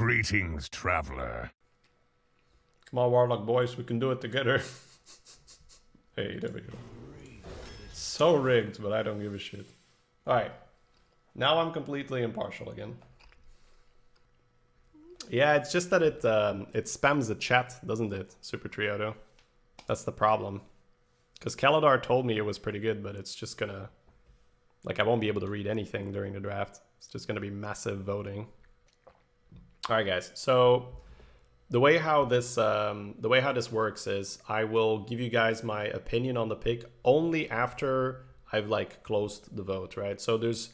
Greetings, traveler. Come on, Warlock boys, we can do it together. Hey, there we go. So rigged, but I don't give a shit. Alright. Now I'm completely impartial again. Yeah, it's just that it spams the chat, doesn't it, Super Triodo? That's the problem. Because Kaladar told me it was pretty good, but it's just gonna... Like, I won't be able to read anything during the draft. It's just gonna be massive voting. Alright, guys. So, the way how this works is I will give you guys my opinion on the pick only after I've, like, closed the vote, right? So there's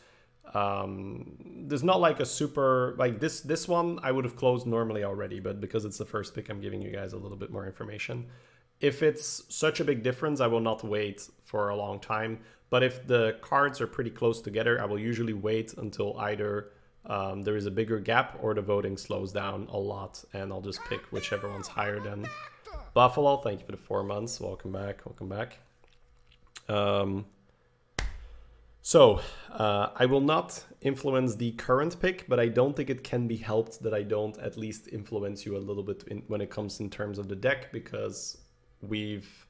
not like a super, like this one I would have closed normally already, but because it's the first pick, I'm giving you guys a little bit more information. If it's such a big difference, I will not wait for a long time. But if the cards are pretty close together, I will usually wait until either there is a bigger gap or the voting slows down a lot, and I'll just pick whichever one's higher than Buffalo. Thank you for the 4 months. Welcome back. Welcome back. So, I will not influence the current pick, but I don't think it can be helped that I don't at least influence you a little bit when it comes in terms of the deck, because we've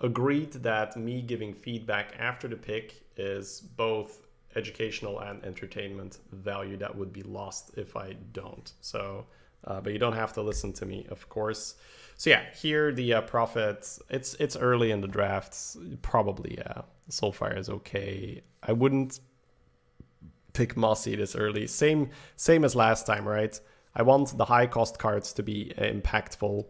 agreed that me giving feedback after the pick is both educational and entertainment value that would be lost if I don't. So, but you don't have to listen to me, of course. So yeah, here the profit, it's early in the drafts. Probably, yeah, Soulfire is okay. I wouldn't pick Mossy this early. Same as last time, right? I want the high cost cards to be impactful,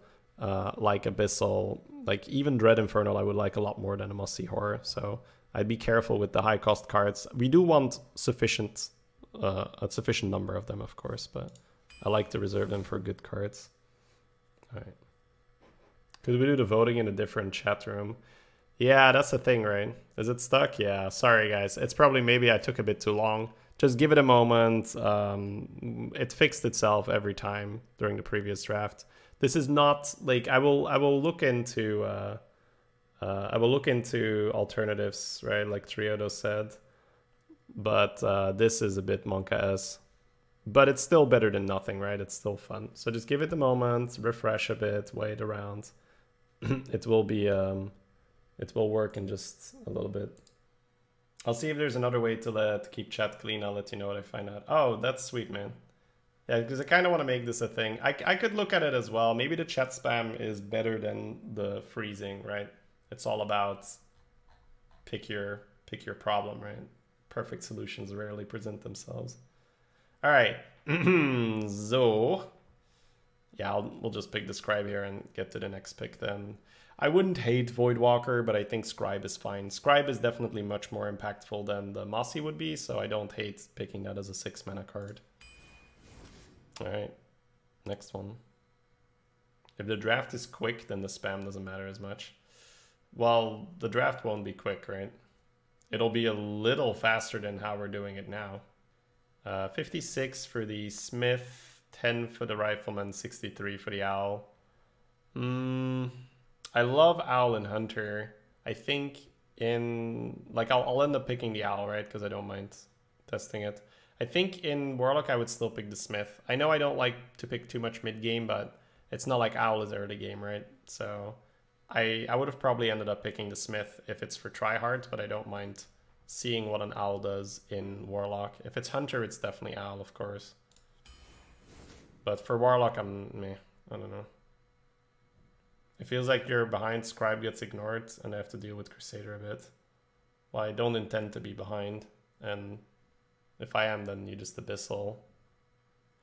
like Abyssal, like even Dread Infernal I would like a lot more than a Mossy Horror. So I'd be careful with the high cost cards. We do want a sufficient number of them, of course, but I like to reserve them for good cards. All right. Could we do the voting in a different chat room? Yeah, that's the thing, right? Is it stuck? Yeah, sorry guys. It's probably, maybe I took a bit too long. Just give it a moment. It fixed itself every time during the previous draft. This is not like, I will look into alternatives, right? Like Triodo said. But this is a bit Monka-esque. But it's still better than nothing, right? It's still fun. So just give it a moment, refresh a bit, wait around. It will be, it will work in just a little bit. I'll see if there's another way to keep chat clean. I'll let you know what I find out. Oh, that's sweet, man. Yeah, because I kind of want to make this a thing. I could look at it as well. Maybe the chat spam is better than the freezing, right? It's all about pick your problem, right? Perfect solutions rarely present themselves. All right, so yeah, we'll just pick the Scribe here and get to the next pick then. I wouldn't hate Voidwalker, but I think Scribe is fine. Scribe is definitely much more impactful than the Mossy would be, so I don't hate picking that as a 6-mana card. All right, next one. If the draft is quick, then the spam doesn't matter as much. Well, the draft won't be quick, right? It'll be a little faster than how we're doing it now. 56 for the Smith, 10 for the Rifleman, 63 for the Owl. I love Owl and Hunter. I think in, like, I'll end up picking the Owl, right? Because I don't mind testing it. I think in Warlock I would still pick the Smith. I know I don't like to pick too much mid-game, but it's not like Owl is early game, right? So I would have probably ended up picking the Smith if it's for tryhards, but I don't mind seeing what an Owl does in Warlock. If it's Hunter, it's definitely Owl, of course. But for Warlock, I'm meh. I don't know. It feels like you're behind, Scribe gets ignored, and I have to deal with Crusader a bit. Well, I don't intend to be behind, and if I am, then you just Abyssal.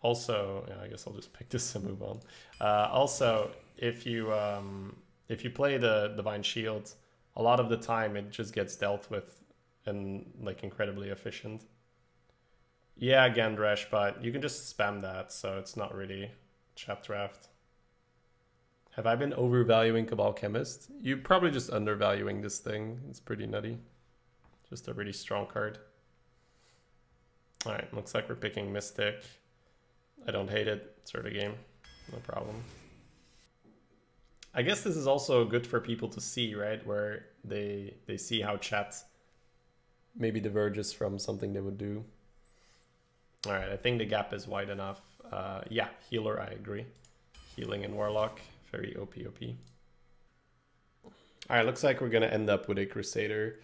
Also, yeah, I guess I'll just pick this and move on. Also, if you play the Divine Shield, a lot of the time it just gets dealt with and like incredibly efficient. Yeah, Gandrash, but you can just spam that, so it's not really chat draft. Have I been overvaluing Cabal Chemist? You're probably just undervaluing this thing. It's pretty nutty. Just a really strong card. Alright, looks like we're picking Mystic. I don't hate it. It's early game. No problem. I guess this is also good for people to see, right? Where they see how chat maybe diverges from something they would do. Alright, I think the gap is wide enough. Yeah, healer, I agree. Healing and Warlock, very OP. Alright, looks like we're gonna end up with a Crusader.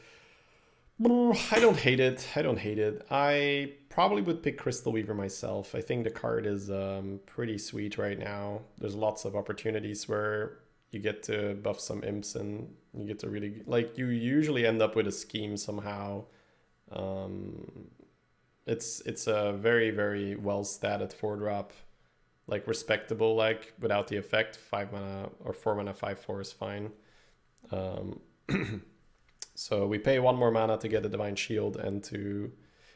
I don't hate it. I probably would pick Crystal Weaver myself. I think the card is pretty sweet right now. There's lots of opportunities where you get to buff some imps and you get to really... Like, you usually end up with a scheme somehow. It's a very, very well statted 4-drop. Like, respectable, like, without the effect. 5 mana or 4 mana 5/4 is fine. So we pay 1 more mana to get a Divine Shield and to...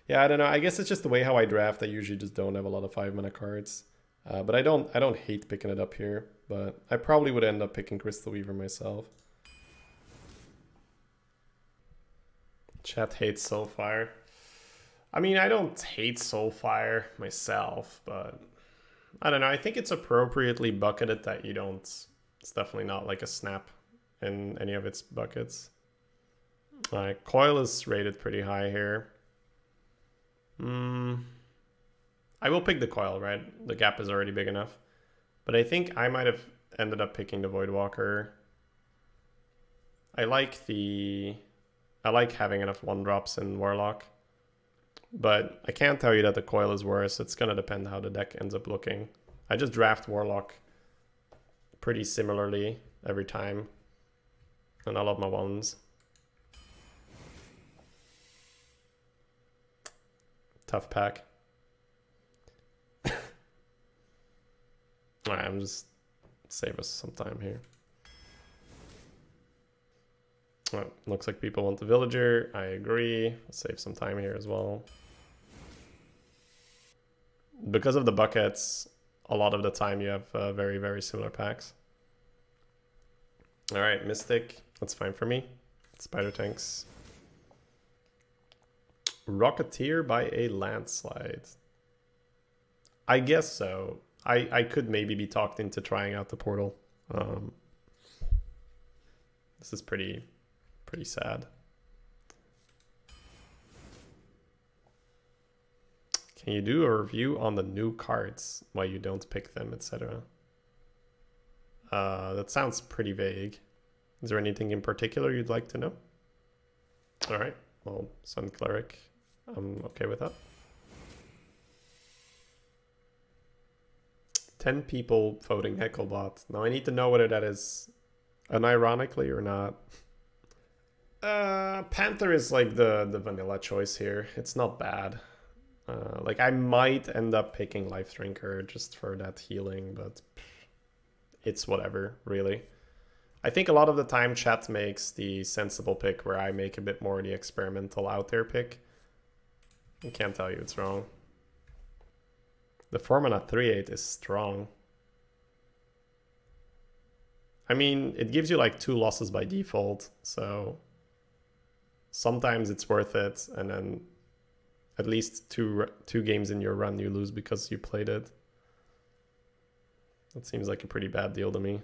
Yeah, I don't know. I guess it's just the way how I draft. I usually just don't have a lot of 5 mana cards. But I don't hate picking it up here. But I probably would end up picking Crystal Weaver myself. Chat hates Soulfire. I mean, I don't hate Soulfire myself, but... I don't know. I think it's appropriately bucketed that you don't... It's definitely not like a snap in any of its buckets. Alright, Coil is rated pretty high here. I will pick the Coil, right? The gap is already big enough. But I think I might have ended up picking the Voidwalker. I like having enough 1-drops in Warlock. But I can't tell you that the Coil is worse. It's going to depend how the deck ends up looking. I just draft Warlock pretty similarly every time. And I love my 1s. Tough pack. Alright, I'm just save us some time here. Well, looks like people want the Villager. I agree. I'll save some time here as well. Because of the buckets, a lot of the time you have very, very similar packs. Alright, Mystic. That's fine for me. Spider Tanks. Rocketeer by a landslide. I guess so. I could maybe be talked into trying out the portal. This is pretty sad. Can you do a review on the new cards, why you don't pick them, etc.? That sounds pretty vague. Is there anything in particular you'd like to know? All right, well, Sun Cleric, I'm okay with that. 10 people voting Hecklebot. Now I need to know whether that is unironically or not. Panther is like the vanilla choice here. It's not bad. Like I might end up picking Life Drinker just for that healing, but it's whatever, really. I think a lot of the time chat makes the sensible pick where I make a bit more the experimental out there pick. I can't tell you it's wrong. The 4-mana 3/8 is strong. I mean, it gives you like 2 losses by default, so sometimes it's worth it, and then at least two games in your run you lose because you played it. That seems like a pretty bad deal to me.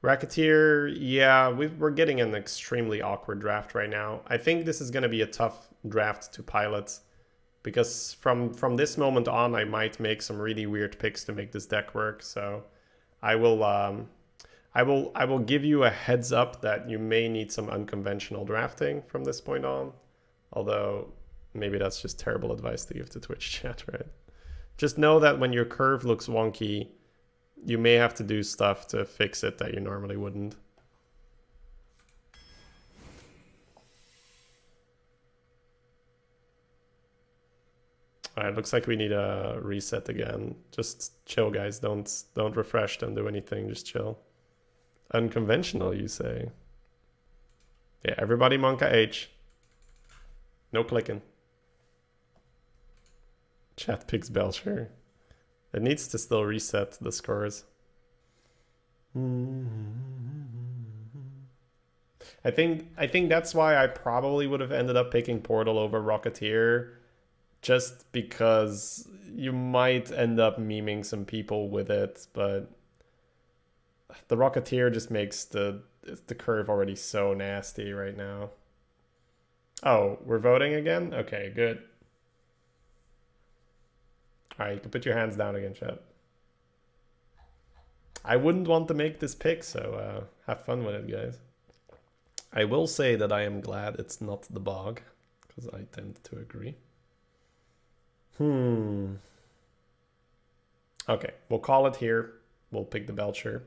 Racketeer, yeah, we're getting an extremely awkward draft right now. I think this is going to be a tough draft to pilot, because from this moment on, I might make some really weird picks to make this deck work. So I will give you a heads up that you may need some unconventional drafting from this point on. Although maybe that's just terrible advice to give to Twitch chat, right? Just know that when your curve looks wonky, you may have to do stuff to fix it that you normally wouldn't. Alright, looks like we need a reset again. Just chill, guys. Don't refresh, don't do anything, just chill. Unconventional, you say? Yeah, everybody Monka H. No clicking. Chat picks Belcher. It needs to still reset the scores. I think that's why I probably would have ended up picking Portal over Rocketeer, just because you might end up memeing some people with it, but the Rocketeer just makes the curve already so nasty right now. Oh, we're voting again? Okay, good. Alright, you can put your hands down again, chat. I wouldn't want to make this pick, so have fun with it, guys. I will say that I am glad it's not the bog, because I tend to agree. Okay, we'll call it here. We'll pick the Belcher.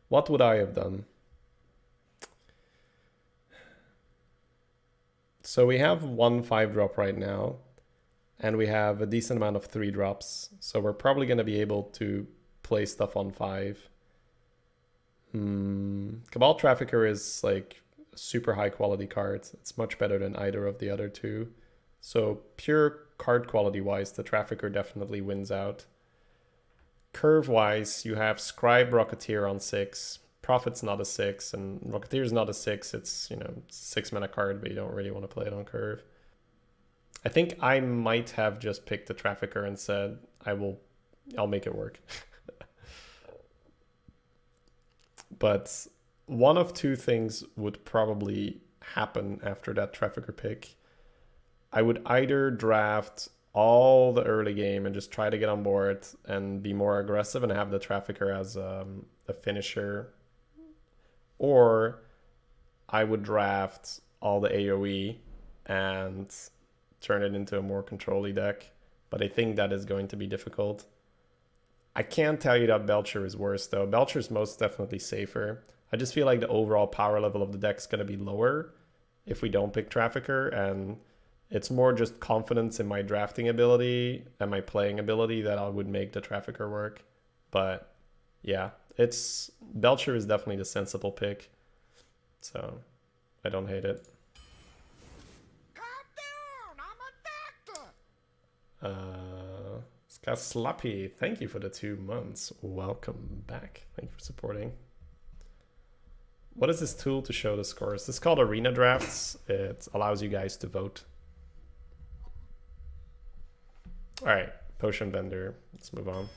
What would I have done? So we have 1 5-drop right now, and we have a decent amount of 3-drops. So we're probably going to be able to play stuff on 5. Cabal Trafficker is like a super high quality card. It's much better than either of the other two. So pure card quality wise, the Trafficker definitely wins out. Curve wise, you have Scribe Rocketeer on 6. Prophet's not a 6, and Rocketeer's not a 6. It's, you know, 6 mana card, but you don't really want to play it on curve. I think I might have just picked the Trafficker and said, I'll make it work. But one of two things would probably happen after that Trafficker pick. I would either draft all the early game and just try to get on board and be more aggressive and have the Trafficker as a finisher, or I would draft all the AoE and turn it into a more control-y deck. But I think that is going to be difficult. I can't tell you that Belcher is worse, though. Belcher is most definitely safer. I just feel like the overall power level of the deck is going to be lower if we don't pick Trafficker, and it's more just confidence in my drafting ability and my playing ability that I would make the Trafficker work. But yeah, Belcher is definitely the sensible pick, so I don't hate it. Calm down, I'm a doctor. Slappy, thank you for the 2 months. Welcome back. Thank you for supporting. What is this tool to show the scores? This is called Arena Drafts. It allows you guys to vote. All right, Potion Vendor. Let's move on.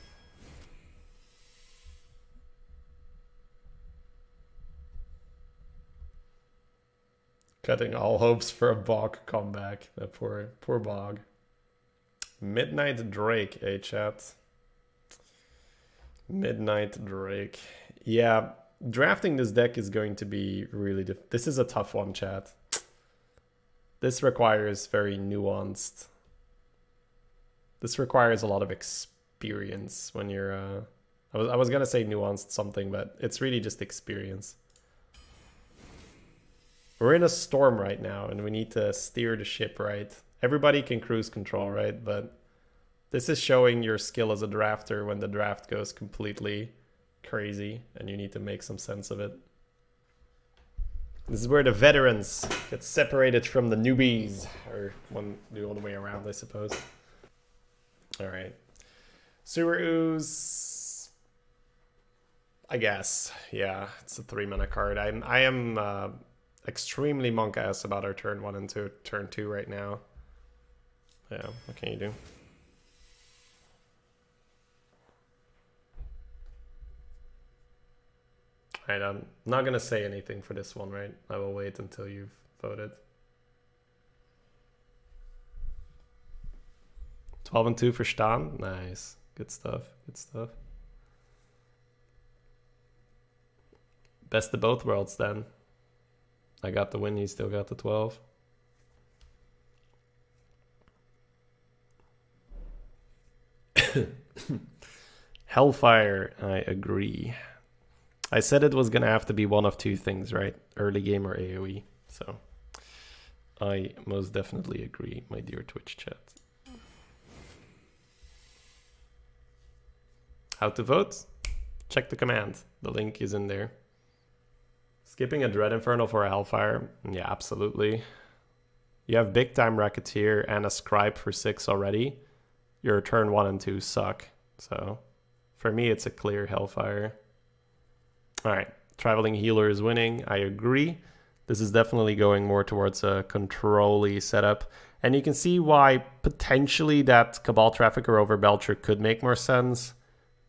Cutting all hopes for a Bog comeback. That poor Bog. Midnight Drake, chat. Midnight Drake. Yeah, drafting this deck is going to be really this is a tough one, chat. This requires very nuanced. This requires a lot of experience when you're I was gonna say nuanced something, but it's really just experience. We're in a storm right now and we need to steer the ship right. Everybody can cruise control, right? But this is showing your skill as a drafter when the draft goes completely crazy and you need to make some sense of it. This is where the veterans get separated from the newbies, or the other way around, I suppose. All right. Sewer Ooze, I guess. Yeah, it's a 3-mana card. I am extremely monk-ass about our turn 1 and turn 2 right now. Yeah, what can you do? Alright, I'm not going to say anything for this one, right? I will wait until you've voted. 12 and 2 for Stan. Nice. Good stuff. Good stuff. Best of both worlds then. I got the win, you still got the 12. Hellfire, I agree. I said it was gonna have to be one of two things, right? Early game or AoE. So I most definitely agree, my dear Twitch chat. How to vote? Check the command. The link is in there. Skipping a Dread Inferno for a Hellfire? Yeah, absolutely. You have big time Racketeer and a Scribe for 6 already. Your turn 1 and 2 suck. So for me, it's a clear Hellfire. All right, Traveling Healer is winning. I agree. This is definitely going more towards a control-y setup. And you can see why potentially that Cabal Trafficker over Belcher could make more sense.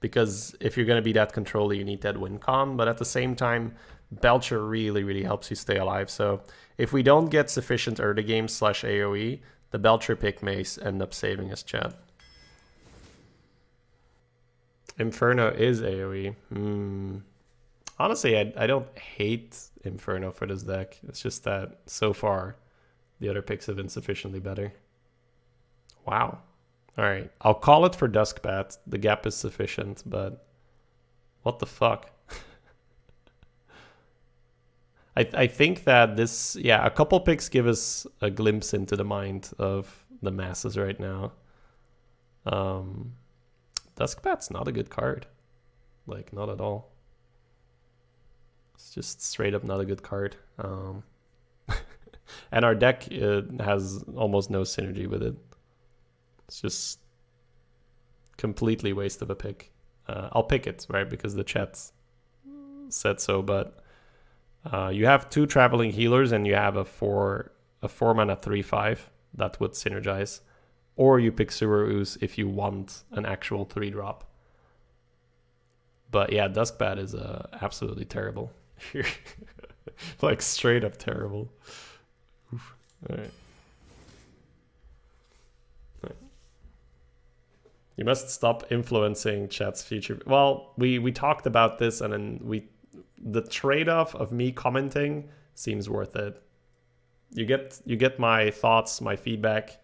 Because if you're going to be that control-y, you need that win con. But at the same time, Belcher really, really helps you stay alive. So if we don't get sufficient early game / AoE, the Belcher pick may end up saving us, chat. Inferno is AoE. Honestly, I don't hate Inferno for this deck. It's just that so far the other picks have been sufficiently better. Wow. All right, I'll call it for Duskbat. The gap is sufficient, but what the fuck? I think that this, yeah, a couple picks give us a glimpse into the mind of the masses right now. Duskbat's not a good card. Like, not at all. It's just straight up not a good card. And our deck has almost no synergy with it. It's just completely waste of a pick. I'll pick it, right? Because the chat said so, but you have 2 traveling healers and you have a 4 mana 3/5 that would synergize. Or you pick Sewer Ooze if you want an actual 3-drop. But yeah, Duskbat is absolutely terrible. Like straight up terrible. Oof. All right. You must stop influencing chat's future. Well, we talked about this, and then the trade-off of me commenting seems worth it. You get my thoughts, my feedback.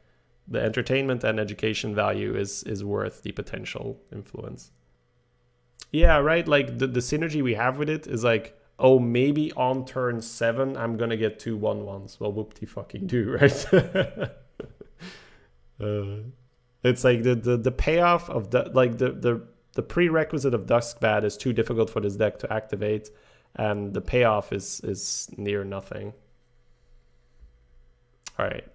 The entertainment and education value is worth the potential influence. Yeah, right. Like the synergy we have with it is like, oh, maybe on turn 7 I'm gonna get 2 1/1s. Well, whoop-de-fucking-do, right? It's like the payoff of the prerequisite of Duskbat is too difficult for this deck to activate, and the payoff is near nothing. All right,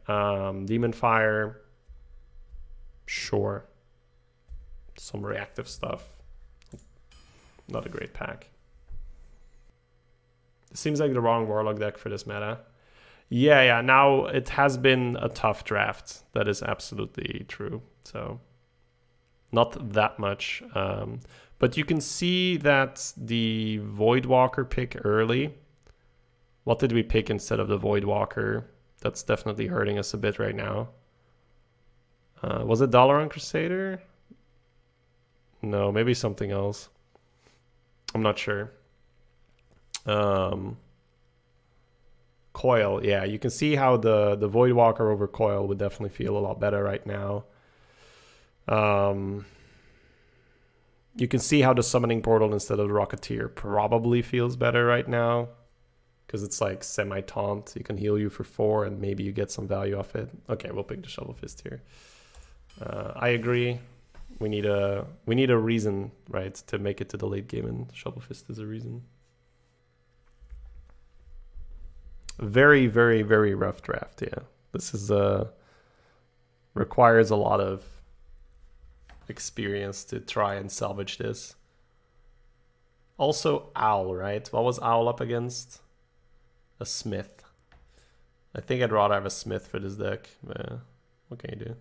Demon Fire, sure. Some reactive stuff. Not a great pack. It seems like the wrong Warlock deck for this meta. Yeah, now it has been a tough draft. That is absolutely true. So, not that much. But you can see that the Voidwalker pick early. What did we pick instead of the Voidwalker? That's definitely hurting us a bit right now. Was it Dalaran Crusader? No, maybe something else. I'm not sure. Coil, yeah, you can see how the Voidwalker over Coil would definitely feel a lot better right now. You can see how the Summoning Portal instead of the Rocketeer probably feels better right now, because it's like semi-taunt. You can heal you for 4 and maybe you get some value off it. Okay, we'll pick the Shovel Fist here. I agree. We need a reason, right, to make it to the late game, and Shovel Fist is a reason. Very, very, very rough draft, yeah. This is requires a lot of experience to try and salvage this. Also Owl, right? What was Owl up against? A Smith. I think I'd rather have a Smith for this deck. What can you do?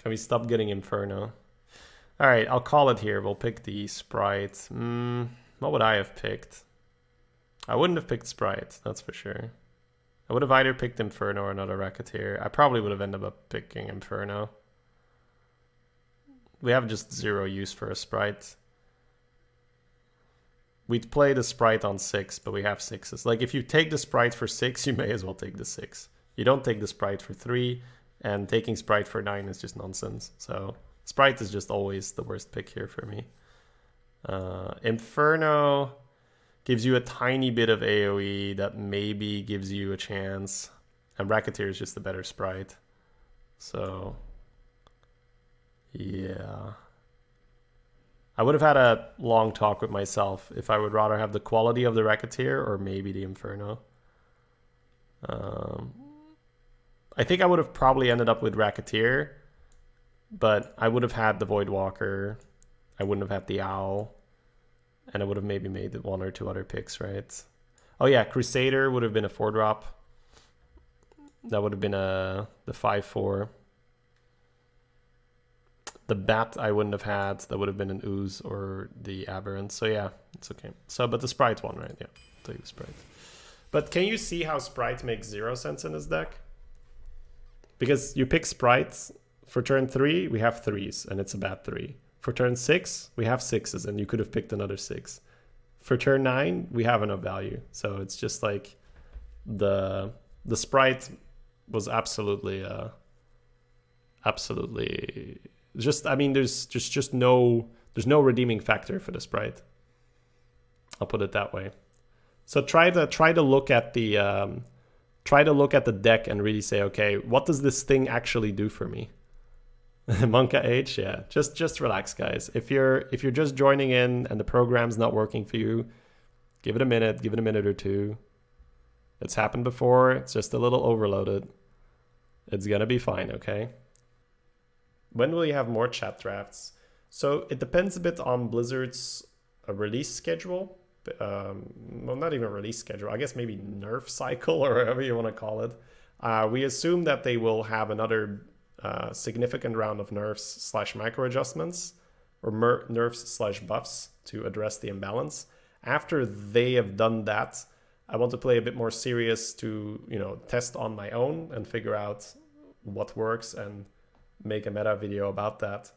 Can we stop getting Inferno? Alright, I'll call it here. We'll pick the Sprite. What would I have picked? I wouldn't have picked Sprite, that's for sure. I would have either picked Inferno or another Racketeer. I probably would have ended up picking Inferno. We have just 0 use for a Sprite. We'd play the Sprite on 6, but we have 6s. Like, if you take the Sprite for 6, you may as well take the 6. You don't take the Sprite for 3, and taking Sprite for 9 is just nonsense. So, Sprite is just always the worst pick here for me. Inferno gives you a tiny bit of AoE that maybe gives you a chance. And Racketeer is just a better Sprite. So, yeah. I would have had a long talk with myself if I would rather have the quality of the Racketeer or maybe the Inferno. I think I would have probably ended up with Racketeer, but I would have had the Voidwalker. I wouldn't have had the Owl. And I would have maybe made 1 or 2 other picks, right? Oh yeah, Crusader would have been a 4-drop. That would have been the 5/4. The Bat I wouldn't have had. That would have been an Ooze or the Aberrant. So yeah, it's okay. So, but the Sprite one, right? Yeah, I'll take the Sprite. But can you see how Sprite makes 0 sense in this deck? Because you pick Sprites for turn 3, we have 3s, and it's a bad 3. For turn 6, we have 6s, and you could have picked another 6. For turn 9, we have enough value. So it's just like the sprite was absolutely just, I mean, there's no redeeming factor for the sprite. I'll put it that way. So try to look at the deck and really say, okay, what does this thing actually do for me? Monka H, yeah. Just relax, guys. If you're just joining in and the program's not working for you, give it a minute or two. It's happened before. It's just a little overloaded. It's gonna be fine, okay? When will you have more chat drafts? So it depends a bit on Blizzard's release schedule. Well, not even release schedule. I guess maybe nerf cycle or whatever you want to call it. We assume that they will have another significant round of nerfs / micro adjustments, or nerfs / buffs to address the imbalance. After they have done that, I want to play a bit more serious to, you know, test on my own and figure out what works and make a meta video about that.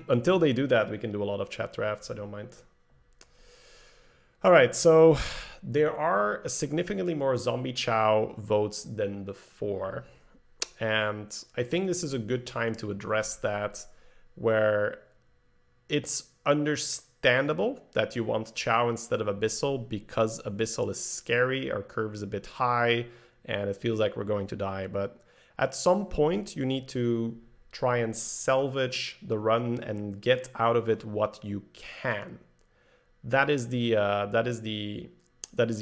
Until they do that, we can do a lot of chat drafts. I don't mind. All right, so there are significantly more zombie chow votes than before. And I think this is a good time to address that, where it's understandable that you want chow instead of abyssal because abyssal is scary, our curve is a bit high, and it feels like we're going to die. But at some point, you need to try and salvage the run and get out of it what you can. That is the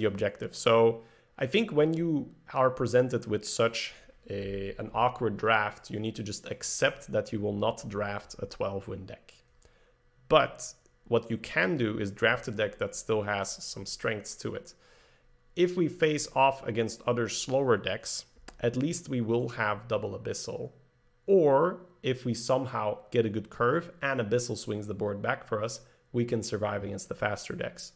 objective. So I think when you are presented with such an awkward draft, you need to just accept that you will not draft a 12-win deck. But what you can do is draft a deck that still has some strengths to it. If we face off against other slower decks, at least we will have double abyssal. Or if we somehow get a good curve and abyssal swings the board back for us, we can survive against the faster decks.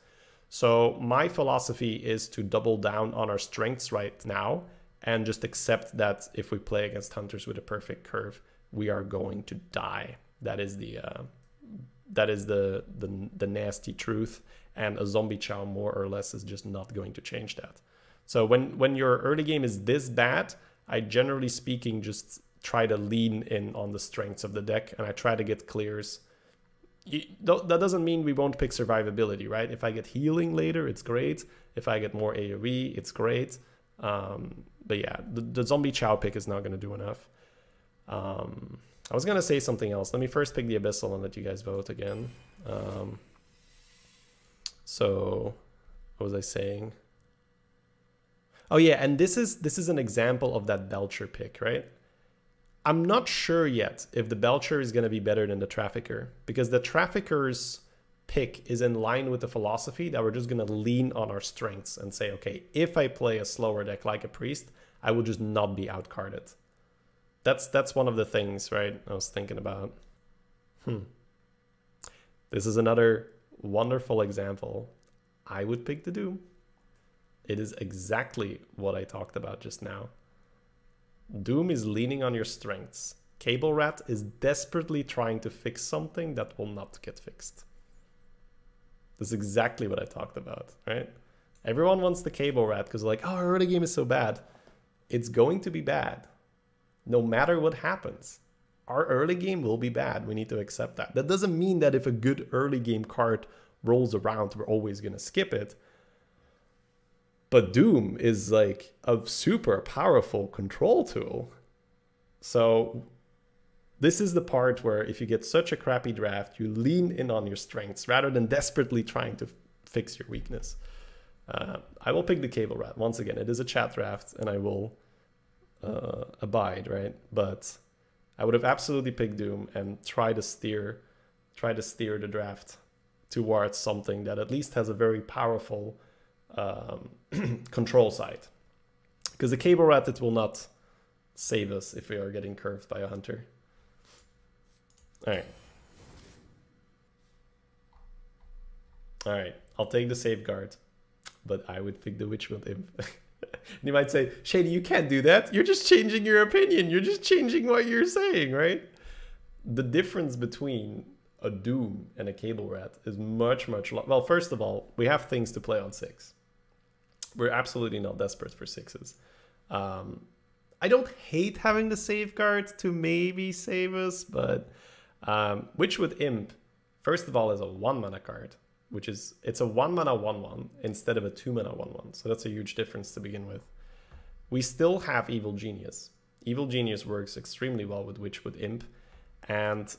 So my philosophy is to double down on our strengths right now and just accept that if we play against hunters with a perfect curve, we are going to die. That is the nasty truth, and a zombie chow more or less is just not going to change that. So when your early game is this bad, I generally speaking just try to lean in on the strengths of the deck, and I try to get clears. That doesn't mean we won't pick survivability, right? If I get healing later, it's great. If I get more AoE, it's great. But yeah, the zombie chow pick is not going to do enough. I was going to say something else. Let me first pick the abyssal and let you guys vote again. So what was I saying? Oh yeah, and this is an example of that Belcher pick, right? I'm not sure yet if the Belcher is going to be better than the Trafficker, because the Trafficker's pick is in line with the philosophy that we're just going to lean on our strengths and say, okay, if I play a slower deck like a Priest, I will just not be outcarded. That's one of the things, right, I was thinking about. This is another wonderful example. I would pick the Doom. It is exactly what I talked about just now. Doom is leaning on your strengths. Cable Rat is desperately trying to fix something that will not get fixed. This is exactly what I talked about, right? Everyone wants the Cable Rat because like, oh, our early game is so bad. It's going to be bad. No matter what happens. Our early game will be bad. We need to accept that. That doesn't mean that if a good early game card rolls around, we're always going to skip it. But Doom is like a super powerful control tool. So this is the part where if you get such a crappy draft, you lean in on your strengths rather than desperately trying to fix your weakness. I will pick the Cable Rat. Once again, it is a chat draft and I will abide, right? But I would have absolutely picked Doom and try to steer the draft towards something that at least has a very powerful control side, because the Cable Rat, it will not save us if we are getting curved by a hunter. All right, I'll take the Safeguard, but I would pick the Witchwood Imp. You might say, Shady, you can't do that. You're just changing your opinion. You're just changing what you're saying, right? The difference between a Doom and a Cable Rat is much, well, first of all, we have things to play on 6. We're absolutely not desperate for 6s. I don't hate having the safeguard to maybe save us, but Witchwood Imp, first of all, is a 1-mana card, which is, it's a 1-mana 1/1 instead of a 2-mana 1/1. So that's a huge difference to begin with. We still have Evil Genius. Evil Genius works extremely well with Witchwood Imp, and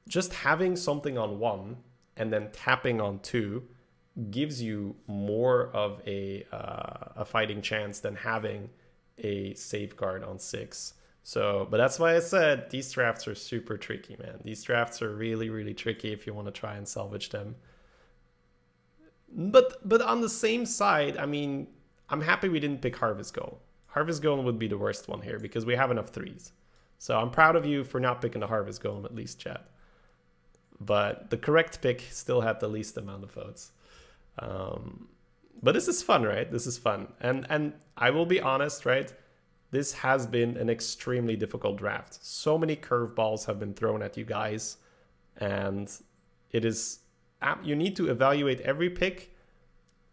just having something on 1 and then tapping on 2 gives you more of a fighting chance than having a safeguard on 6. So, but that's why I said these drafts are super tricky, man. These drafts are really, really tricky if you want to try and salvage them. But on the same side, I mean, I'm happy we didn't pick Harvest Goal. Harvest Golem would be the worst one here because we have enough 3s. So I'm proud of you for not picking the Harvest Golem at least, chat. But the correct pick still had the least amount of votes. But this is fun, right? This is fun. And I will be honest, right? This has been an extremely difficult draft. So many curveballs have been thrown at you guys. And it is, you need to evaluate every pick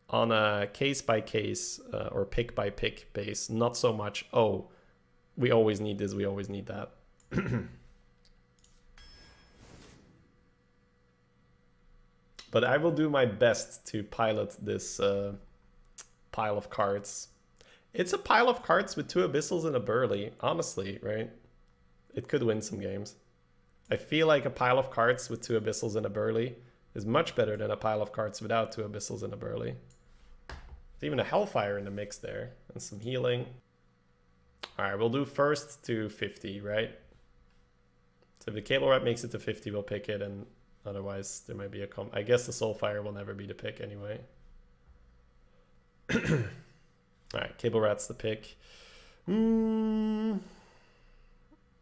on a case-by-case or pick-by-pick base. Not so much, oh, we always need this, we always need that. But I will do my best to pilot this pile of cards. It's a pile of cards with 2 Abyssals and a Burly, honestly, right? It could win some games. I feel like a pile of cards with 2 Abyssals and a Burly is much better than a pile of cards without 2 Abyssals and a Burly. There's even a Hellfire in the mix there, and some healing. Alright, we'll do first to 50, right? So if the Cable Rat makes it to 50, we'll pick it, and otherwise there might be a I guess the Soulfire will never be the pick anyway. Alright, Cable Rat's the pick.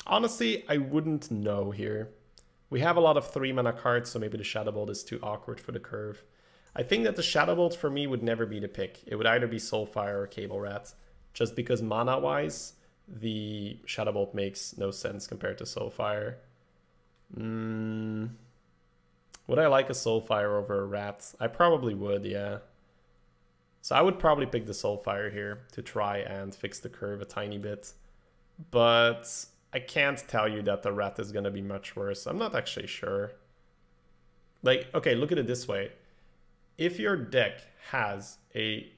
Honestly, I wouldn't know here. We have a lot of 3-mana cards, so maybe the Shadow Bolt is too awkward for the curve. I think that the Shadow Bolt for me would never be the pick. It would either be Soulfire or Cable Rat. Just because mana-wise, the Shadow Bolt makes no sense compared to Soulfire. Would I like a Soulfire over a Rat? I probably would, yeah. So I would probably pick the Soulfire here to try and fix the curve a tiny bit. But I can't tell you that the Rat is going to be much worse. I'm not actually sure. Like, okay, look at it this way. If your deck has a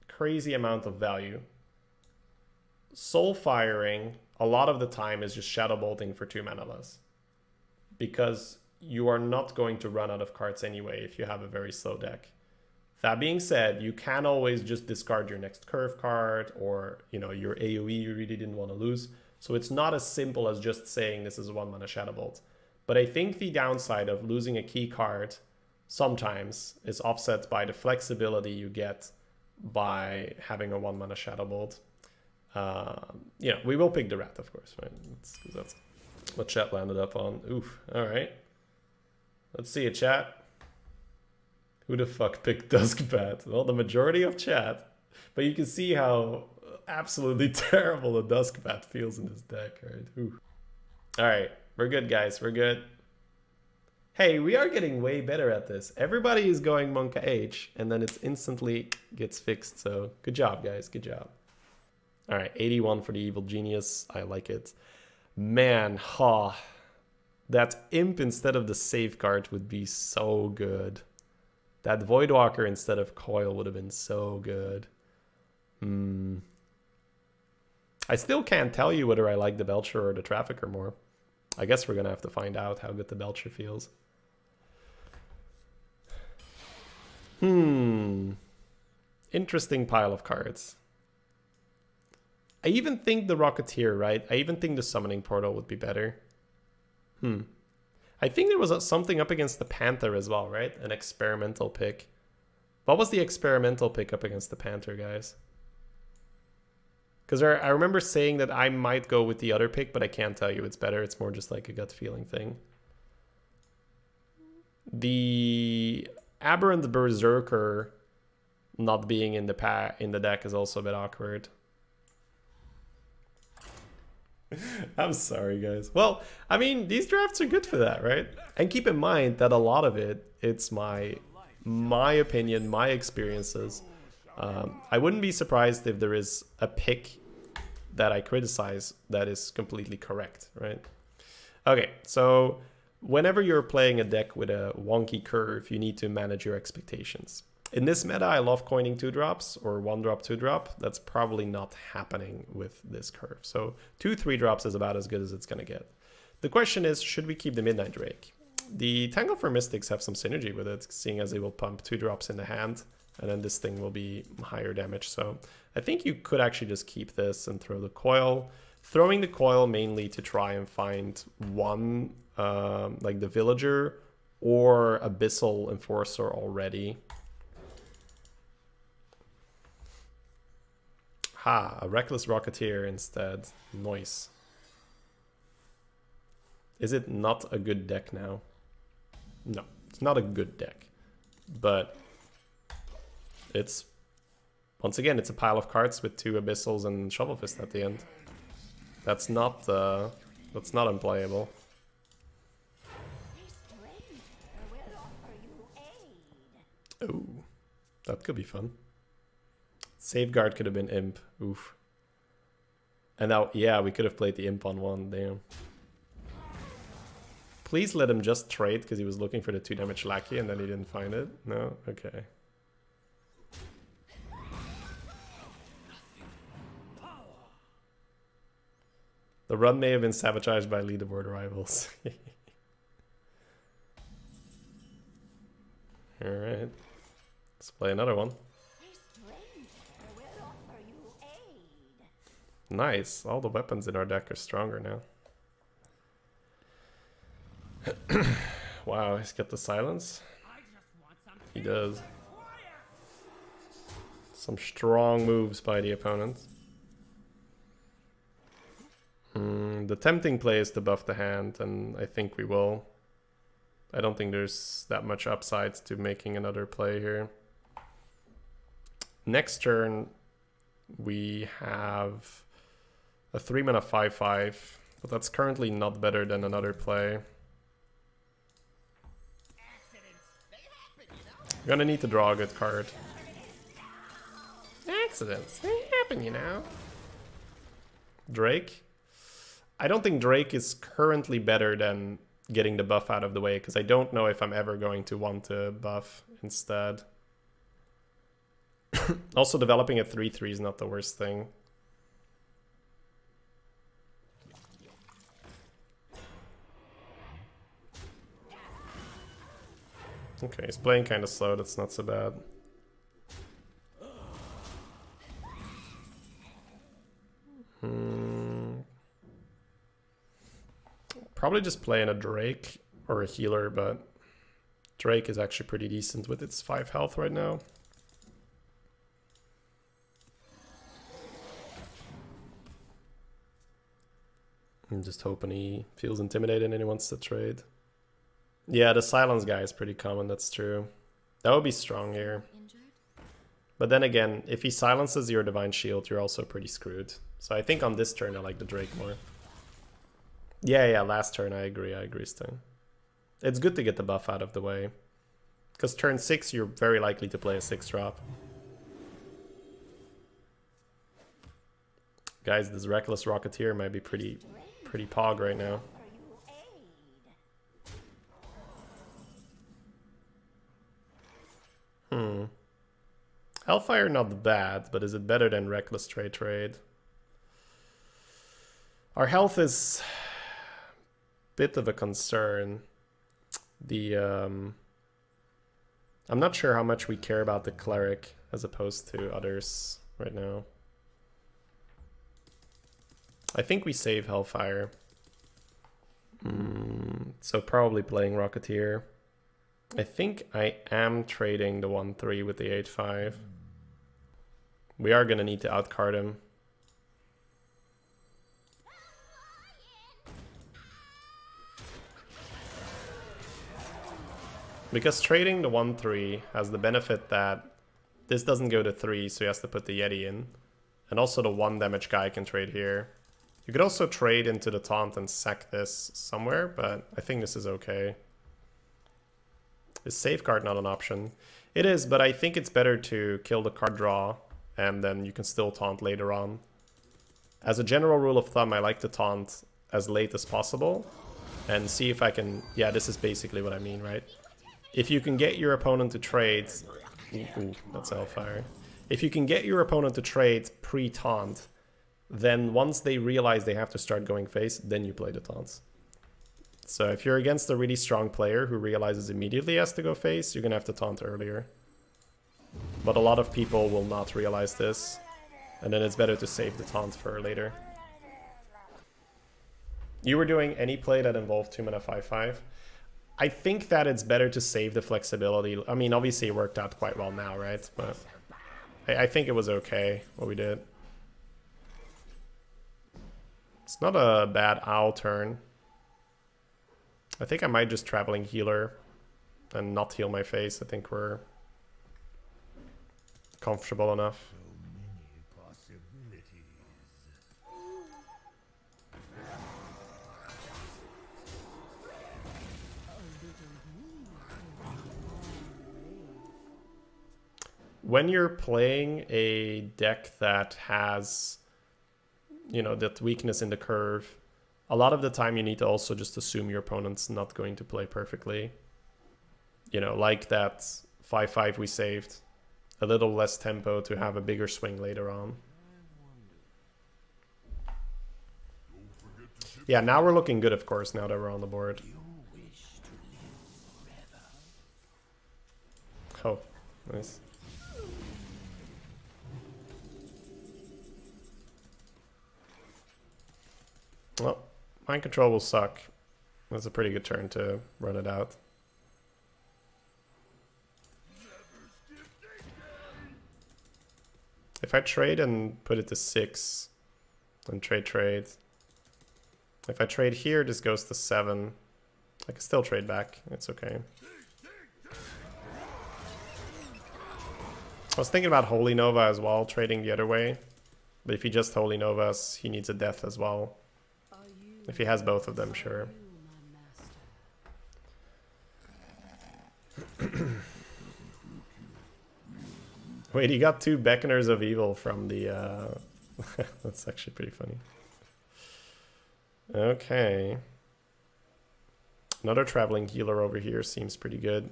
crazy amount of value, Soulfiring a lot of the time is just Shadow Bolting for 2 mana less. Because you are not going to run out of cards anyway if you have a very slow deck. That being said, you can always just discard your next curve card or, you know, your AoE you really didn't want to lose. So it's not as simple as just saying this is a 1-mana Shadow Bolt. But I think the downside of losing a key card sometimes is offset by the flexibility you get by having a 1-mana Shadow Bolt. Yeah, we will pick the Rat, of course, right? That's what chat landed up on. Oof, all right. Let's see it, chat. Who the fuck picked Duskbat? Well, the majority of chat. But you can see how absolutely terrible a Duskbat feels in this deck, right? Ooh. All right, we're good, guys. We're good. Hey, we are getting way better at this. Everybody is going Monka H, and then it instantly gets fixed. So good job, guys. Good job. All right, 81 for the Evil Genius. I like it. Man, that Imp instead of the Safeguard would be so good. That Voidwalker instead of Coil would have been so good. I still can't tell you whether I like the Belcher or the Trafficker more. I guess we're going to have to find out how good the Belcher feels. Interesting pile of cards. I even think the Rocketeer, right? I even think the Summoning Portal would be better. I think there was something up against the Panther as well, right? An experimental pick. What was the experimental pick up against the Panther, guys? Because I remember saying that I might go with the other pick, but I can't tell you it's better. It's more just like a gut feeling thing. The Aberrant Berserker not being in the deck is also a bit awkward. I'm sorry, guys. Well, I mean, these drafts are good for that, right? And keep in mind that a lot of it, it's my opinion, my experiences. I wouldn't be surprised if there is a pick that I criticize that is completely correct, right? Okay, so whenever you're playing a deck with a wonky curve, you need to manage your expectations. In this meta, I love coining 2-drops or 1-drop, 2-drop. That's probably not happening with this curve. So 2 3-drops is about as good as it's going to get. The question is, should we keep the Midnight Drake? The Tangle for Mystics have some synergy with it, seeing as they will pump 2-drops in the hand, and then this thing will be higher damage. So I think you could actually just keep this and throw the coil. Throwing the coil mainly to try and find one, like the Villager or Abyssal Enforcer already. Ha, a Reckless Rocketeer instead. Nice. Is it not a good deck now? No, it's not a good deck. But it's, once again, it's a pile of cards with 2 Abyssals and Shovel Fist at the end. That's not unplayable. Oh, that could be fun. Safeguard could have been Imp. Oof. And now, yeah, we could have played the Imp on 1. Damn. Please let him just trade because he was looking for the 2 damage Lackey and then he didn't find it. No? Okay. The run may have been sabotaged by leaderboard rivals. Alright. Let's play another one. Nice. All the weapons in our deck are stronger now. Wow, he's got the silence. He does. Some strong moves by the opponent. The tempting play is to buff the hand, and I think we will. I don't think there's that much upside to making another play here. Next turn, we have a 3-mana 5/5, but that's currently not better than another play. We're gonna need to draw a good card. Accidents, they happen, you know. Drake? I don't think Drake is currently better than getting the buff out of the way, because I don't know if I'm ever going to want to buff instead. Also, developing a 3/3 is not the worst thing. Okay, he's playing kind of slow, that's not so bad. Probably just playing a Drake or a healer, but Drake is actually pretty decent with its 5 health right now. I'm just hoping he feels intimidated and he wants to trade. Yeah, the silence guy is pretty common, that's true. That would be strong here. But then again, if he silences your Divine Shield, you're also pretty screwed. So I think on this turn I like the Drake more. Yeah, last turn I agree, Sting. It's good to get the buff out of the way. Because turn 6 you're very likely to play a 6-drop. Guys, this Reckless Rocketeer might be pretty pog right now. Hellfire not bad, but is it better than Reckless Trade? Our health is a bit of a concern. I'm not sure how much we care about the Cleric as opposed to others right now. I think we save Hellfire. So probably playing Rocketeer. I think I am trading the 1/3 with the 8/5. We are going to need to outcard him. Because trading the 1/3 has the benefit that this doesn't go to 3, so he has to put the Yeti in. And also the 1 damage guy can trade here. You could also trade into the taunt and sack this somewhere, but I think this is okay. Is safeguard not an option? It is, but I think it's better to kill the card draw and then you can still taunt later on. As a general rule of thumb, I like to taunt as late as possible and see if I can... Yeah, this is basically what I mean, right? If you can get your opponent to trade... Ooh, that's Hellfire. If you can get your opponent to trade pre-taunt, then once they realize they have to start going face, then you play the taunts. So if you're against a really strong player who realizes immediately he has to go face, you're going to have to taunt earlier. But a lot of people will not realize this, and then it's better to save the taunt for later. You were doing any play that involved 2-mana 5/5. I think that it's better to save the flexibility. I mean, obviously it worked out quite well now, right? But I think it was okay what we did. It's not a bad owl turn. I think I might just Traveling Healer and not heal my face. I think we're comfortable enough. When you're playing a deck that has, you know, that weakness in the curve, a lot of the time you need to also just assume your opponent's not going to play perfectly. You know, like that 5/5 we saved. A little less tempo to have a bigger swing later on. Yeah, now we're looking good, of course, now that we're on the board. Oh, nice. Well, mind control will suck. That's a pretty good turn to run it out. If I trade and put it to 6, then trade. If I trade here, this goes to 7. I can still trade back. It's okay. I was thinking about Holy Nova as well, trading the other way. But if he just Holy Novas, he needs a death as well. If he has both of them, sure. Wait, he got 2 Beckoners of Evil from the... That's actually pretty funny. Okay. Another Traveling Healer over here seems pretty good.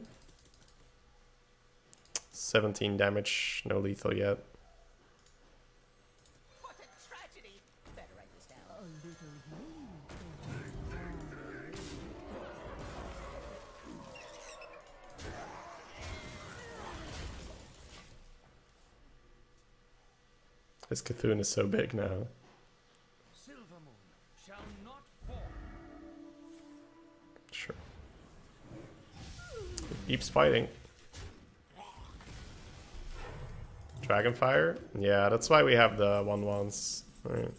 17 damage, no lethal yet. What a tragedy! Better write this down. This Cthulhu is so big now. Silvermoon shall not fall. Sure. It keeps fighting. Dragonfire? Yeah, that's why we have the 1/1s. Alright.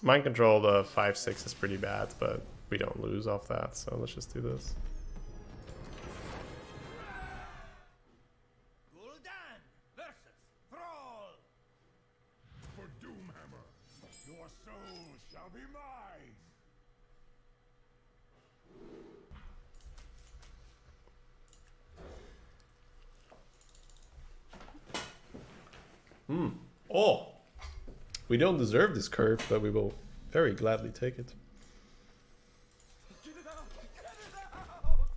Mind control, the 5/6 is pretty bad, but we don't lose off that, so let's just do this. Gul'dan versus Thrall. For Doomhammer, your soul shall be mine. Oh! We don't deserve this curve, but we will very gladly take it. Get it out! Get it out!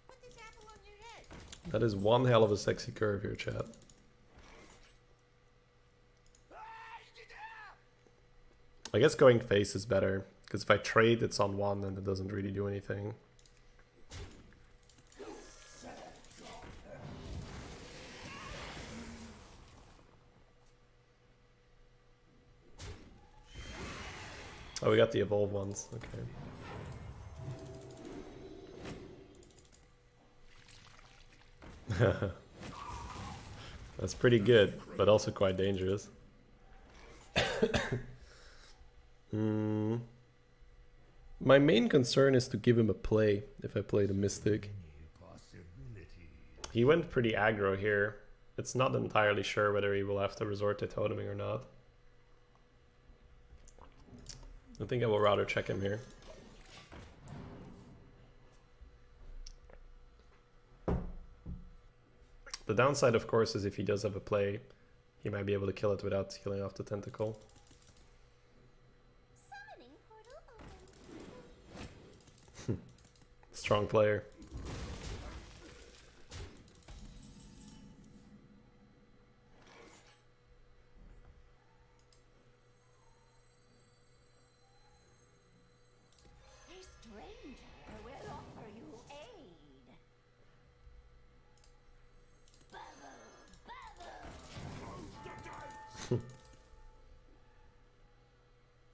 Put this apple on your head. That is one hell of a sexy curve here, chat. I guess going face is better, because if I trade, it's on 1 and it doesn't really do anything. Oh, we got the evolve ones. Okay. That's pretty good, but also quite dangerous. My main concern is to give him a play if I play the Mystic. He went pretty aggro here. It's not entirely sure whether he will have to resort to toteming or not. I think I will rather check him here. The downside, of course, is if he does have a play, he might be able to kill it without killing off the tentacle. Strong player.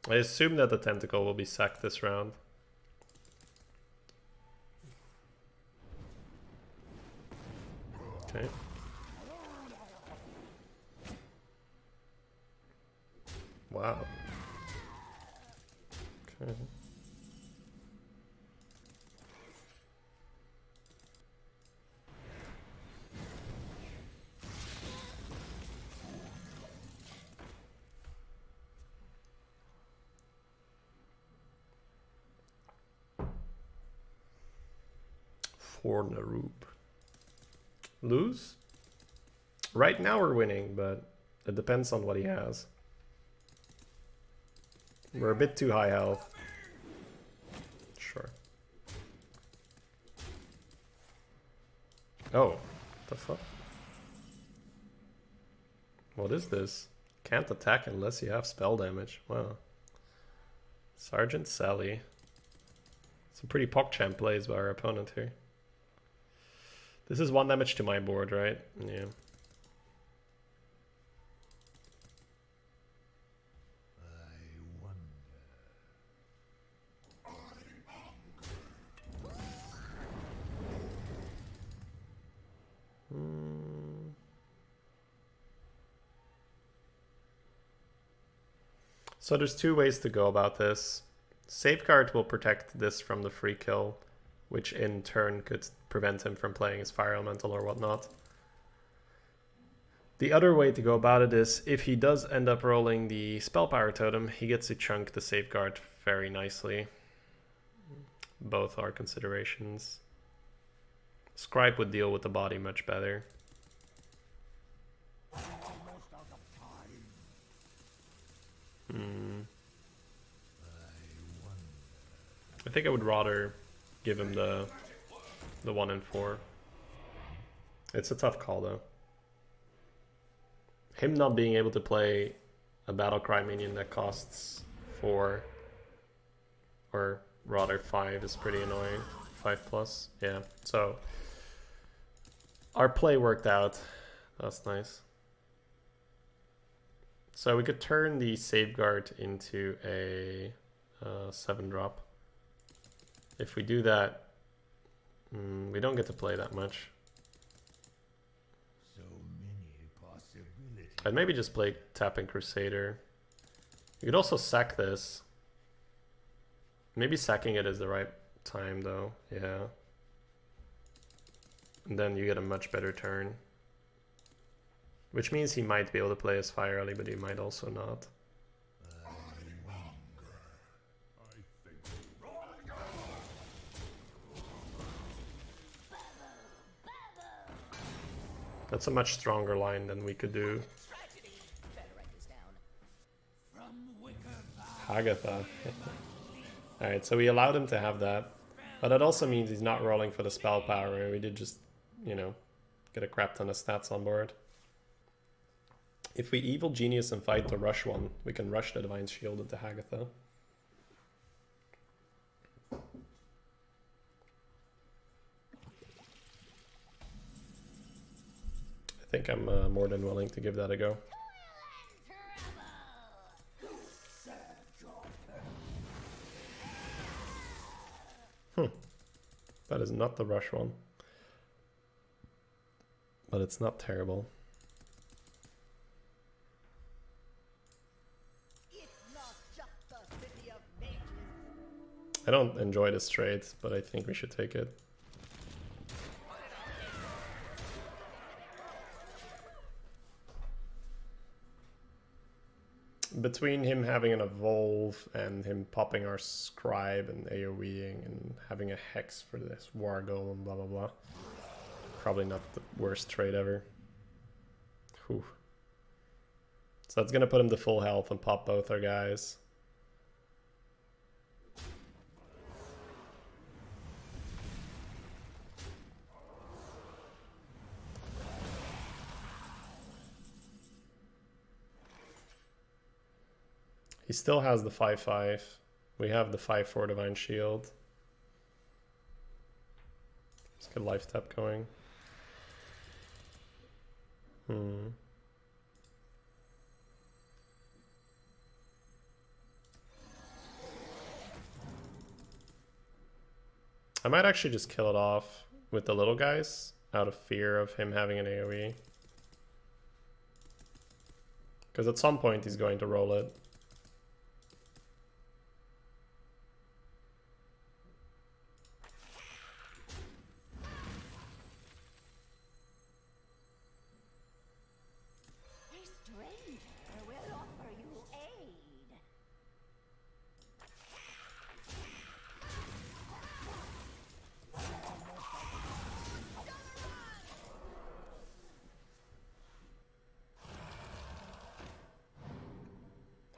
I assume that the tentacle will be sacked this round. Okay. Wow. Okay. For Naroop. Lose? Right now we're winning, but it depends on what he has. We're a bit too high health. Sure. Oh, what the fuck? What is this? Can't attack unless you have spell damage. Wow. Sergeant Sally. Some pretty PogChamp plays by our opponent here. This is 1 damage to my board, right? Yeah. So there's 2 ways to go about this. Safeguard will protect this from the free kill, which in turn could prevent him from playing his Fire Elemental or whatnot. The other way to go about it is, if he does end up rolling the Spell Power Totem, he gets to chunk the Safeguard very nicely. Both are considerations. Scribe would deal with the body much better. I think I would rather give him the 1 and 4. It's a tough call though. Him not being able to play a Battlecry minion that costs 4 or rather 5 is pretty annoying. 5+, yeah. So our play worked out. That's nice. So we could turn the Safeguard into a 7-drop. If we do that, we don't get to play that much. So many possibilities. I'd maybe just play Tapping Crusader. You could also sack this. Maybe sacking it is the right time though, yeah. And then you get a much better turn. Which means he might be able to play his Fire early, but he might also not. That's a much stronger line than we could do. Hagatha. Alright, so we allowed him to have that. But that also means he's not rolling for the spell power. We did just, you know, get a crap ton of stats on board. If we Evil Genius and fight the rush one, we can rush the Divine Shield into Hagatha. I think I'm more than willing to give that a go. That is not the rush one. But it's not terrible. I don't enjoy this trade, but I think we should take it. Between him having an evolve and him popping our scribe and AoEing and having a hex for this Wargle and blah blah blah. Probably not the worst trade ever. Whew. So that's gonna put him to full health and pop both our guys. He still has the 5/5. We have the 5/4 Divine Shield. Let's get life tap going. I might actually just kill it off with the little guys out of fear of him having an AoE. Because at some point he's going to roll it.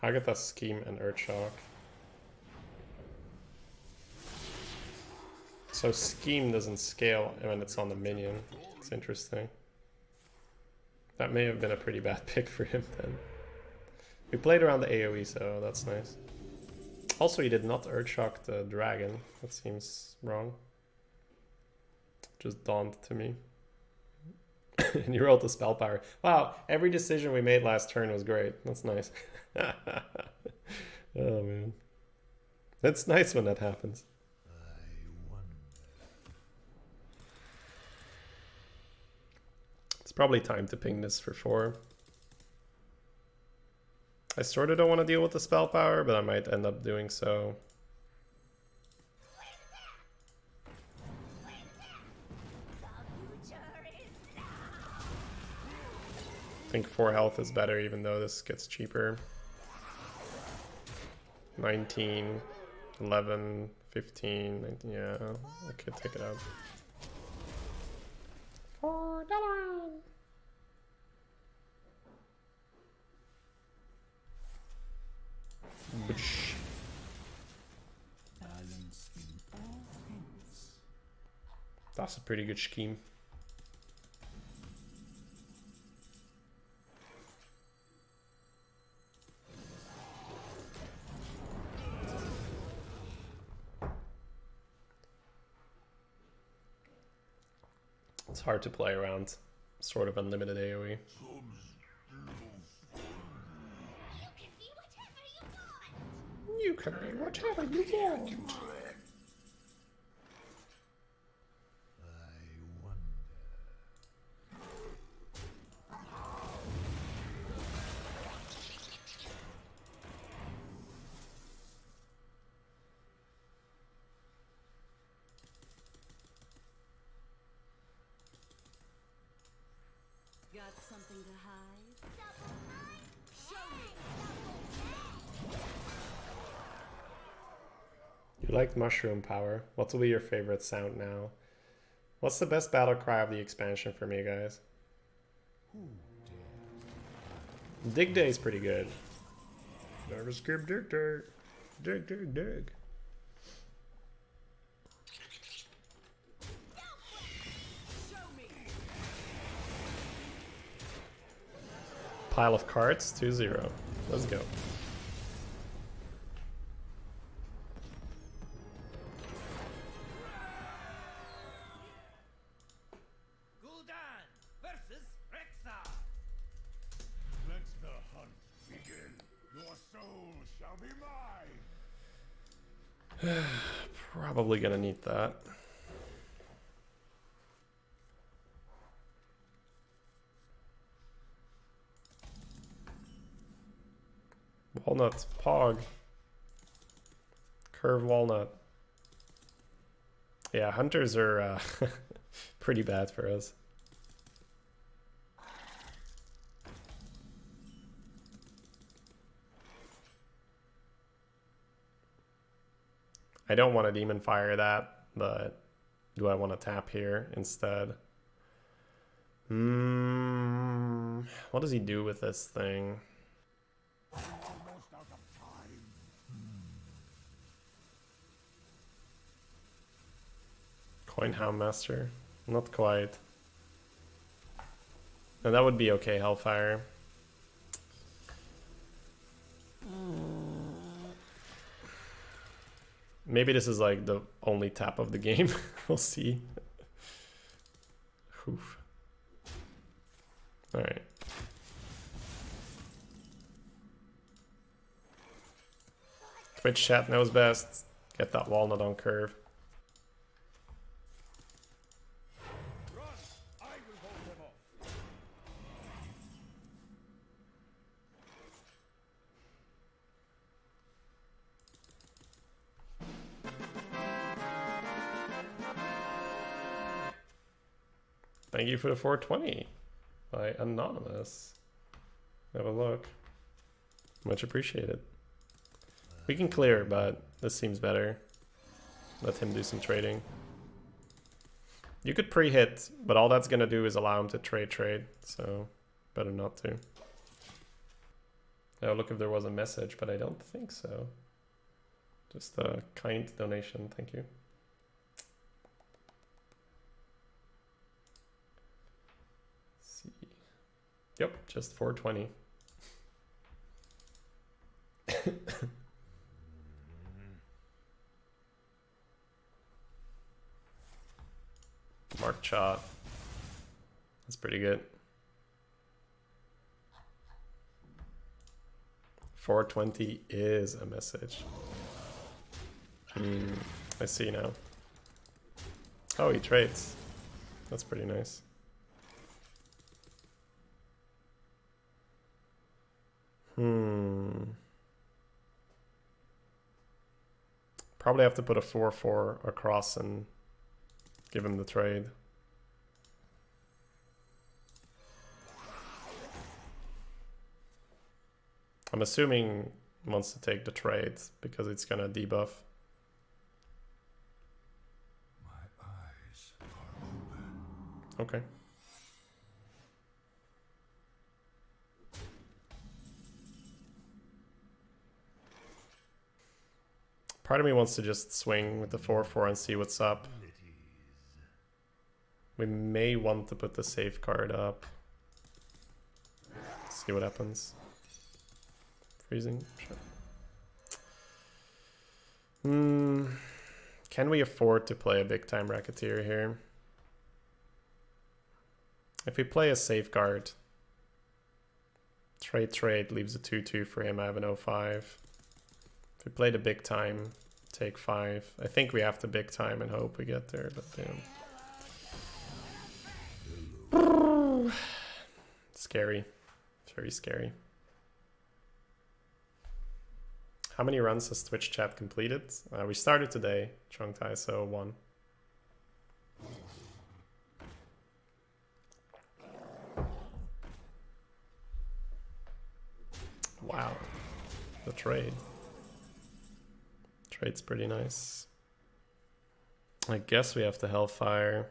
Agatha Scheme and Earthshock. So Scheme doesn't scale when it's on the minion. It's interesting. That may have been a pretty bad pick for him then. We played around the AoE, so that's nice. Also, he did not Earthshock the dragon. That seems wrong. Just dawned to me. And you rolled the spell power. Wow, every decision we made last turn was great. That's nice. Oh man, that's nice when that happens. It's probably time to ping this for 4. I sort of don't want to deal with the spell power, but I might end up doing so. I think 4 health is better, even though this gets cheaper. 19, 11, 15, 19, yeah, I could take it out. $4. Boosh. That's a pretty good scheme. It's hard to play around sort of unlimited AoE. You can be whatever you want. Got something to hide? Show me. You liked Mushroom Power. What will be your favorite sound now? What's the best battle cry of the expansion for me, guys? Dig Day is pretty good. Never skip Dig Day. Dig, dig, dig. Pile of cards, 2-0. Let's go. Gul'dan versus Rexxar. Let the hunt begin. Your soul shall be mine. Probably gonna need that. Walnut, Pog. Curve Walnut. Yeah, hunters are pretty bad for us. I don't want to Demon Fire that, but do I want to tap here instead? What does he do with this thing? Coin Hound Master? Not quite. No, that would be okay, Hellfire. Maybe this is like the only tap of the game. We'll see. Oof. Alright. Twitch chat knows best. Get that walnut on curve. Thank you for the 420 by Anonymous. Have a look. Much appreciated. We can clear, but this seems better. Let him do some trading. You could pre-hit, but all that's gonna do is allow him to trade, so better not to. I'll look if there was a message, but I don't think so. Just a kind donation, thank you. Yep, just 420. Mark shot. That's pretty good. 420 is a message. I see now. Oh, he trades. That's pretty nice. Probably have to put a 4/4 across and give him the trade. I'm assuming he wants to take the trade because it's gonna debuff. My eyes are open. Okay. Part of me wants to just swing with the 4/4 and see what's up. We may want to put the safeguard up. See what happens. Freezing. Sure. Can we afford to play a big time Racketeer here? If we play a safeguard, trade leaves a 2/2 for him. I have an 0/5. If we play the big time, take 5. I think we have to big time and hope we get there, but damn. Scary. Very scary. How many runs has Twitch chat completed? We started today, Chongtai, so 1. Wow. The trade. Trade's pretty nice. I guess we have to Hellfire.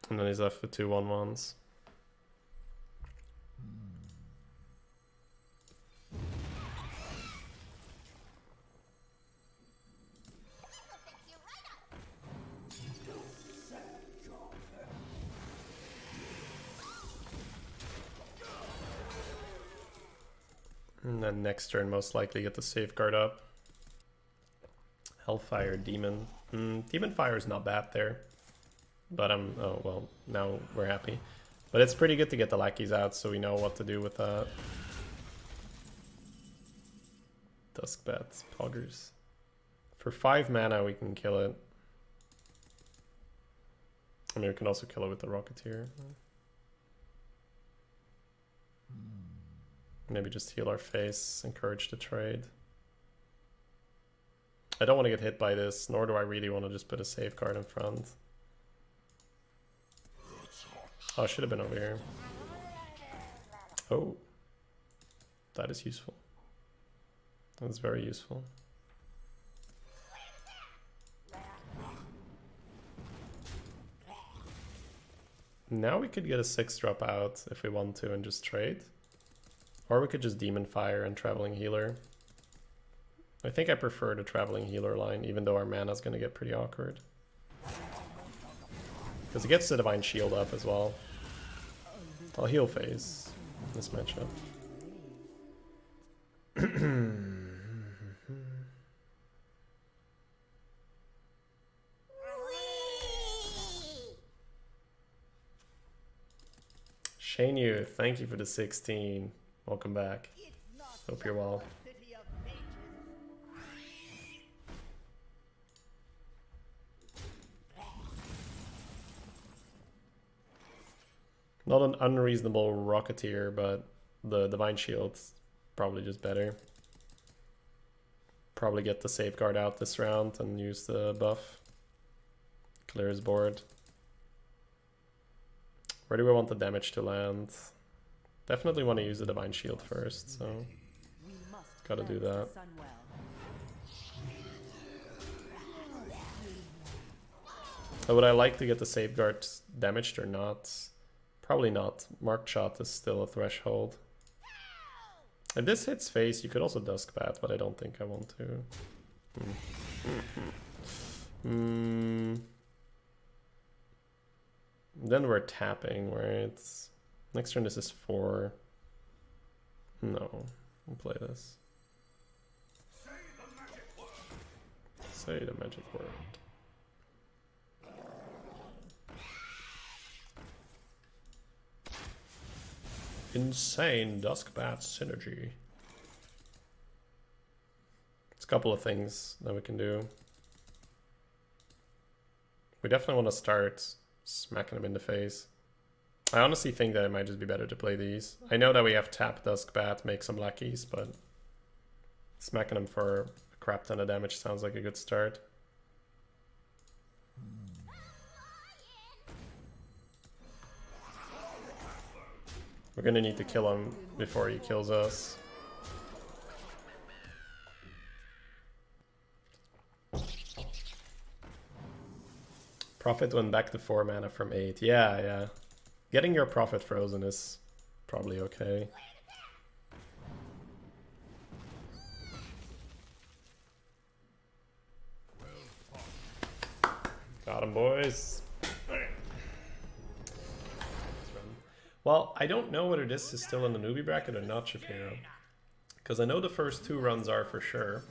And then he's left with 2 1/1s. And then next turn most likely get the safeguard up. Hellfire, Demon. Demon Fire is not bad there. But oh well, now we're happy. But it's pretty good to get the lackeys out so we know what to do with that. Dusk Bats, Poggers. For 5 mana, we can kill it. I mean, we can also kill it with the Rocketeer. Maybe just heal our face, encourage the trade. I don't want to get hit by this, nor do I really want to just put a safeguard in front. Oh, I should have been over here. Oh. That is useful. That's very useful. Now we could get a 6-drop out if we want to and just trade. Or we could just Demon Fire and Traveling Healer. I think I prefer the Traveling Healer line, even though our mana's going to get pretty awkward. Because it gets the Divine Shield up as well. I'll heal phase this matchup. Shane Yu, thank you for the 16. Welcome back. Hope you're well. Not an unreasonable Rocketeer, but the Divine Shield's probably just better. Probably get the Safeguard out this round and use the buff. Clear his board. Where do we want the damage to land? Definitely want to use the Divine Shield first, so gotta do that. So would I like to get the Safeguard damaged or not? Probably not. Marked Shot is still a threshold. If this hits face, you could also Dusk Bat, but I don't think I want to. Then we're tapping, right? Next turn this is 4. No, we'll play this. Say the magic word. Insane Dusk Bat synergy. It's a couple of things that we can do. We definitely want to start smacking them in the face. I honestly think that it might just be better to play these. I know that we have tap Dusk Bat, make some lackeys, but smacking them for a crap ton of damage sounds like a good start. We're gonna need to kill him before he kills us. Prophet went back to 4 mana from 8. Yeah. Getting your Prophet frozen is probably okay. Got him, boys. Well, I don't know whether this is still in the newbie bracket or not, Shapiro. Because I know the first 2 runs are for sure.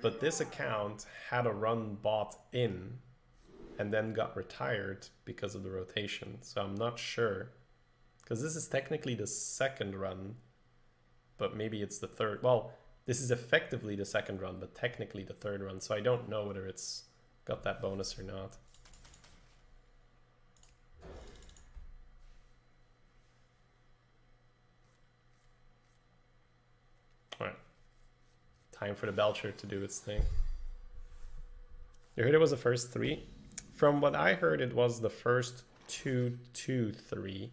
But this account had a run bought in and then got retired because of the rotation. So I'm not sure. Because this is technically the 2nd run, but maybe it's the 3rd. Well, this is effectively the 2nd run, but technically the 3rd run. So I don't know whether it's got that bonus or not. Alright. Time for the Belcher to do its thing. You heard it was the first 3? From what I heard, it was the first 2-2-3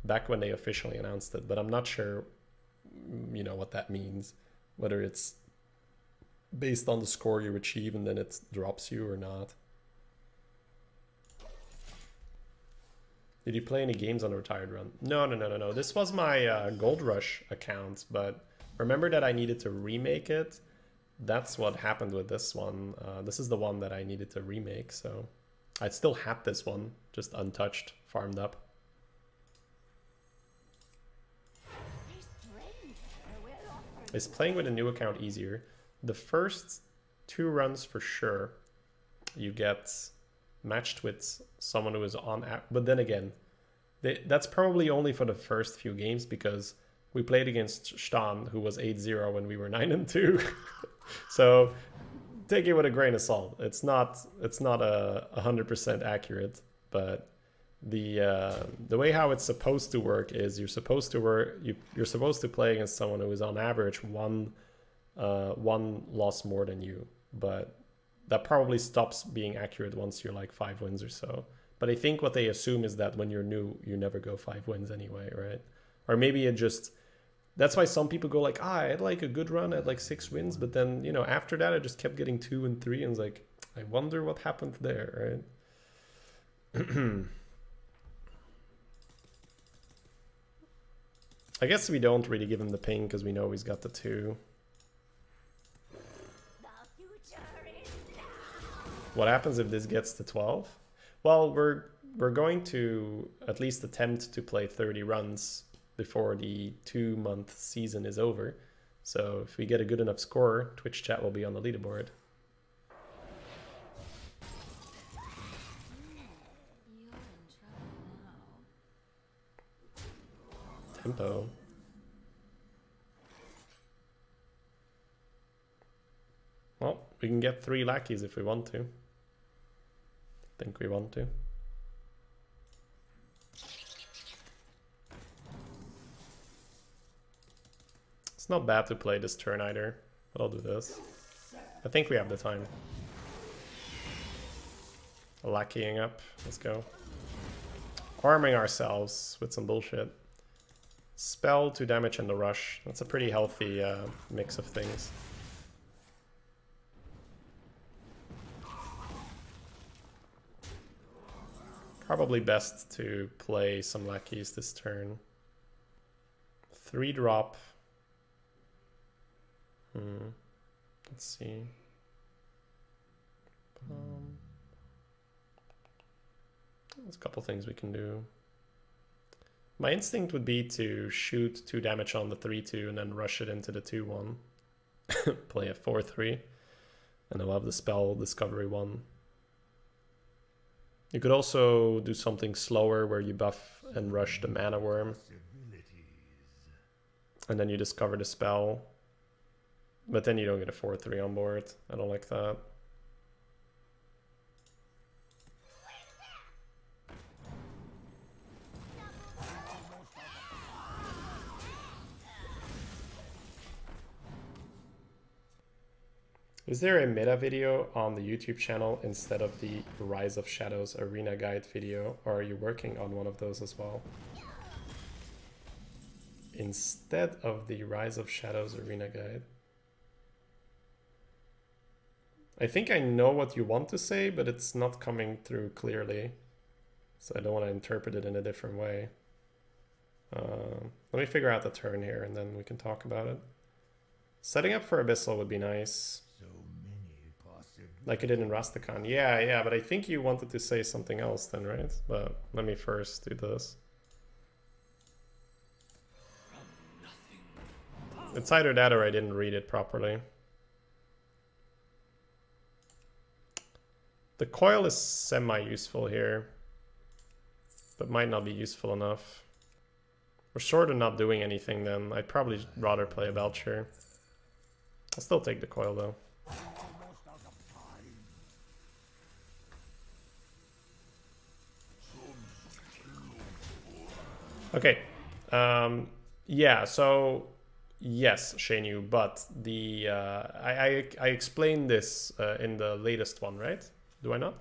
back when they officially announced it, but I'm not sure, you know, what that means. Whether it's based on the score you achieve and then it drops you or not. Did you play any games on the retired run? No. This was my Gold Rush account, but remember that I needed to remake it. That's what happened with this one. This is the one that I needed to remake, so I still had this one, just untouched, farmed up. Is playing with a new account easier? The first 2 runs for sure, you get matched with someone who is on app, but then again, that's probably only for the first few games, because We played against Stan, who was 8-0 when we were 9-2. So take it with a grain of salt. It's not a 100% accurate, but the way how it's supposed to work is you're supposed to play against someone who is on average one loss more than you, but that probably stops being accurate once you're like 5 wins or so. But I think what they assume is that when you're new, you never go 5 wins anyway, right? Or maybe it just, that's why some people go like, I had like a good run at like 6 wins, but then, you know, after that I just kept getting 2 and 3 and it's like, I wonder what happened there, right? I guess we don't really give him the ping because we know he's got the 2. What happens if this gets to 12? Well, we're going to at least attempt to play 30 runs before the 2-month season is over. So if we get a good enough score, Twitch chat will be on the leaderboard. Tempo. Well, we can get 3 lackeys if we want to. Think we want to. It's not bad to play this turn either, but I'll do this. I think we have the time. Lackeying up, let's go. Arming ourselves with some bullshit. Spell, 2 damage, and the rush. That's a pretty healthy mix of things. Probably best to play some lackeys this turn. 3 drop. Let's see. There's a couple things we can do. My instinct would be to shoot 2 damage on the 3-2 and then rush it into the 2-1. Play a 4-3. And I'll have the spell discovery 1. You could also do something slower where you buff and rush the mana worm. And then you discover the spell. But then you don't get a 4-3 on board. I don't like that. Is there a meta video on the YouTube channel instead of the Rise of Shadows arena guide video, or are you working on one of those as well? Instead of the Rise of Shadows arena guide. I think I know what you want to say, but it's not coming through clearly. So I don't want to interpret it in a different way. Let me figure out the turn here and then we can talk about it. Setting up for Abyssal would be nice. Like I did in Rastakhan. Yeah, but I think you wanted to say something else then, right? But let me first do this. It's either that or I didn't read it properly. The coil is semi-useful here, but might not be useful enough. We're sort of not doing anything then. I'd probably rather play a Belcher. I'll still take the coil though. Okay, yeah, so yes, Shenu, but the I explained this in the latest one, right? Do I not?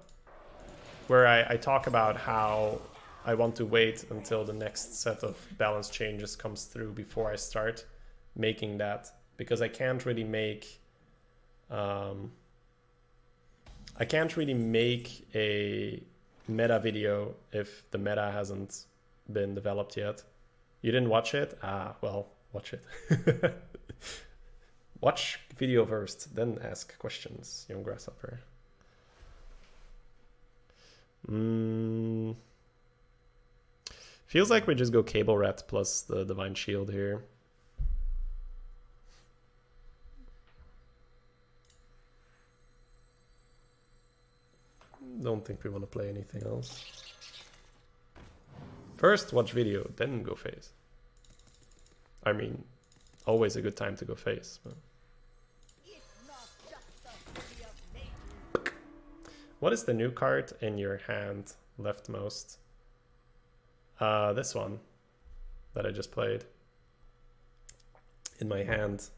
Where I talk about how I want to wait until the next set of balance changes comes through before I start making that, because I can't really make a meta video if the meta hasn't been developed yet. You didn't watch it? Ah, well, watch it. Watch video first, then ask questions, young grasshopper. Feels like we just go Cable Rat plus the Divine Shield here. Don't think we want to play anything else. First watch video, then go phase. I mean, always a good time to go face. But... What is the new card in your hand leftmost? This one that I just played. In my hand.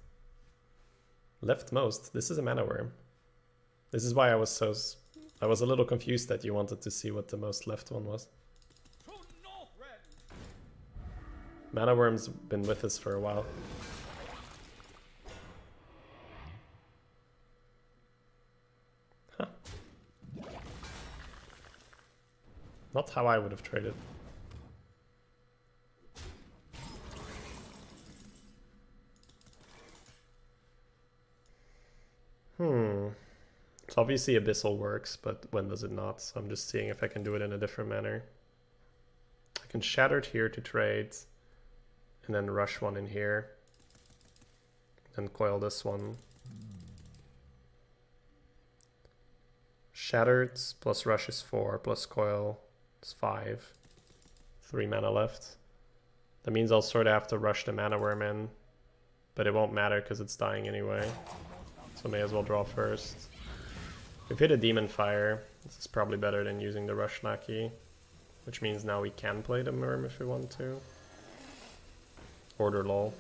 Leftmost. This is a mana worm. This is why I was a little confused that you wanted to see what the most left one was. Mana worm's been with us for a while. Huh. Not how I would have traded. So obviously Abyssal works, but when does it not? So I'm just seeing if I can do it in a different manner. I can Shatter it here to trade, and then rush one in here, and coil this one. Shattered plus rush is 4, plus coil is 5. 3 mana left. That means I'll sort of have to rush the mana worm in, but it won't matter because it's dying anyway. So may as well draw first. We've hit a Demon Fire. This is probably better than using the Rush Lackey, which means now we can play the Worm if we want to. Order lol.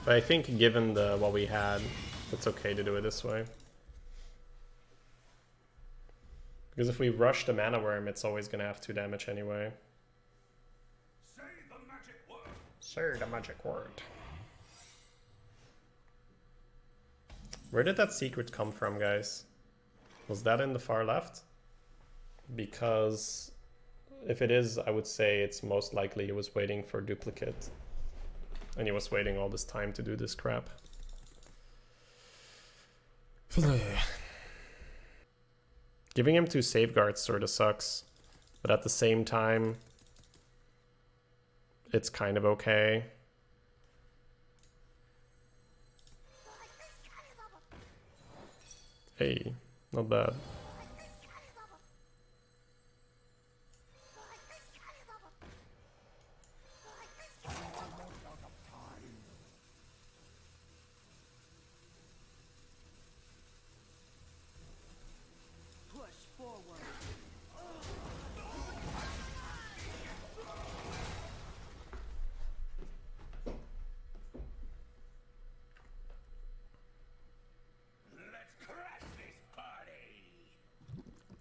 But I think given what we had, it's okay to do it this way. Because if we rush the Mana Worm, it's always going to have 2 damage anyway. Say the magic word. Say the magic word. Where did that secret come from, guys? Was that in the far left? Because if it is, I would say it's most likely he was waiting for duplicate. And he was waiting all this time to do this crap. Giving him 2 safeguards sort of sucks. But at the same time, it's kind of okay. Hey, not bad.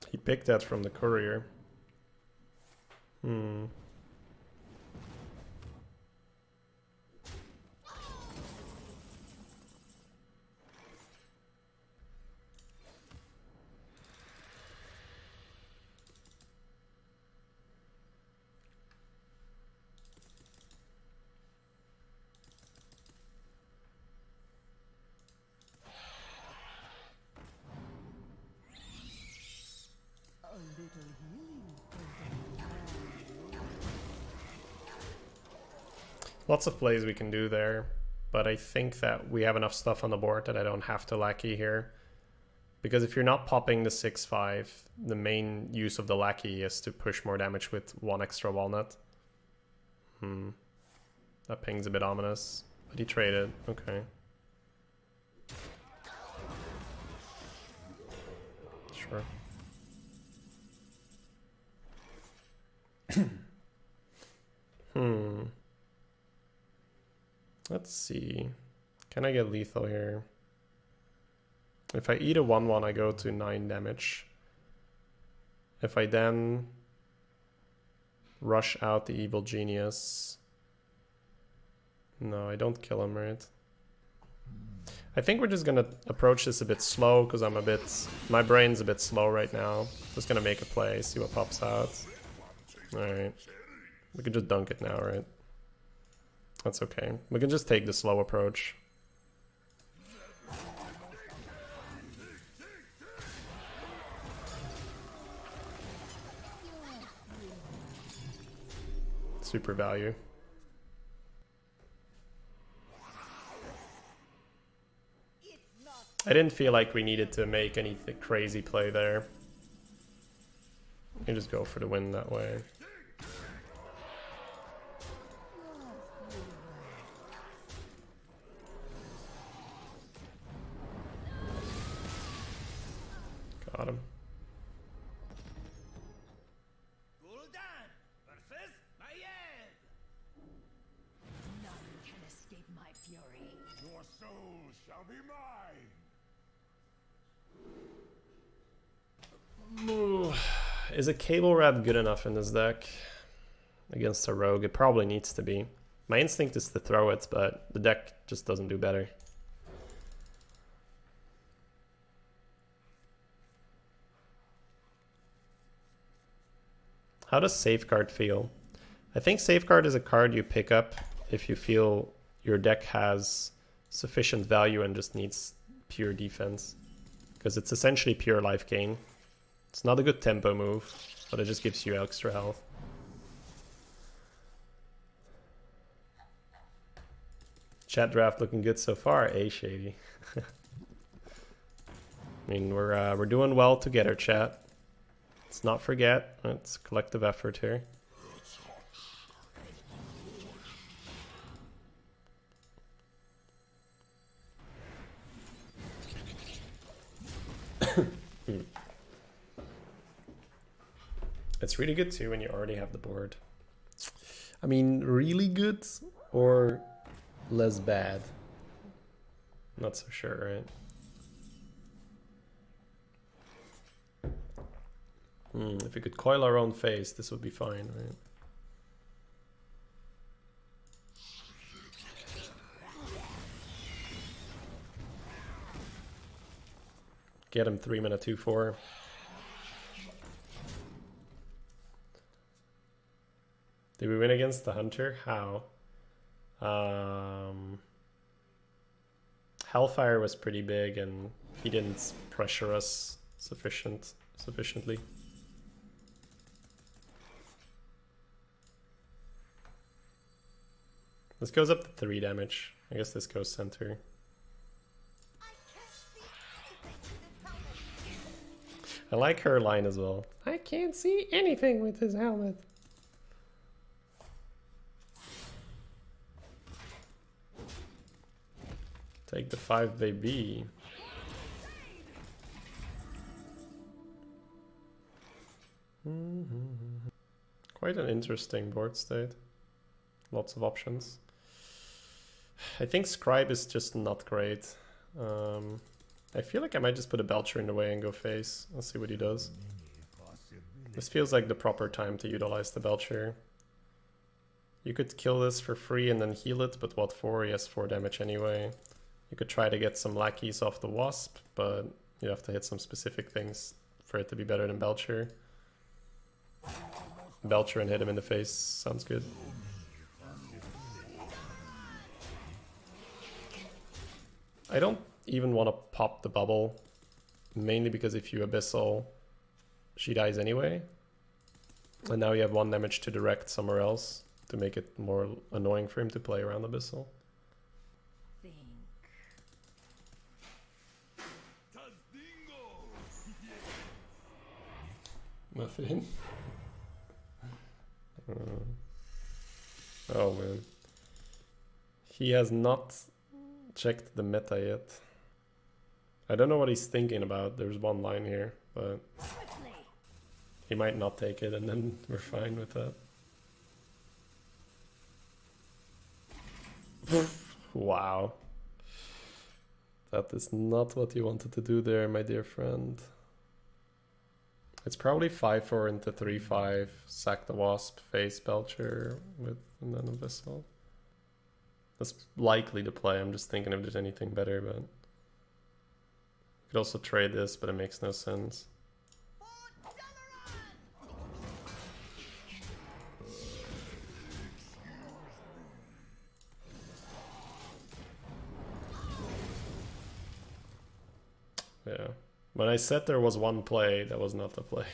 He picked that from the courier. Lots of plays we can do there, but I think that we have enough stuff on the board that I don't have to lackey here. Because if you're not popping the 6/5, the main use of the lackey is to push more damage with 1 extra walnut. That ping's a bit ominous, but he traded, okay. Sure. Let's see. Can I get lethal here? If I eat a 1/1, I go to 9 damage. If I then rush out the Evil Genius... No, I don't kill him, right? I think we're just gonna approach this a bit slow, because my brain's a bit slow right now. Just gonna make a play, see what pops out. Alright. We can just dunk it now, right? That's okay. We can just take the slow approach. Super value. I didn't feel like we needed to make any crazy play there. You just go for the win that way. Caught him. Gul'dan versus Mayed. None can escape my fury. Your soul shall be mine. Ooh. Is a Cable Rat good enough in this deck against a rogue? It probably needs to be. My instinct is to throw it, but the deck just doesn't do better. How does Safeguard feel? I think Safeguard is a card you pick up if you feel your deck has sufficient value and just needs pure defense. Because it's essentially pure life gain. It's not a good tempo move, but it just gives you extra health. Chat draft looking good so far, eh, Shady? I mean, we're doing well together, chat. Let's not forget, it's collective effort here. It's really good too when you already have the board. I mean, really good or less bad? Not so sure, right? If we could coil our own face, this would be fine, right? Get him 3-mana 2/4. Did we win against the Hunter? How? Hellfire was pretty big and he didn't pressure us sufficiently. This goes up to 3 damage. I guess this goes center. I like her line as well. I can't see anything with his helmet. Take the 5, baby. Quite an interesting board state. Lots of options. I think Scribe is just not great. I feel like I might just put a Belcher in the way and go face. Let's see what he does. This feels like the proper time to utilize the Belcher. You could kill this for free and then heal it, but what for? He has 4 damage anyway. You could try to get some lackeys off the Wasp, but you have to hit some specific things for it to be better than Belcher. Belcher and hit him in the face sounds good. I don't even want to pop the bubble, mainly because if you Abyssal, she dies anyway. And now you have 1 damage to direct somewhere else to make it more annoying for him to play around Abyssal. Muffin. Oh man. He has not checked the meta yet. I don't know what he's thinking about. There's one line here, but he might not take it and then we're fine with that. Wow. That is not what you wanted to do there, my dear friend. It's probably 5/4 into 3/5, sack the Wasp, face Belcher with and then Abyssal. That's likely to play. I'm just thinking if there's anything better, but you could also trade this, but it makes no sense. Yeah. When I said there was one play, that was not the play.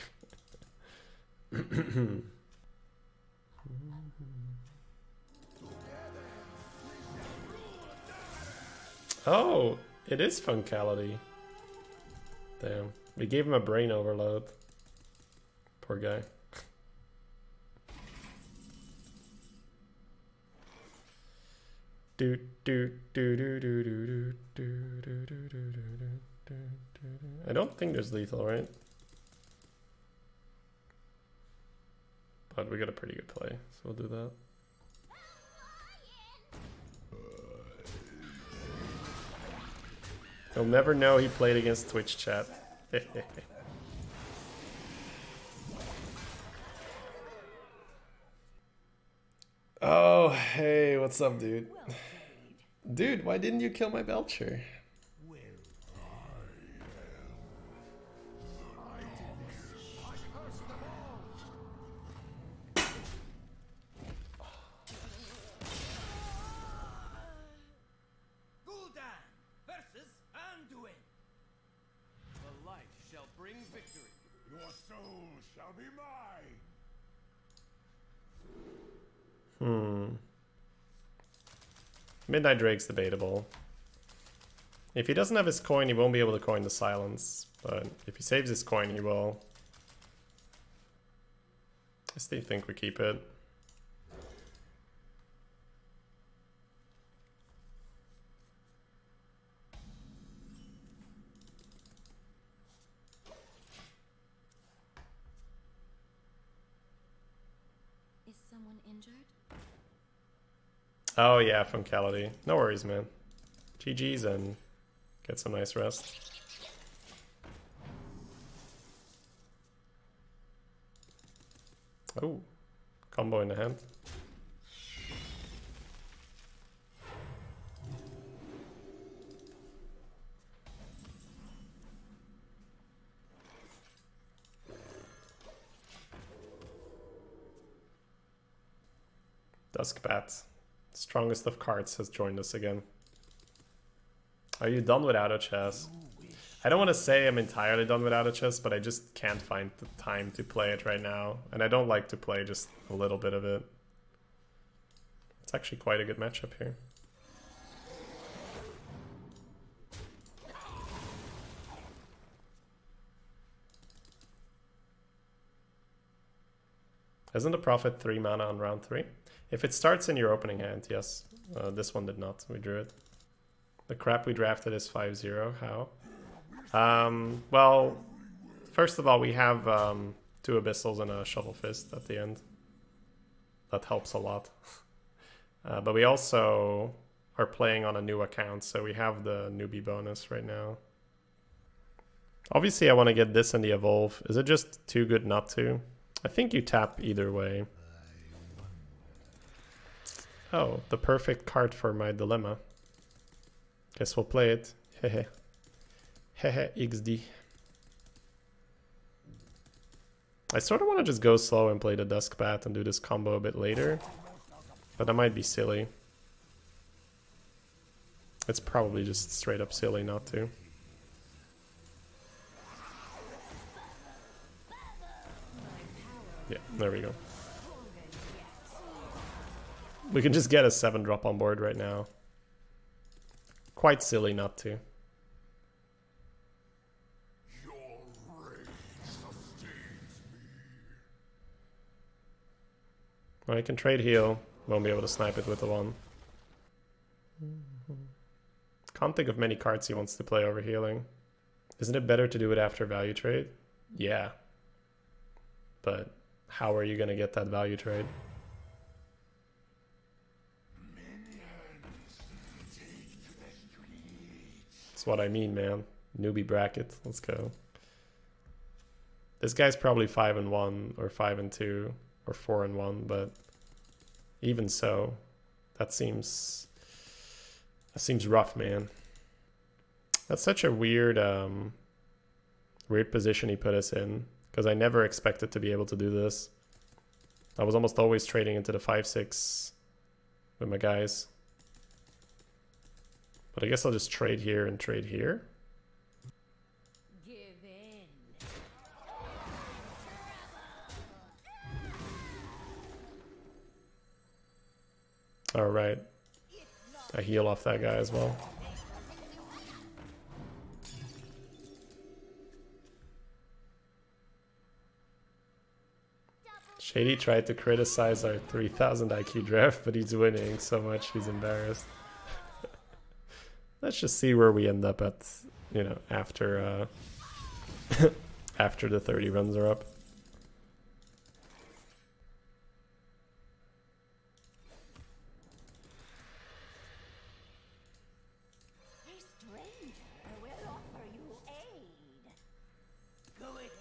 Oh, it is Funcality. Damn. We gave him a brain overload. Poor guy. I don't think there's lethal, right? But we got a pretty good play, so we'll do that. He'll never know he played against Twitch chat. Oh, hey, what's up, dude? Dude, why didn't you kill my Belcher? Midnight Drake's debatable. If he doesn't have his coin, he won't be able to coin the silence. But if he saves his coin, he will. I still think we keep it. Is someone injured? Oh yeah, Funkality. No worries, man. GG's and get some nice rest. Oh, combo in the hand. Duskbat. Strongest of cards has joined us again. Are you done with auto chess? I don't want to say I'm entirely done with auto chess, but I just can't find the time to play it right now. And I don't like to play just a little bit of it. It's actually quite a good matchup here. Isn't the Prophet 3 mana on round 3? If it starts in your opening hand, yes. This one did not. We drew it. The crap we drafted is 5-0. How? Well, first of all, we have 2 Abyssals and a Shovel Fist at the end. That helps a lot. But we also are playing on a new account, so we have the newbie bonus right now. Obviously, I want to get this and the Evolve. Is it just too good not to? I think you tap either way. Oh, the perfect card for my dilemma. Guess we'll play it. Hehe. Hehe, XD. I sort of want to just go slow and play the Duskbat and do this combo a bit later. But that might be silly. It's probably just straight up silly not to. Yeah, there we go. We can just get a 7-drop on board right now. Quite silly not to. Well, I can trade heal. Won't be able to snipe it with the 1. Can't think of many cards he wants to play over healing. Isn't it better to do it after value trade? Yeah. But how are you going to get that value trade? That's what I mean, man. Newbie bracket. Let's go. This guy's probably 5-1 or 5-2 or 4-1, but even so, that seems rough, man. That's such a weird weird position he put us in, because I never expected to be able to do this. I was almost always trading into the 5-6 with my guys. But I guess I'll just trade here and trade here. Give in. All right. I heal off that guy as well. Shady tried to criticize our 3000 IQ draft, but he's winning so much he's embarrassed. Let's just see where we end up at, you know, after After the 30 runs are up. A stranger will offer you aid. Go ahead.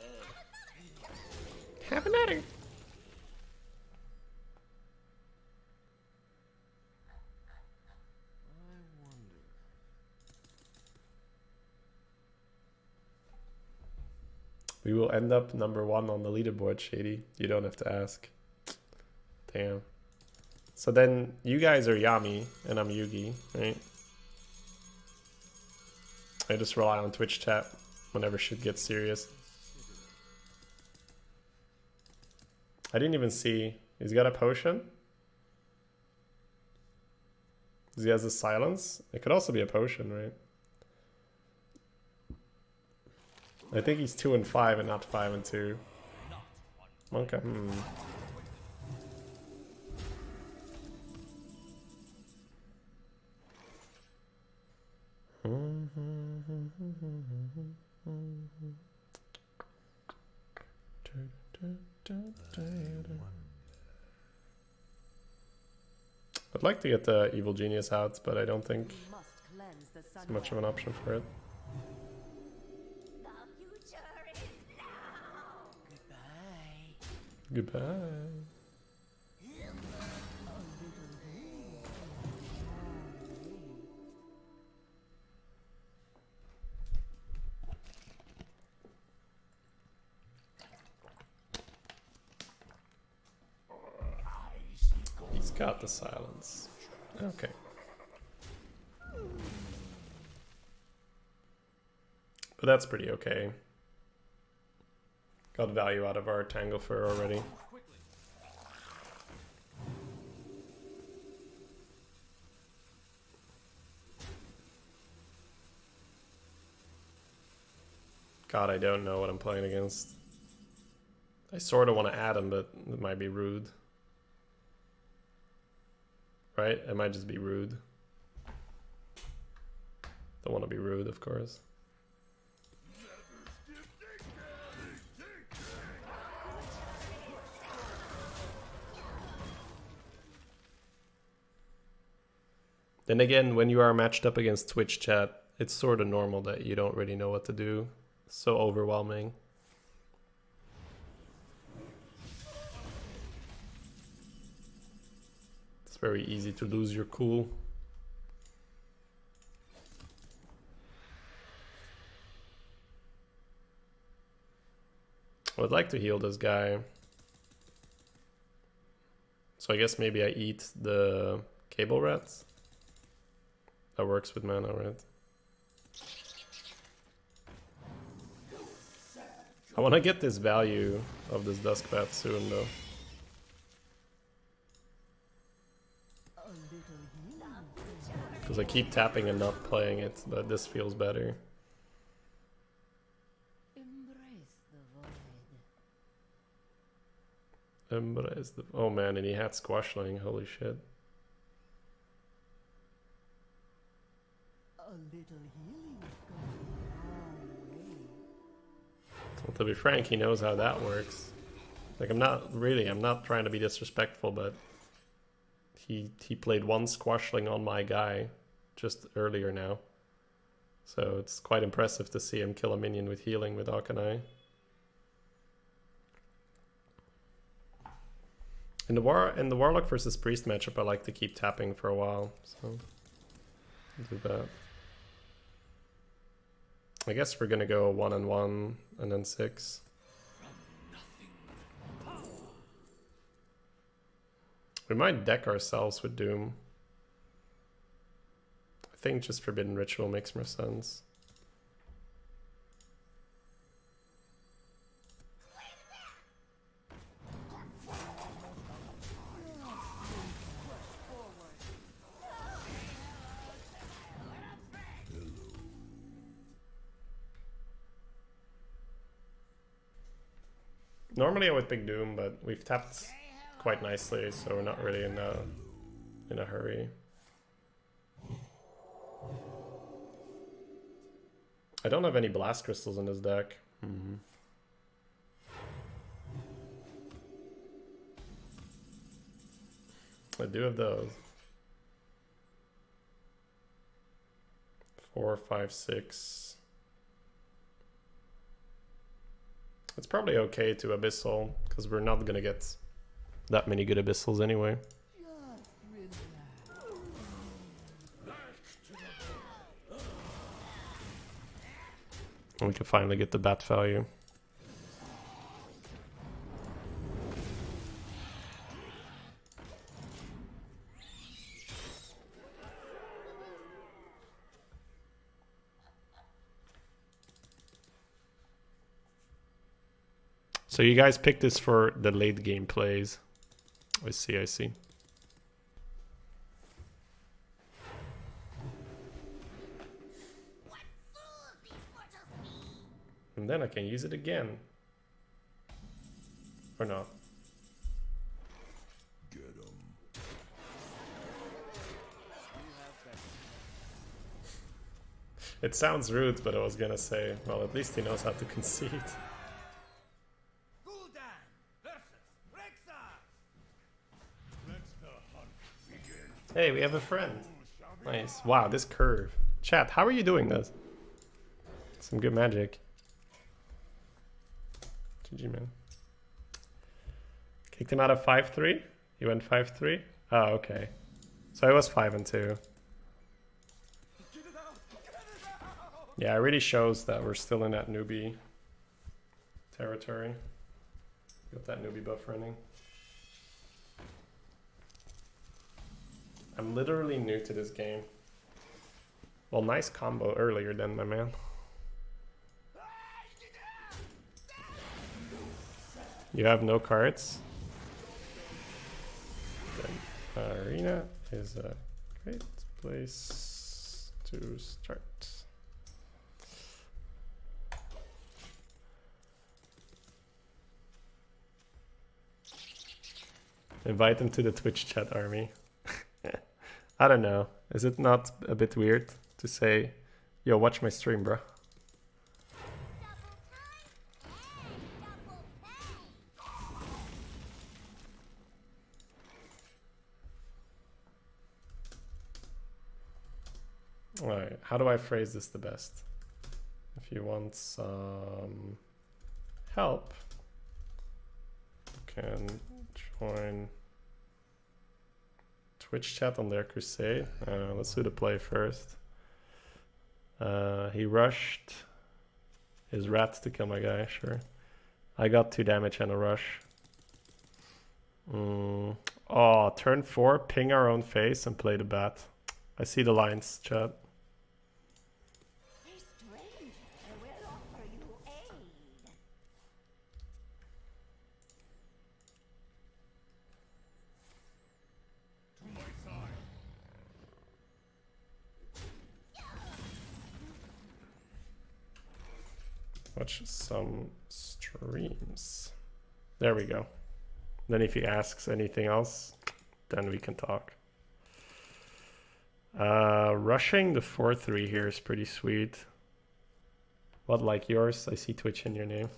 Have another. We will end up number 1 on the leaderboard, Shady. You don't have to ask. Damn. So then you guys are Yami and I'm Yugi, right? I just rely on Twitch chat whenever shit gets serious. I didn't even see. He's got a potion. He has a silence. It could also be a potion, right? I think he's 2 and 5 and not 5 and 2. Okay. I'd like to get the evil genius out, but I don't think it's much of an option for it. The future is now. Goodbye. Goodbye. He's got the silence. Okay. But that's pretty okay. Got value out of our Tangle Fur already. God, I don't know what I'm playing against. I sort of want to add him, but it might be rude. Right? It might just be rude. Don't want to be rude, of course. Then again, when you are matched up against Twitch chat, it's sort of normal that you don't really know what to do. It's so overwhelming. It's very easy to lose your cool. I would like to heal this guy. So I guess maybe I eat the cable rats. That works with mana, right? I want to get this value of this Duskbat soon, though. Because I keep tapping and not playing it, but this feels better. Embrace the... Oh man, and he had Squashling, holy shit. Well, to be frank, he knows how that works. Like, I'm not trying to be disrespectful, but he played one Squashling on my guy just earlier now. So it's quite impressive to see him kill a minion with healing with Akanai. In the Warlock versus Priest matchup, I like to keep tapping for a while, so I'll do that. I guess we're gonna go 1 and 1 and then 6. We might deck ourselves with Doom. I think just Forbidden Ritual makes more sense. Normally I would pick Doom, but we've tapped quite nicely, so we're not really in a hurry. I don't have any Blast Crystals in this deck. Hmm. I do have those. 4, 5, 6. It's probably okay to Abyssal, because we're not gonna get that many good Abyssals anyway. And we can finally get the bat value. So you guys picked this for the late game plays. I see, I see. And then I can use it again. Or not. Get 'em. It sounds rude, but I was gonna say, well, at least he knows how to concede. Hey, we have a friend. Nice. Wow, this curve. Chat, how are you doing this? Some good magic. GG, man. Kicked him out of 5-3? He went 5-3? Oh, okay. So I was 5-2. Yeah, it really shows that we're still in that newbie territory. Got that newbie buff running. I'm literally new to this game. Well, nice combo earlier then, my man. You have no cards. Then arena is a great place to start. Invite them to the Twitch chat army. I don't know. Is it not a bit weird to say, yo, watch my stream, bro? Alright, how do I phrase this the best? If you want some help, you can join Twitch chat on their crusade. Let's do the play first. He rushed his rats to kill my guy, sure. I got 2 damage and a rush. Oh, turn 4, ping our own face and play the bat. I see the lines, chat. Watch some streams. There we go. Then if he asks anything else, then we can talk. Rushing the 4-3 here is pretty sweet. What, like yours? I see Twitch in your name.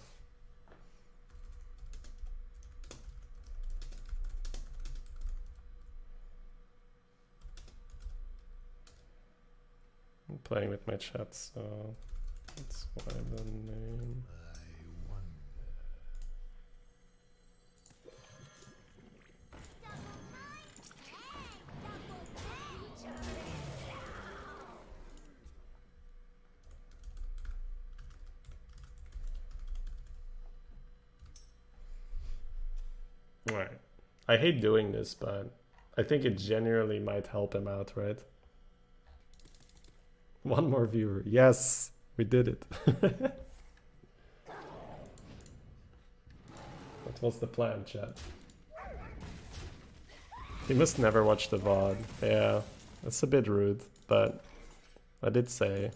I'm playing with my chat, so that's why the name. Right. I hate doing this, but I think it genuinely might help him out, right? One more viewer. Yes, we did it. What was the plan, chat? He must never watch the VOD. Yeah, that's a bit rude, but I did say.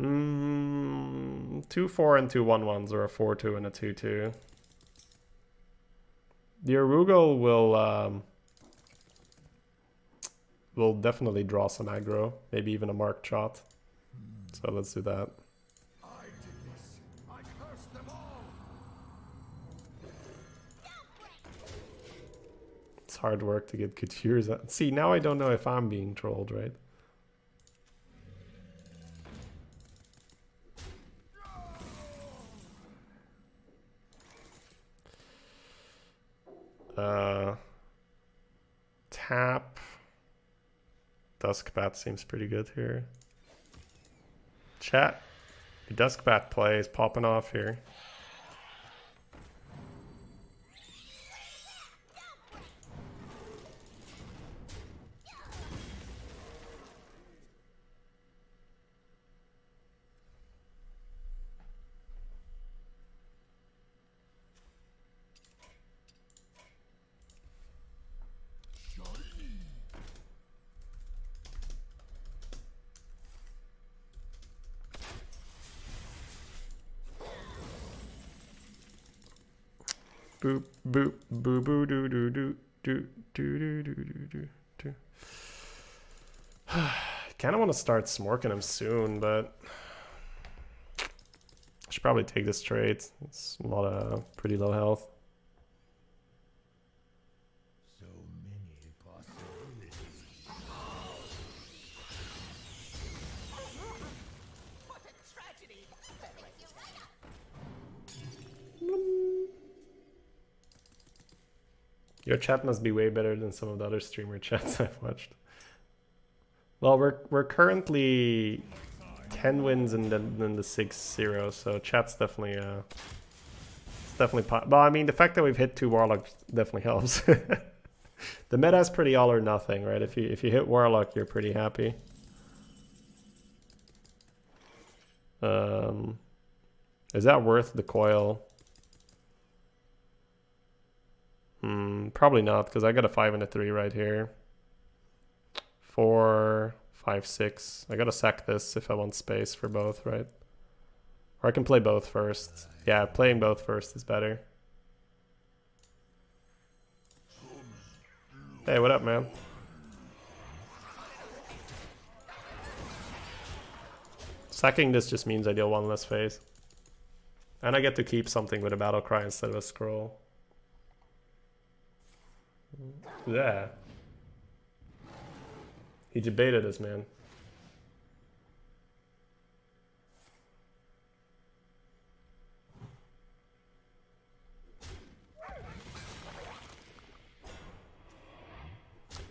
2-4 and 2 1-1s, or a 4-2 and a 2-2. The Arugel will definitely draw some aggro, maybe even a marked shot. So let's do that. hard work to get good viewers. See, now I don't know if I'm being trolled, right? Tap. Duskbat seems pretty good here. Chat. Your Duskbat play is popping off here. Boop boop boo boo doo doo doo doo doo doo doo doo doo. I kind of want to start smorking him soon, but I should probably take this trade. It's a lot of pretty low health. So many possibilities. What a tragedy! Your chat must be way better than some of the other streamer chats I've watched. Well, we're currently 10 wins and then the 6-0, so chat's definitely well, I mean, the fact that we've hit 2 Warlock definitely helps. The meta is pretty all or nothing, right? If you hit Warlock, you're pretty happy. Is that worth the coil? Probably not, because I got a 5 and a 3 right here. 4, 5, 6. I gotta sack this if I want space for both, right? Or I can play both first. Yeah, playing both first is better. Hey, what up, man? Sacking this just means I deal 1 less phase. And I get to keep something with a battle cry instead of a scroll. Yeah. He debated us, man.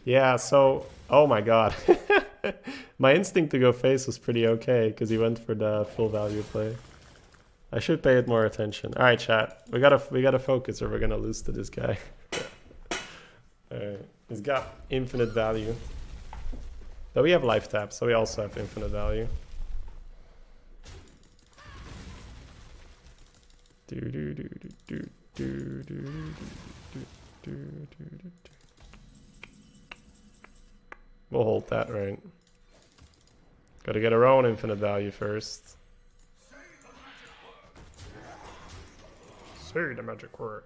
Yeah, so... Oh my god. My instinct to go face was pretty okay, because he went for the full value play. I should pay it more attention. Alright, chat. We gotta focus or we're gonna lose to this guy. Alright. He's got infinite value. But we have life tap, so we also have infinite value. We'll hold that, right? Gotta get our own infinite value first. Say the magic word.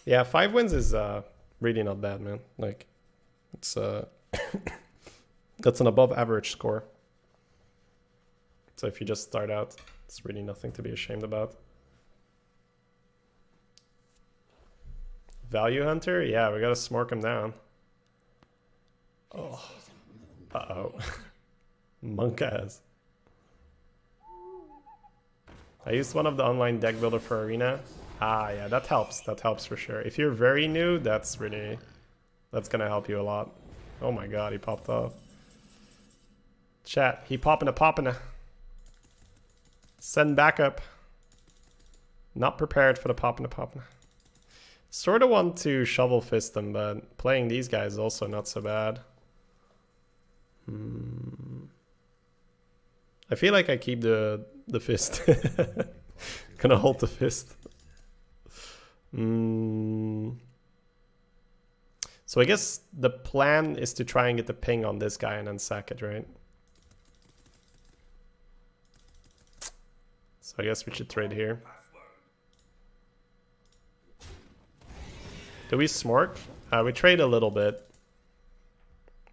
Yeah, 5 wins is really not bad, man. Like, it's that's an above average score. So if you just start out, it's really nothing to be ashamed about. Value hunter? Yeah, we gotta smork him down. Oh. Uh-oh. Monk ass. I used one of the online deck builder for Arena. Ah, yeah, that helps. That helps for sure. If you're very new, that's gonna help you a lot. Oh my god, he popped off. Chat, he popping. Send backup. Not prepared for the popping. Sort of want to shovel fist them, but playing these guys is also not so bad. I feel like I keep the fist. Gonna hold the fist. So I guess the plan is to try and get the ping on this guy and then sack it, right? So I guess we should trade here. Do we smork? We trade a little bit.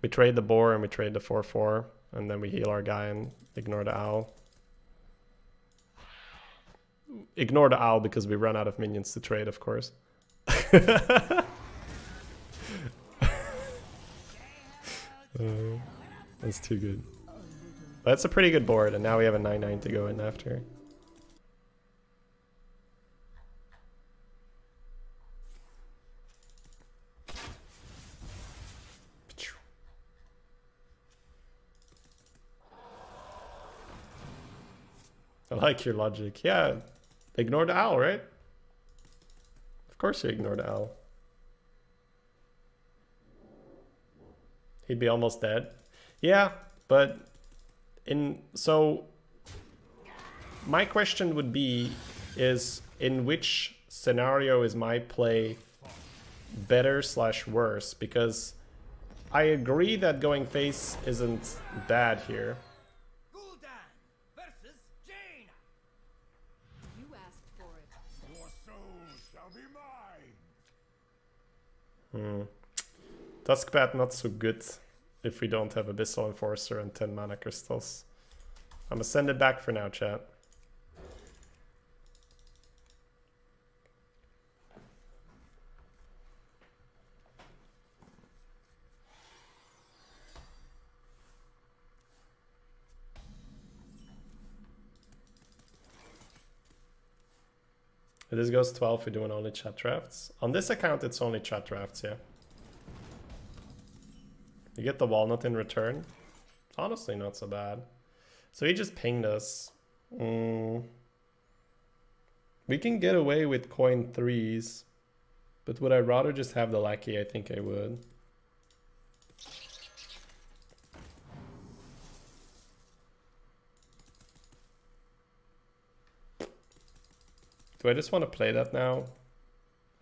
We trade the boar and we trade the 4/4, and then we heal our guy and ignore the owl. Ignore the owl because we run out of minions to trade, of course. That's too good. That's a pretty good board, and now we have a 9/9 to go in after. I like your logic. Yeah, ignore the owl, right? Of course you ignore the owl. He'd be almost dead. Yeah, but so my question would be is in which scenario is my play better / worse? Because I agree that going face isn't bad here. Gul'dan versus Jaina. You asked for it. Your soul shall be mine. Duskbat not so good if we don't have Abyssal Enforcer and 10 mana crystals. I'm gonna send it back for now, chat. This goes 12, we're doing only chat drafts. On this account, it's only chat drafts, yeah. You get the walnut in return. It's honestly not so bad. So he just pinged us. We can get away with coin 3s. But would I rather just have the lackey? I think I would. Do I just want to play that now?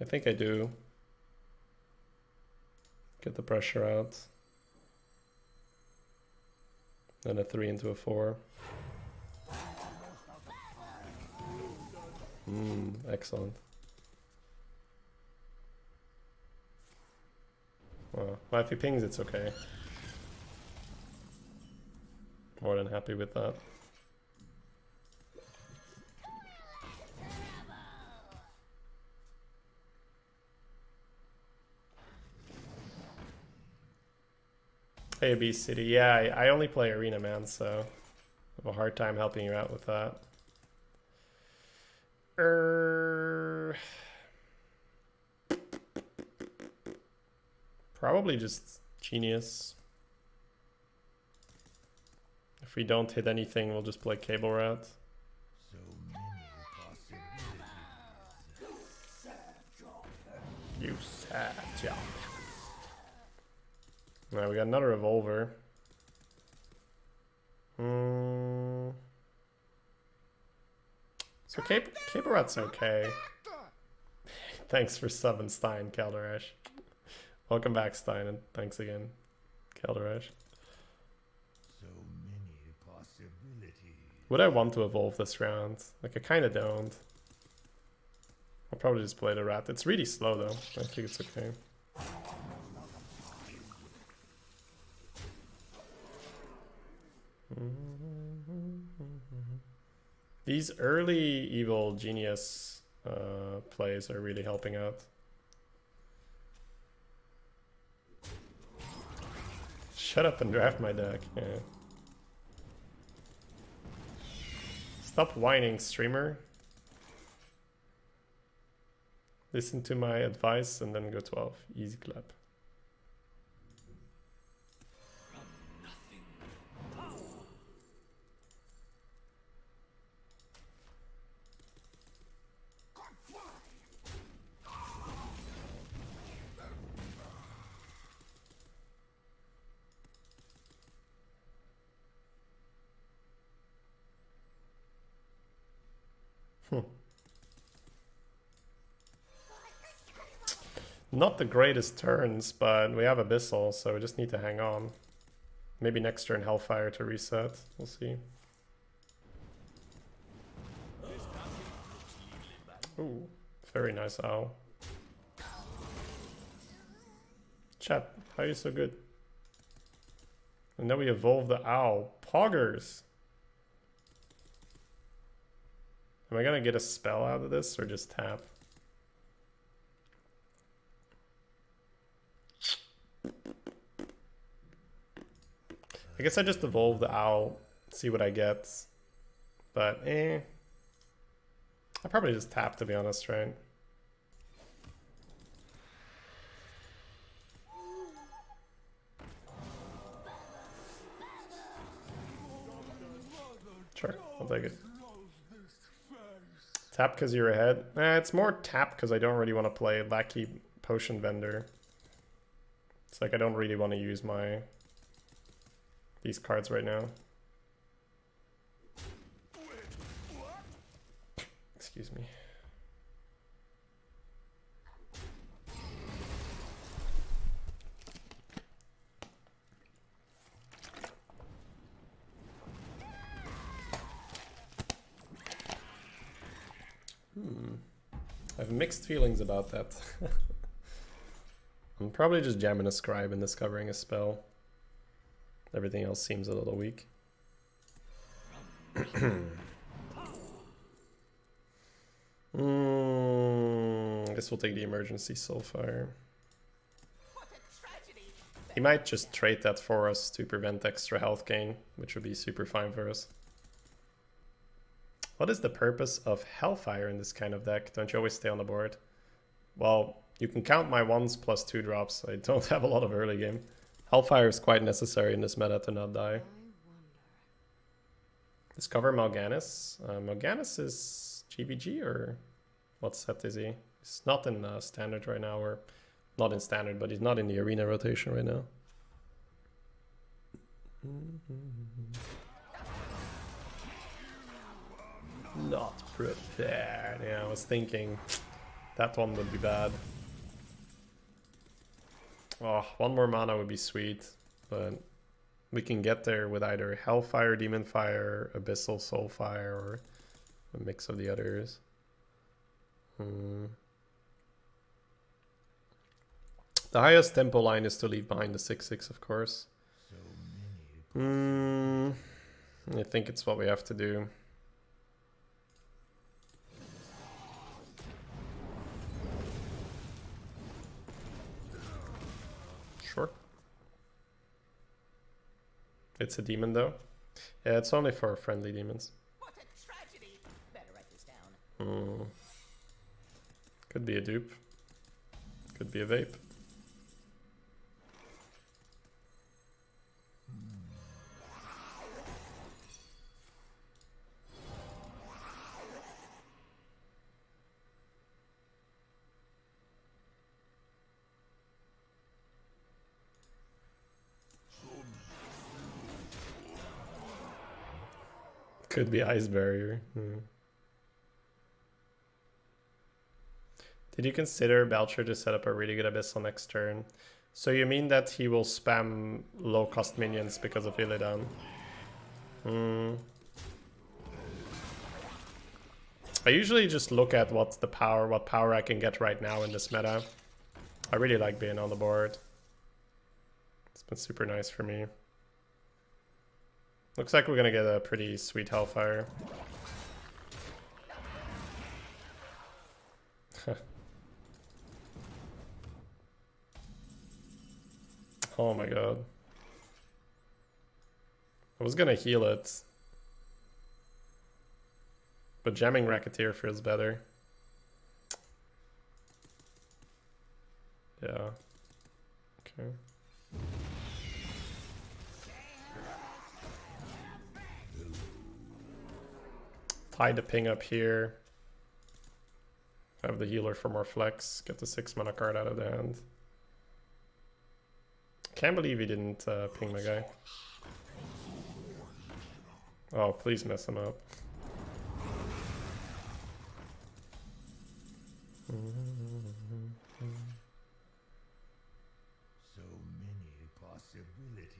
I think I do. Get the pressure out. Then a 3 into a 4. Excellent. Well, if he pings, it's okay. More than happy with that. AB City, yeah, I only play Arena, man, so I have a hard time helping you out with that. Probably just Genius. If we don't hit anything, we'll just play Cable Route. So many possibilities. You sad job. Alright, we got another Revolver. So Cable Route's okay. Thanks for subbing Stein, Calderash. Welcome back, Stein, and thanks again, Calderash. So many possibilities. Would I want to evolve this round? Like, I kind of don't. I'll probably just play the rat. It's really slow, though. I think it's okay. These early evil genius plays are really helping out. Shut up and draft my deck. Yeah. Stop whining, streamer. Listen to my advice and then go 12. Easy clap. Not the greatest turns, but we have Abyssal, so we just need to hang on. Maybe next turn Hellfire to reset. We'll see. Ooh, very nice owl. Chat, how are you so good? And then we evolve the owl. Poggers! Am I gonna get a spell out of this or just tap? I guess I just evolve the owl, see what I get. But I probably just tap, to be honest, right? Sure, I'll take it. Tap because you're ahead. It's more tap because I don't really want to play Lackey Potion Vendor. It's like I don't really want to use these cards right now. Excuse me. I have mixed feelings about that. I'm probably just jamming a scribe and discovering a spell. Everything else seems a little weak. I guess we'll take the emergency Soulfire. He might just trade that for us to prevent extra health gain, which would be super fine for us. What is the purpose of Hellfire in this kind of deck? Don't you always stay on the board? Well, you can count my 1s plus 2 drops. I don't have a lot of early game. Hellfire is quite necessary in this meta to not die. Discover Mal'Ganis. Mal'Ganis is GVG or what set is he? He's not in standard right now, or not in standard, but he's not in the arena rotation right now. Not prepared. Yeah, I was thinking that one would be bad. Oh, one more mana would be sweet, but we can get there with either Hellfire, Demon Fire, Abyssal Soulfire, or a mix of the others. The highest tempo line is to leave behind the 6/6, of course. I think it's what we have to do. Sure. It's a demon though. Yeah, it's only for friendly demons. What a tragedy. Better write this down. Could be a dupe. Could be a vape. Could be Ice Barrier. Did you consider Belcher to set up a really good Abyssal next turn? So you mean that he will spam low cost minions because of Illidan? I usually just look at what power I can get right now in this meta. I really like being on the board. It's been super nice for me. Looks like we're gonna get a pretty sweet Hellfire. Oh my god. I was gonna heal it, but jamming Racketeer feels better. Yeah. Okay. Tie the ping up here. Have the healer for more flex. Get the 6 mana card out of the hand. Can't believe he didn't ping my guy. Oh, please mess him up. So many possibilities.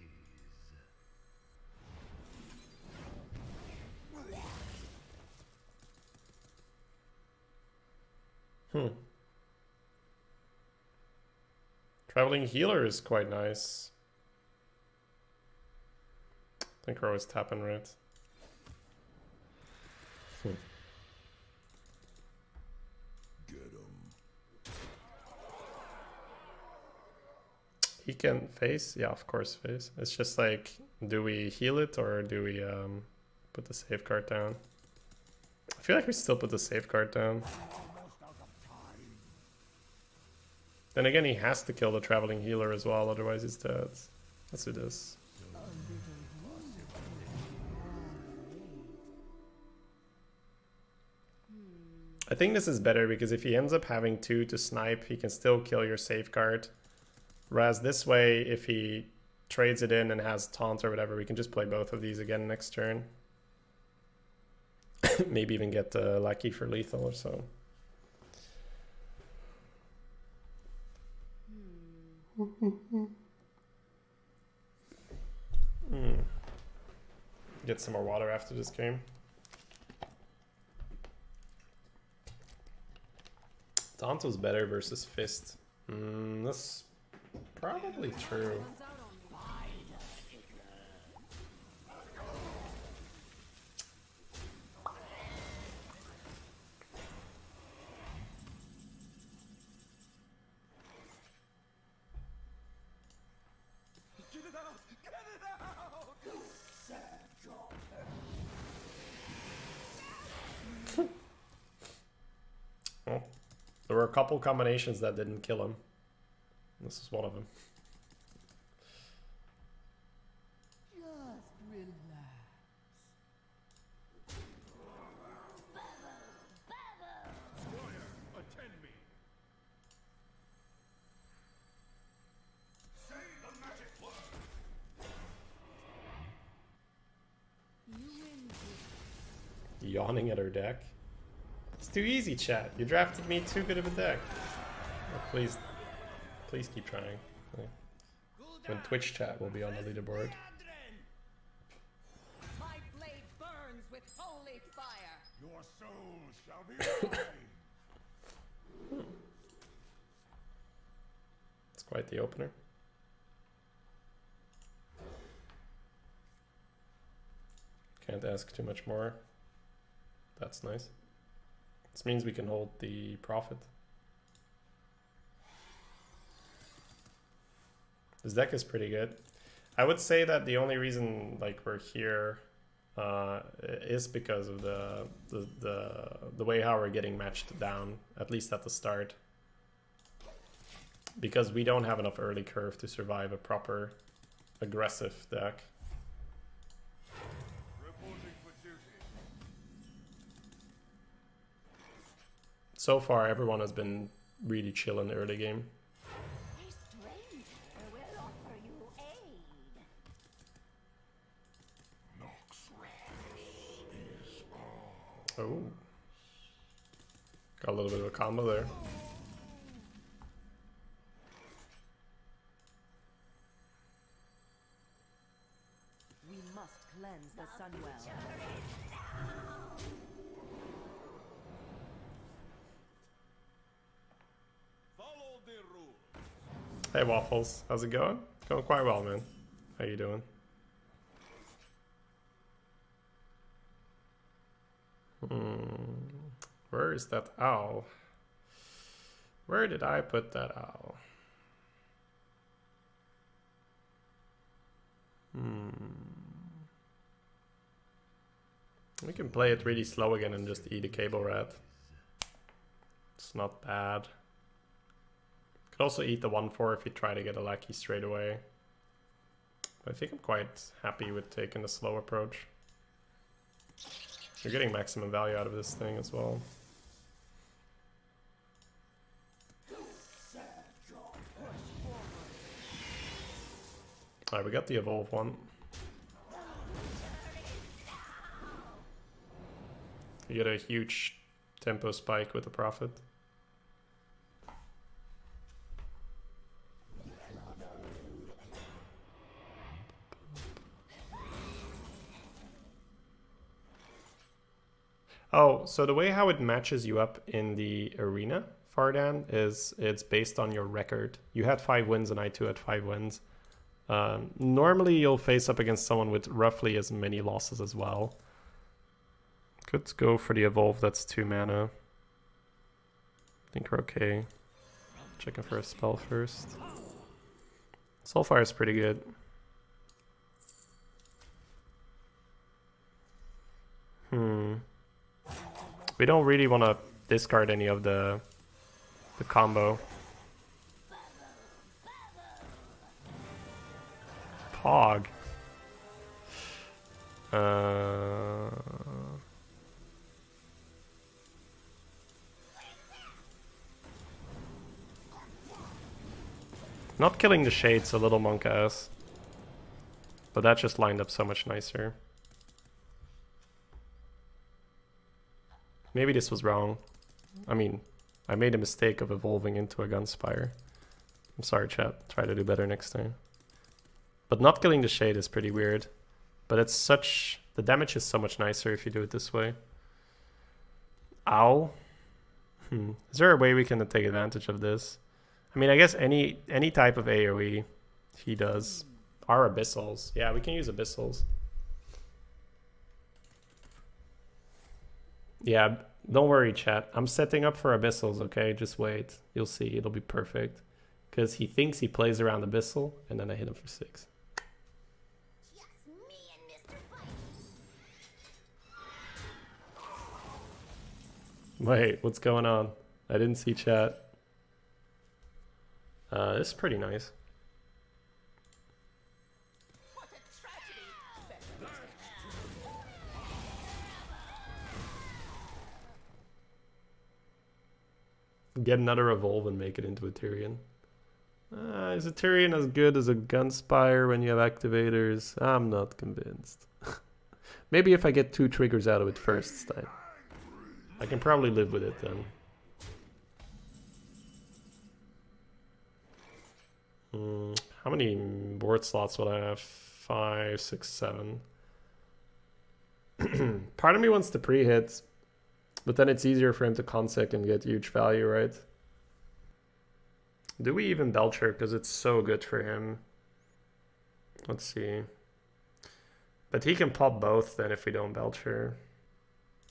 Traveling healer is quite nice. I think we're always tapping right. He can face? Yeah, of course face. It's just like, do we heal it or do we put the safeguard down? I feel like we still put the safeguard down. Then again, he has to kill the traveling healer as well, otherwise he's dead. Let's do this. I think this is better because if he ends up having 2 to snipe, he can still kill your safeguard. Whereas this way, if he trades it in and has taunt or whatever, we can just play both of these again next turn. Maybe even get Lucky for lethal or so. Get some more water after this game. Taunt was better versus Fist. That's probably true. Well, there were a couple combinations that didn't kill him. This is one of them. Just relax. Squire, attend me. Say the magic word. Yawning at her deck. It's too easy, chat. You drafted me too good of a deck. Oh, please keep trying. Yeah. When Twitch chat will be on the leaderboard. My blade burns with holy fire. Your soul shall be mine. It's quite the opener. Can't ask too much more. That's nice. This means we can hold the profit. This deck is pretty good. I would say that the only reason like we're here is because of the way how we're getting matched down, at least at the start. Because we don't have enough early curve to survive a proper aggressive deck. So far, everyone has been really chill in the early game. A stranger will offer you aid. Oh. Got a little bit of a combo there. We must cleanse the Sunwell. Follow the rules. Hey Waffles, how's it going? It's going quite well, man. How you doing? Where is that owl? Where did I put that owl? We can play it really slow again and just eat a cable rat. It's not bad. Could also eat the 1/4 if you try to get a lucky straight away. But I think I'm quite happy with taking the slow approach. You're getting maximum value out of this thing as well. Alright, we got the evolve one. You get a huge tempo spike with the profit. Oh, so the way how it matches you up in the arena, Fardan, is it's based on your record. You had 5 wins and I too had 5 wins. Normally you'll face up against someone with roughly as many losses as well. Could go for the evolve, that's 2 mana. I think we're okay. Checking for a spell first. So far it's pretty good. We don't really want to discard any of the combo. Pog. Not killing the Shade's a little monk ass. But that just lined up so much nicer. Maybe this was wrong. I mean, I made a mistake of evolving into a Gunspire. I'm sorry, chat. Try to do better next time. But not killing the Shade is pretty weird. But it's such... The damage is so much nicer if you do it this way. Ow. Is there a way we can take advantage of this? I mean, I guess any type of AoE he does. Our Abyssals. Yeah, we can use Abyssals. Yeah, don't worry, chat. I'm setting up for Abyssals, okay? Just wait. You'll see. It'll be perfect. Because he thinks he plays around Abyssal, and then I hit him for 6. Just me and Mr. Fight. Wait, what's going on? I didn't see chat. This is pretty nice. What a tragedy! Better Get another Evolve and make it into a Tyrion. Is a Tyrion as good as a Gunspire when you have activators? I'm not convinced. Maybe if I get 2 triggers out of it first time. I can probably live with it then. How many board slots will I have? 5, 6, 7. Part of me wants to pre-hit, but then it's easier for him to consec and get huge value, right? Do we even Belcher? Because it's so good for him. Let's see. But he can pop both then if we don't Belcher.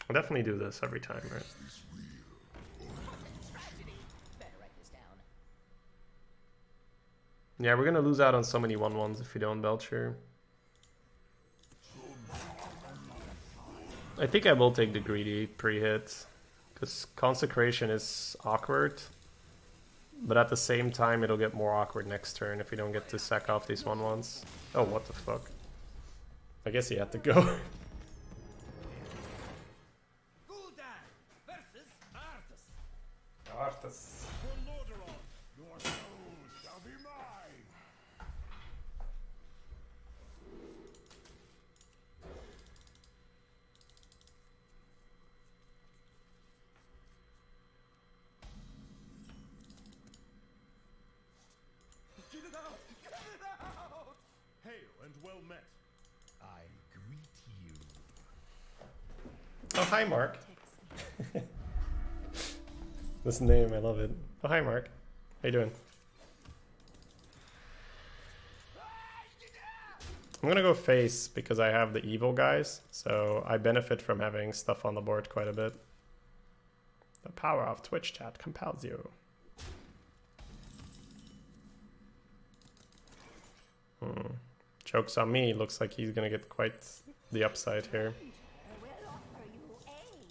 I'll definitely do this every time, right? tragedy! Better write this down. Yeah, we're gonna lose out on so many 1/1s if we don't Belcher. I think I will take the greedy pre-hit. Because Consecration is awkward. But at the same time, it'll get more awkward next turn if we don't get to sack off these 1/1s. Oh, what the fuck. I guess he had to go. Gul'dan versus Arthas. Arthas. For Lordaeron, your soul shall be mine. Get it out! Get it out! Hail and well met. I greet you. Oh, hi, Mark. This name, I love it. Oh, hi, Mark. How you doing? I'm gonna go face because I have the evil guys, so I benefit from having stuff on the board quite a bit. The power of Twitch chat compels you. Joke's on me, looks like he's gonna get quite the upside here. We'll offer you aid.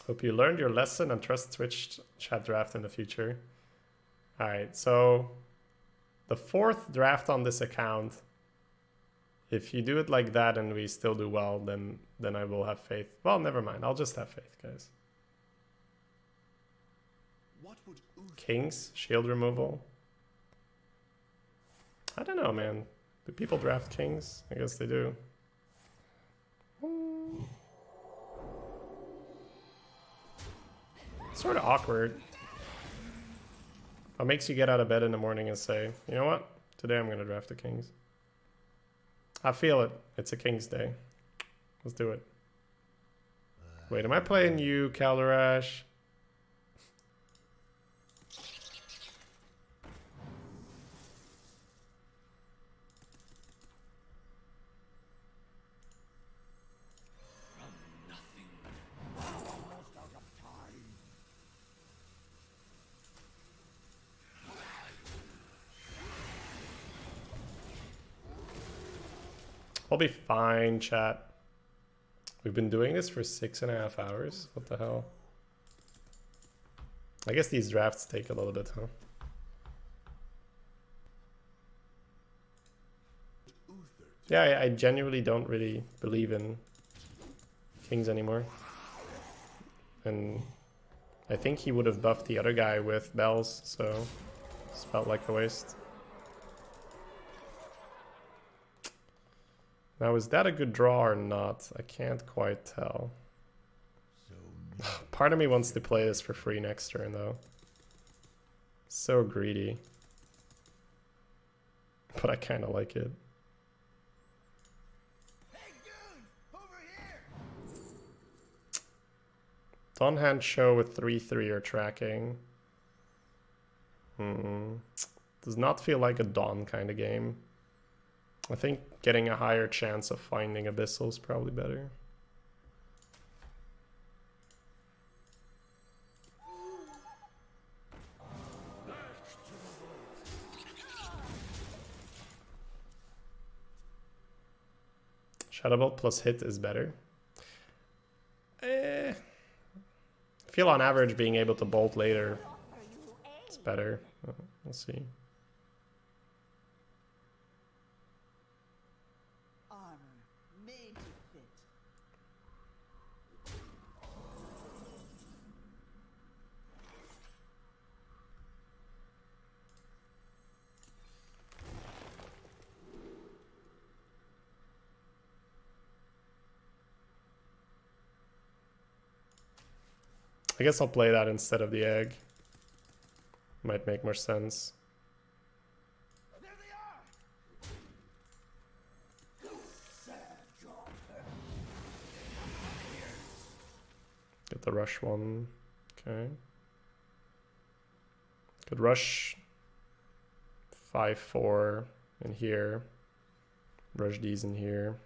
Hope you learned your lesson and trust Twitch chat draft in the future. Alright, so the 4th draft on this account, if you do it like that and we still do well, then I will have faith. Well, never mind, I'll just have faith, guys. What would Kings, shield removal. I don't know, man. Do people draft kings? I guess they do. It's sort of awkward. What makes you get out of bed in the morning and say, you know what? Today I'm going to draft the kings. I feel it. It's a king's day. Let's do it. Wait, am I playing you, Calderash? I'll be fine, chat. We've been doing this for 6.5 hours. What the hell? I guess these drafts take a little bit, huh? Yeah, I genuinely don't really believe in kings anymore. And I think he would have buffed the other guy with bells, so this felt like a waste. Now, is that a good draw or not? I can't quite tell. Part of me wants to play this for free next turn, though. So greedy. But I kind of like it. Hey, dudes, over here. Dawn hand show with 3/3 or tracking. Does not feel like a Dawn kind of game. I think getting a higher chance of finding Abyssal is probably better. Shadowbolt plus hit is better. I feel on average being able to bolt later is better. We'll see. Armor made to fit. I guess I'll play that instead of the egg. Might make more sense. There they are. Get the rush one. Okay. Could rush 5/4 in here. Rush these in here.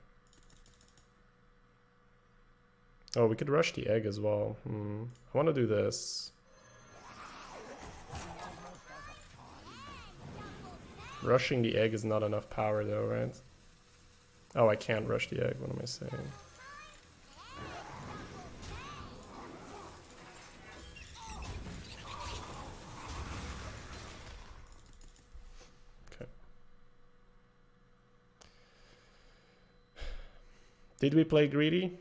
Oh, we could rush the egg as well. I want to do this. Rushing the egg is not enough power though, right? Oh, I can't rush the egg. What am I saying? Okay. Did we play greedy?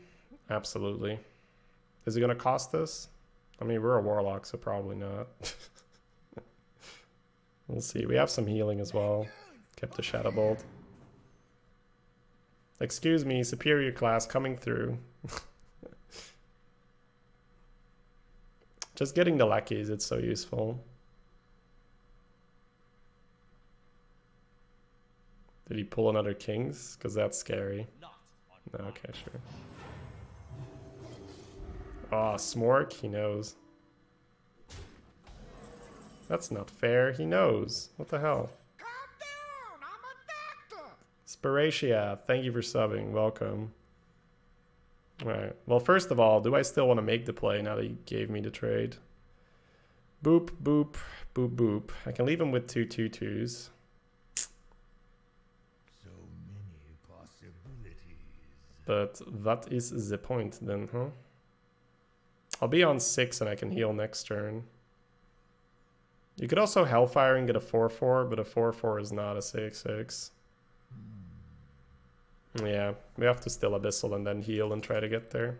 Absolutely. Is it going to cost us? I mean, we're a Warlock, so probably not. We'll see. We have some healing as well. Kept the Shadowbolt. Excuse me, superior class coming through. Just getting the lackeys, it's so useful. Did he pull another Kings? Because that's scary. No, okay, sure. Oh, Smork, he knows. That's not fair, he knows. What the hell? Calm down. I'm a doctor. Spiratia, thank you for subbing. Welcome. Alright, well, first of all, do I still want to make the play now that you gave me the trade? Boop, boop, boop, boop. I can leave him with 2/2/2s. So many possibilities. But that is the point then, huh? I'll be on 6 and I can heal next turn. You could also Hellfire and get a 4/4, but a 4/4 is not a 6/6. Yeah, we have to still Abyssal and then heal and try to get there.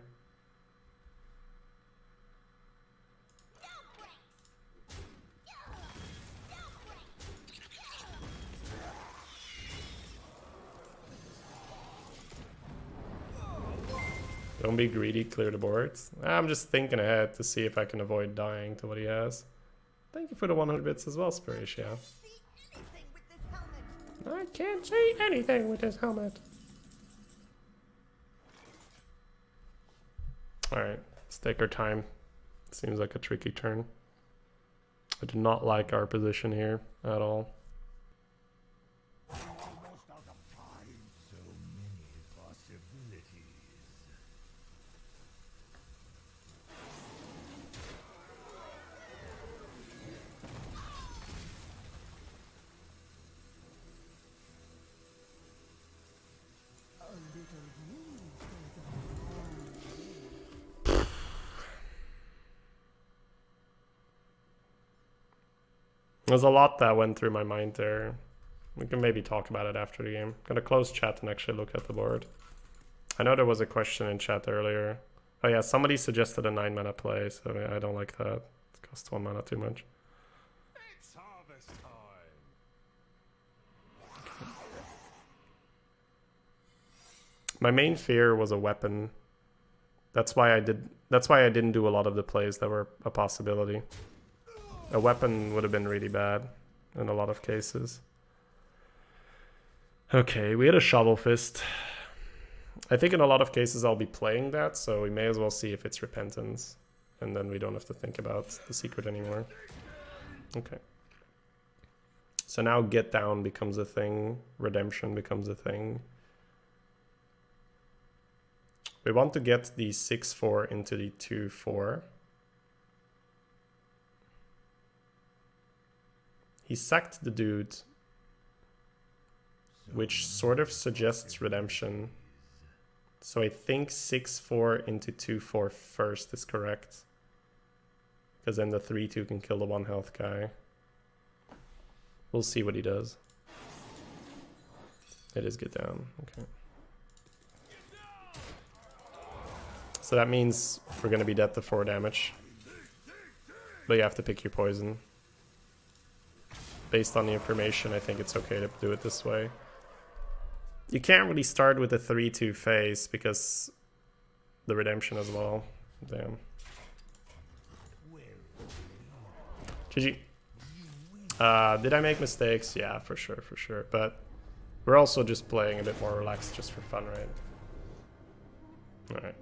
Don't be greedy, clear the boards. I'm just thinking ahead to see if I can avoid dying to what he has. Thank you for the 100 bits as well, Spiratia. I can't see anything with this helmet. Alright, let's take our time. Seems like a tricky turn. I do not like our position here at all. So many possibilities. There's a lot that went through my mind there. We can maybe talk about it after the game. Gonna close chat and actually look at the board. I know there was a question in chat earlier. Oh yeah, somebody suggested a 9 mana play, so yeah, I don't like that. It costs 1 mana too much. It's harvest time. My main fear was a weapon. That's why I didn't do a lot of the plays that were a possibility. A weapon would have been really bad in a lot of cases. Okay, we had a Shovel Fist. I think in a lot of cases I'll be playing that, so we may as well see if it's Repentance. And then we don't have to think about the secret anymore. Okay. So now Get Down becomes a thing. Redemption becomes a thing. We want to get the 6/4 into the 2/4. He sacked the dude, which sort of suggests redemption. So I think 6/4 into 2/4 first is correct. Because then the 3/2 can kill the 1 health guy. We'll see what he does. It is Get Down. Okay. So that means we're going to be dead to 4 damage. But you have to pick your poison. Based on the information, I think it's okay to do it this way. You can't really start with a 3/2 phase because the redemption as well. Damn. GG. Did I make mistakes? Yeah, for sure, for sure. But we're also just playing a bit more relaxed just for fun, right? Alright.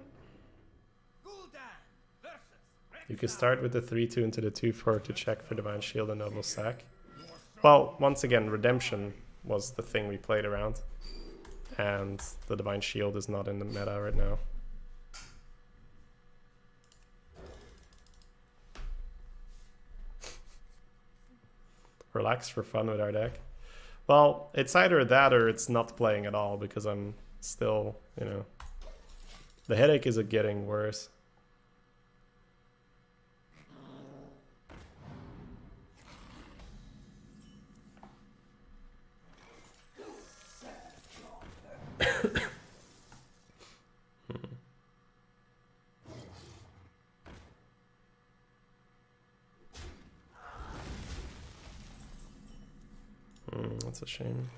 You can start with the 3/2 into the 2/4 to check for Divine Shield and Noble Sack. Well, once again, Redemption was the thing we played around. And the Divine Shield is not in the meta right now. Relax for fun with our deck. Well, it's either that or it's not playing at all because I'm still, you know... The headache is getting worse. That's a shame.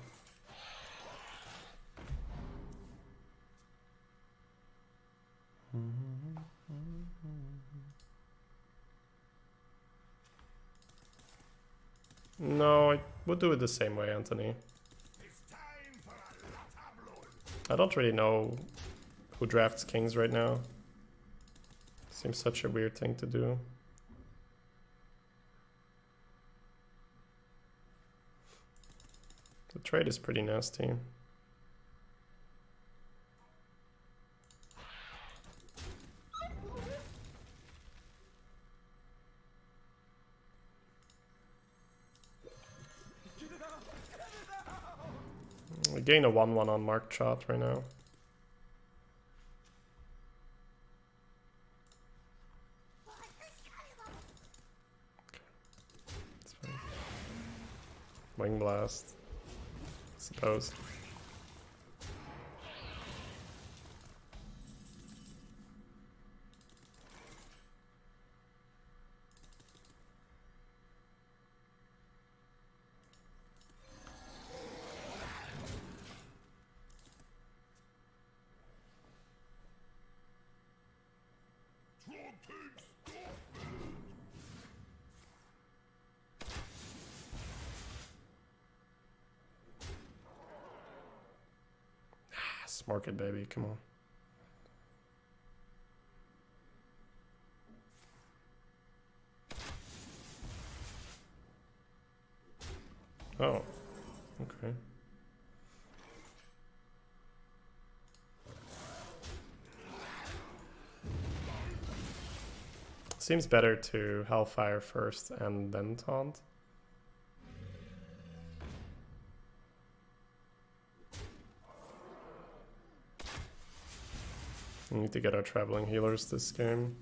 No, I would do it the same way, Anthony. I don't really know who drafts kings right now. Seems such a weird thing to do. The trade is pretty nasty. We gain a 1/1 on Mark Chart right now. That's fine. Wing Blast. Suppose. Market, baby, come on. Oh, okay. Seems better to Hellfire first and then Taunt. We need to get our traveling healers this game.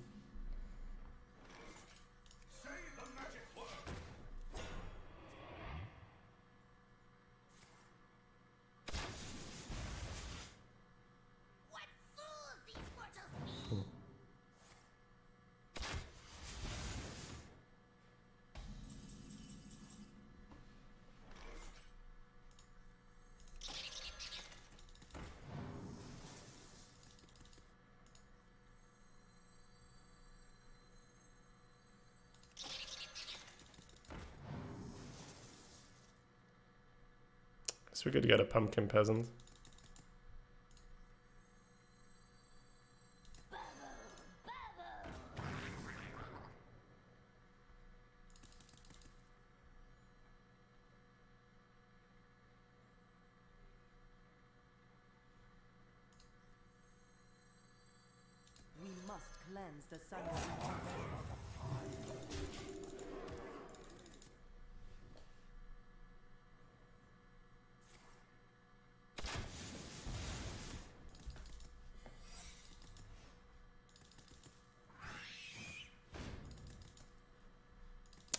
Guess we could get a pumpkin peasant. We must cleanse the sun.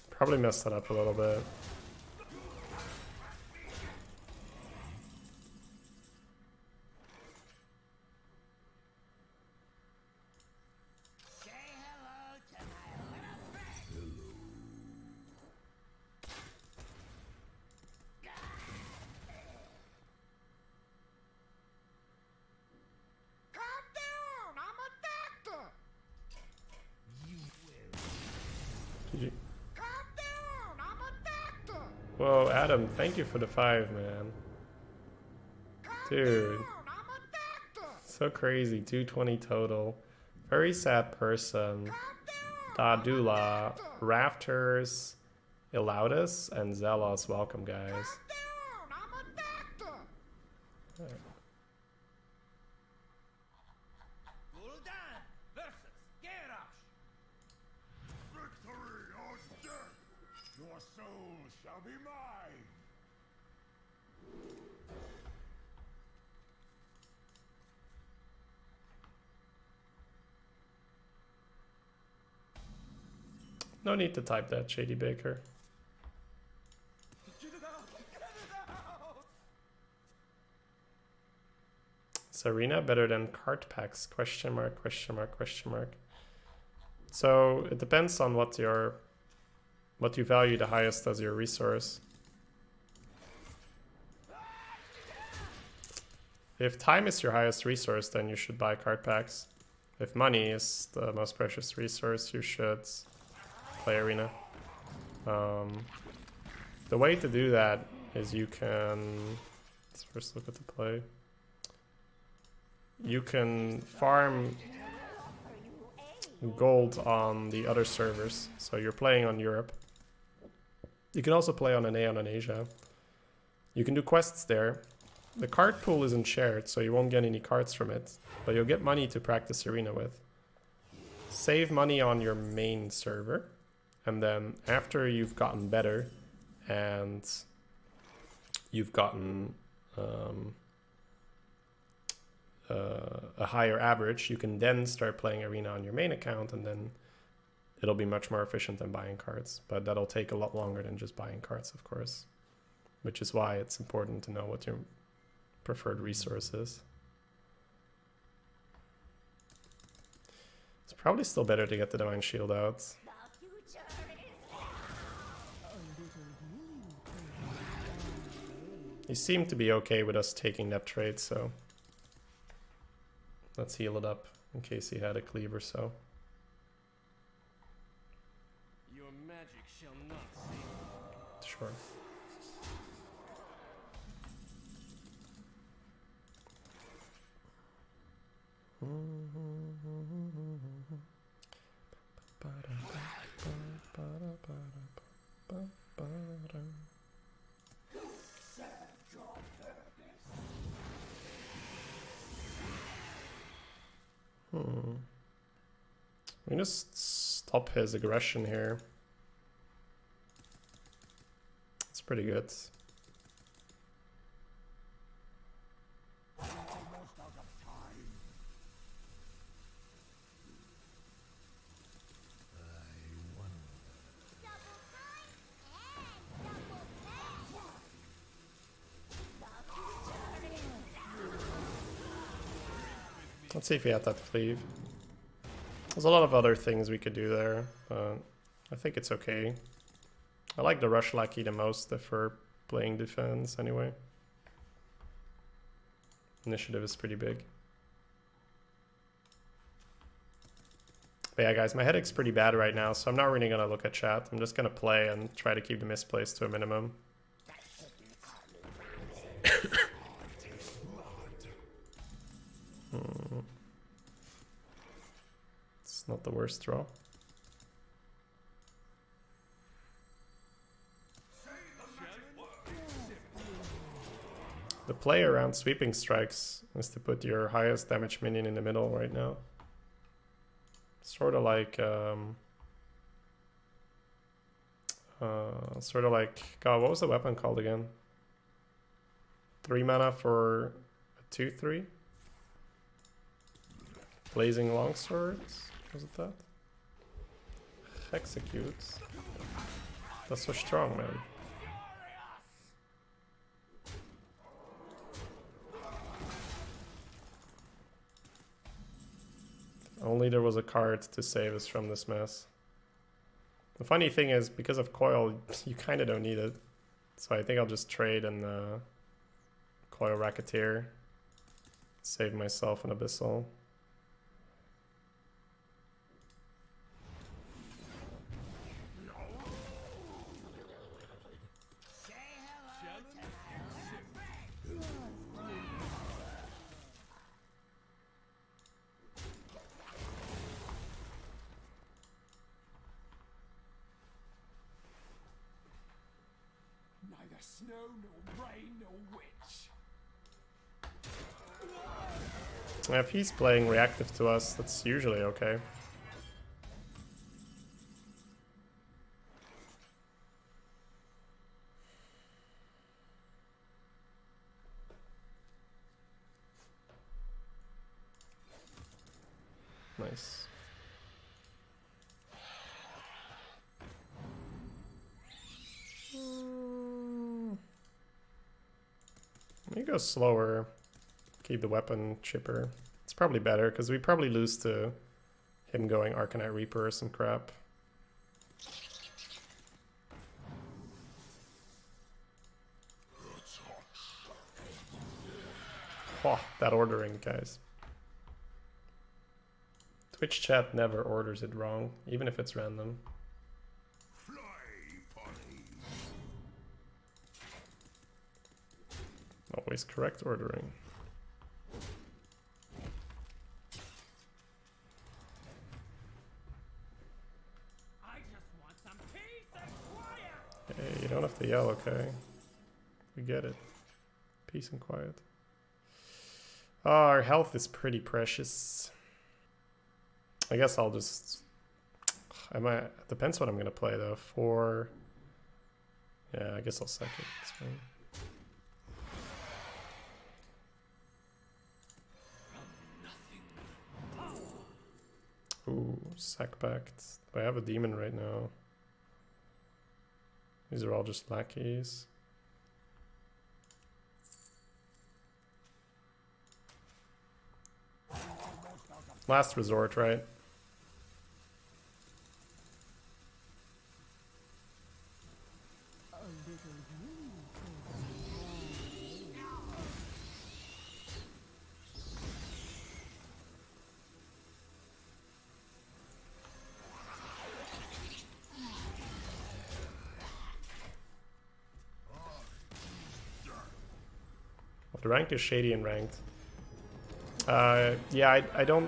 Probably messed that up a little bit. Calm down, I'm a doctor. GG. Calm down, I'm a doctor. Whoa, Adam, thank you for the 5, man. Dude, I'm a doctor. so crazy. 220 total. Very sad person. Dadula, Rafters, Ilautus, and Zelos. Welcome, guys. Down, I'm a doctor. Gul'dan versus Garrosh. Victory or death. Your soul shall be mine. No need to type that, Shady Baker. Get it out. Get it out. Is Arena better than card packs? Question mark, question mark, question mark. So it depends on what you value the highest as your resource. If time is your highest resource, then you should buy card packs. If money is the most precious resource, you should play Arena. The way to do that is you can... Let's first look at the play. You can farm gold on the other servers. So you're playing on Europe. You can also play on NA on Asia. You can do quests there. The card pool isn't shared, so you won't get any cards from it. But you'll get money to practice Arena with. Save money on your main server. And then after you've gotten better and you've gotten a higher average, you can then start playing Arena on your main account, and then it'll be much more efficient than buying cards. But that'll take a lot longer than just buying cards, of course, which is why it's important to know what your preferred resource is. It's probably still better to get the Divine Shield out. He seemed to be okay with us taking that trade, so let's heal it up in case he had a cleave or so. Your magic shall not save. Sure. We just stop his aggression here. It's pretty good. Let's see if we have that cleave. There's a lot of other things we could do there, but I think it's okay. I like the Rush Lackey the most if we're playing defense anyway. Initiative is pretty big. But yeah, guys, my headache's pretty bad right now, so I'm not really gonna look at chat. I'm just gonna play and try to keep the misplays to a minimum. not the worst draw. The play around sweeping strikes is to put your highest damage minion in the middle right now. Sort of like God, what was the weapon called again? 3 mana for a 2/3. Blazing Longswords, was it that? Executes. That's so strong, man. Only there was a card to save us from this mess. The funny thing is, because of Coil, you kind of don't need it. So I think I'll just trade and Coil Racketeer. Save myself an Abyssal. Snow, no rain, no witch. If he's playing reactive to us, that's usually okay. Nice. Let me go slower, keep the weapon chipper. It's probably better, because we probably lose to him going Arcanite Reaper or some crap. Oh, that ordering, guys. Twitch chat never orders it wrong, even if it's random. Always correct ordering. I just want some peace and quiet. Hey, you don't have to yell, okay? We get it. Peace and quiet. Oh, our health is pretty precious. I guess I'll just... It depends what I'm gonna play though. 4... Yeah, I guess I'll sack it. It's fine. Ooh, sack pact. I have a demon right now. These are all just lackeys. Last resort, right? The rank is shady and ranked. Yeah,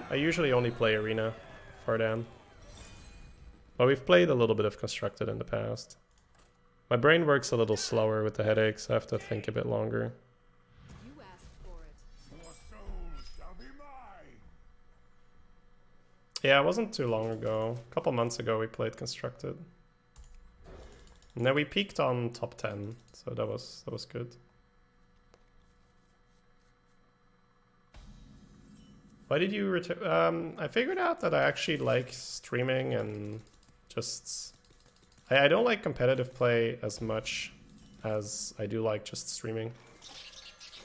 I usually only play arena for them. But we've played a little bit of constructed in the past. My brain works a little slower with the headaches. I have to think a bit longer. You asked for it. Your souls shall be mine. Yeah, it wasn't too long ago. A couple months ago we played constructed. And then we peaked on top 10, so that was good. Why did you return? I figured out that I actually like streaming and just... I don't like competitive play as much as I do like just streaming.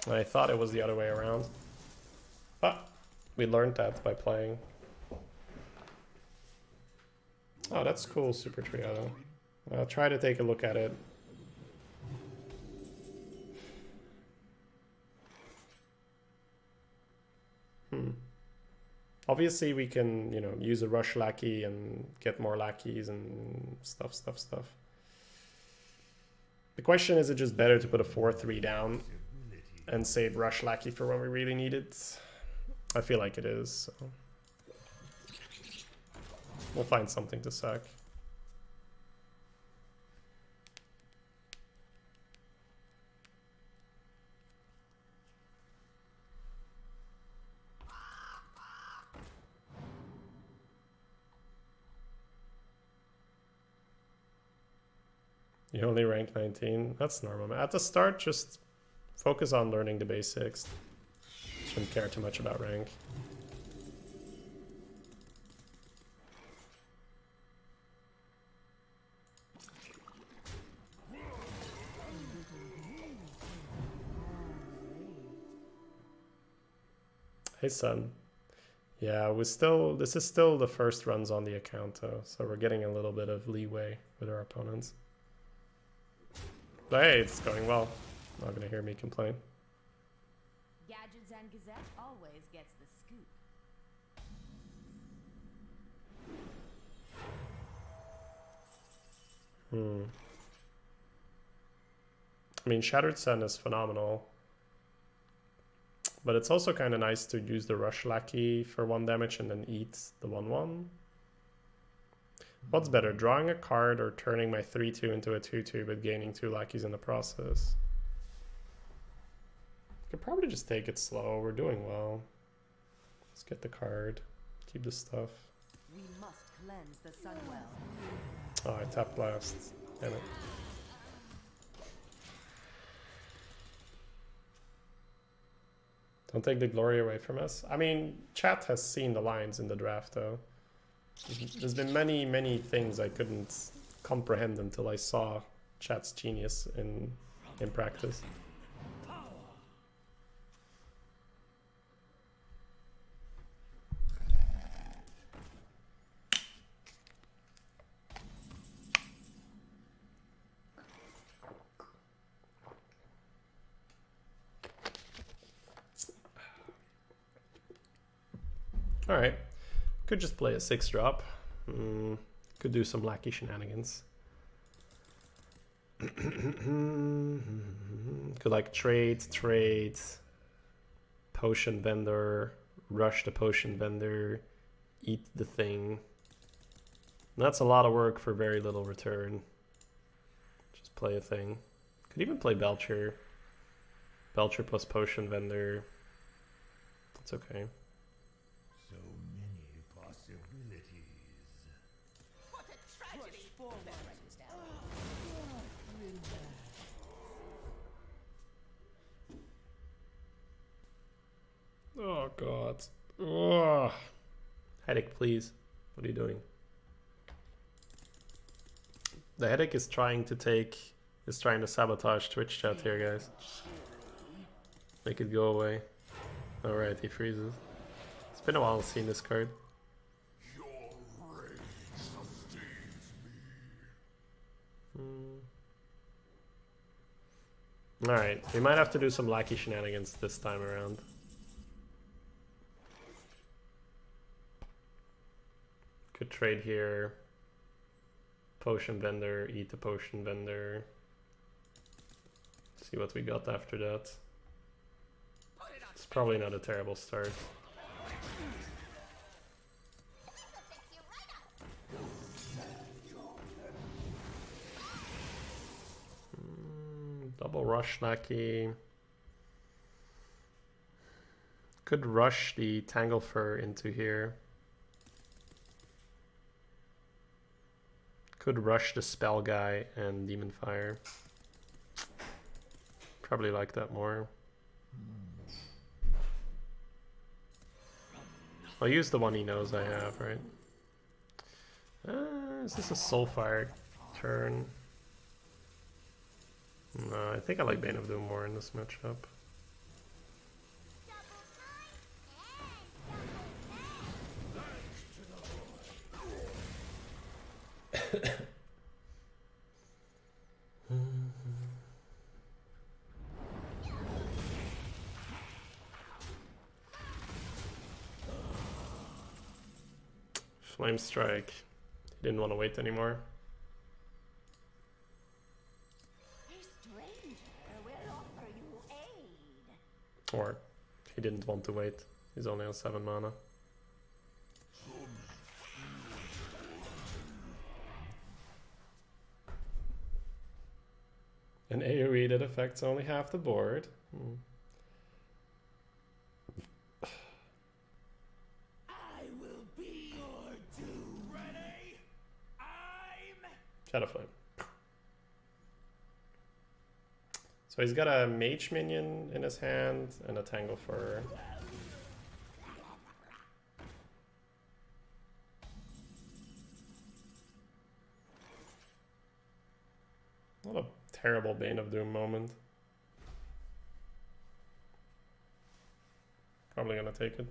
And I thought it was the other way around. But we learned that by playing. Oh, that's cool, Super Triado. I'll try to take a look at it. Obviously, we can, you know, use a rush lackey and get more lackeys and stuff. The question is it just better to put a 4/3 down and save rush lackey for when we really need it? I feel like it is. So. We'll find something to sack. You only rank 19. That's normal. At the start, just focus on learning the basics. Shouldn't care too much about rank. Hey, son. Yeah, this is still the first runs on the account, though, so we're getting a little bit of leeway with our opponents. But hey, it's going well. Not gonna hear me complain. Gadgets and Gazette always gets the scoop. I mean, Shattered Sun is phenomenal. But it's also kind of nice to use the Rush Lackey for 1 damage and then eat the 1/1. What's better, drawing a card or turning my 3/2 into a 2/2 but gaining 2 lackeys in the process? Could probably just take it slow. We're doing well. Let's get the card. Keep the stuff. We must cleanse the Sunwell. Oh, I tapped last. Damn it. Don't take the glory away from us. I mean, chat has seen the lines in the draft, though. There's been many, many things I couldn't comprehend until I saw chat's genius in practice. Alright, could just play a 6-drop. Could do some lackey shenanigans. Could like trade, potion vendor, rush the potion vendor, eat the thing. And that's a lot of work for very little return. Just play a thing. Could even play Belcher. Belcher plus potion vendor. That's okay. So many possibilities. What a tragedy! Better write this down. Oh god. Ugh. Headache, please. What are you doing? The headache is trying to sabotage Twitch chat here, guys. Make it go away. Alright, he freezes. It's been a while since seen this card. Your rage sustains me. Alright, we might have to do some lackey shenanigans this time around. Could trade here. Potion vendor, eat the potion vendor. See what we got after that. It's probably not a terrible start. Double rush lackey. Could rush the Tangle Fur into here. Could rush the Spell Guy and Demon Fire. Probably like that more. I'll use the one he knows I have, right? Is this a Soulfire turn? No, I think I like Bane of Doom more in this matchup. Flame Strike. He didn't want to wait anymore. A stranger will offer you aid. Or he didn't want to wait. He's only on 7 mana. An AoE that affects only half the board. I will be your doom. Ready? I'm Shadow Flame. So he's got a mage minion in his hand and a Tangle Fur. What a terrible Bane of Doom moment. Probably gonna take it.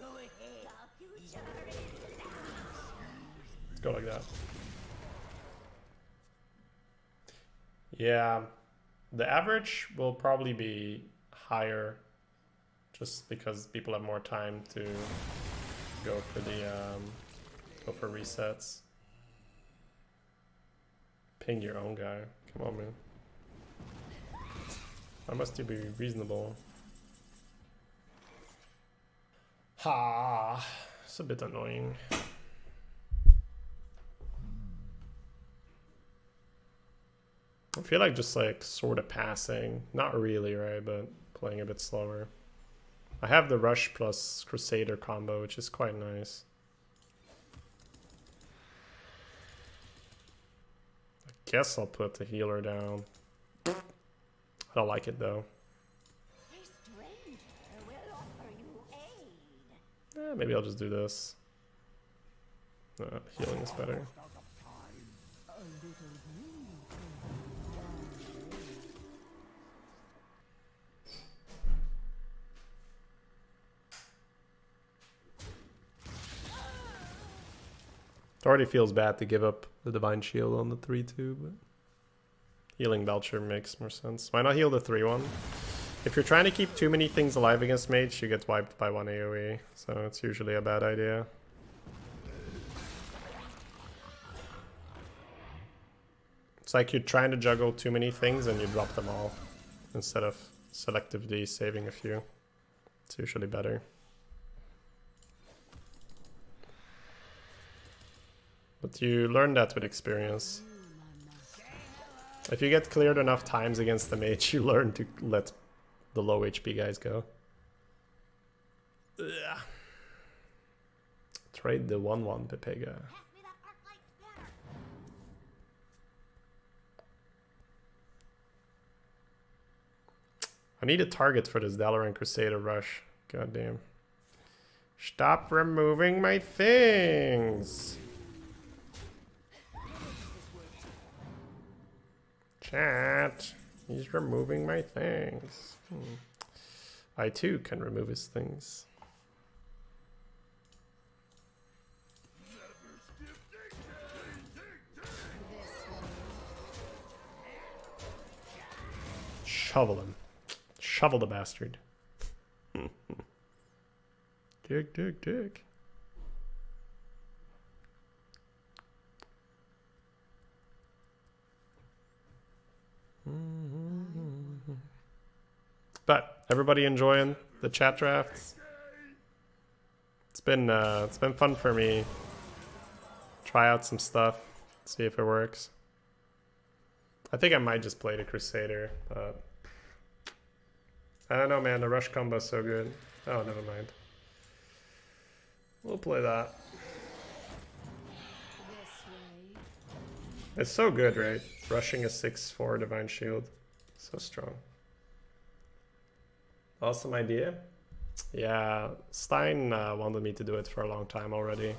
go ahead. Let's go like that. Yeah, the average will probably be higher just because people have more time to go for the resets. Ping your own guy. Come on, man. Why must you be reasonable? Ha! It's a bit annoying. I feel like just like sort of passing. Not really, right? But playing a bit slower. I have the Rush plus Crusader combo, which is quite nice. I guess I'll put the healer down. I don't like it though. A stranger will offer you aid. Maybe I'll just do this. Healing is better. It already feels bad to give up the Divine Shield on the 3-2, but healing Belcher makes more sense. Why not heal the 3-1? If you're trying to keep too many things alive against Mage, you get wiped by 1 AoE, so it's usually a bad idea. It's like you're trying to juggle too many things and you drop them all, instead of selectively saving a few. It's usually better. But you learn that with experience. If you get cleared enough times against the mage, you learn to let the low HP guys go. Ugh. Trade the 1-1 Pepega. I need a target for this Dalaran Crusader rush. God damn. Stop removing my things! Chat, he's removing my things. I too can remove his things. Shovel him. Shovel the bastard. Dig, dig, dig. But everybody enjoying the chat drafts? It's been fun for me. Try out some stuff, see if it works. I think I might just play the Crusader, but I don't know, man. The rush combo is so good. Oh, never mind. We'll play that. It's so good, right? Rushing a 6-4 Divine Shield. So strong. Awesome idea. Yeah, Stein wanted me to do it for a long time already.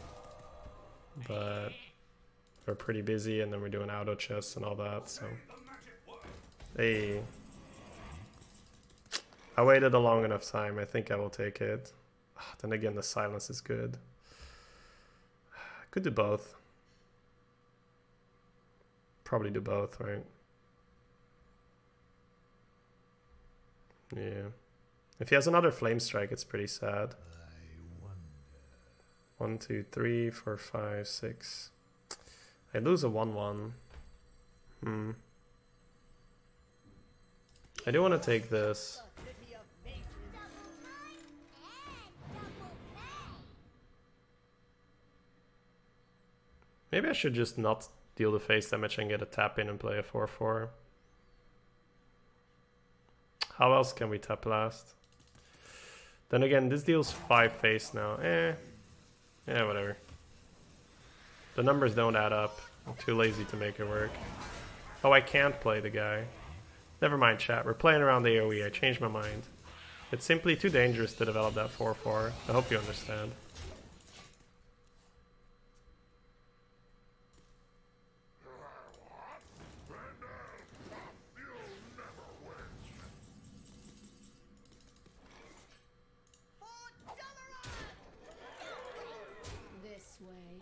But we're pretty busy and then we're doing auto chess and all that, so. Hey. I waited a long enough time. I think I will take it. Then again, the silence is good. I could do both. Probably do both, right? Yeah. If he has another Flame Strike, it's pretty sad. 1, 2, 3, 4, 5, 6. I lose a 1/1. I do want to take this. Maybe I should just not deal the face damage and get a tap in and play a 4/4. How else can we tap last? Then again, this deals 5 face now. Yeah, whatever. The numbers don't add up. I'm too lazy to make it work. Oh, I can't play the guy. Never mind, chat. We're playing around AoE. I changed my mind. It's simply too dangerous to develop that 4/4. I hope you understand. This way.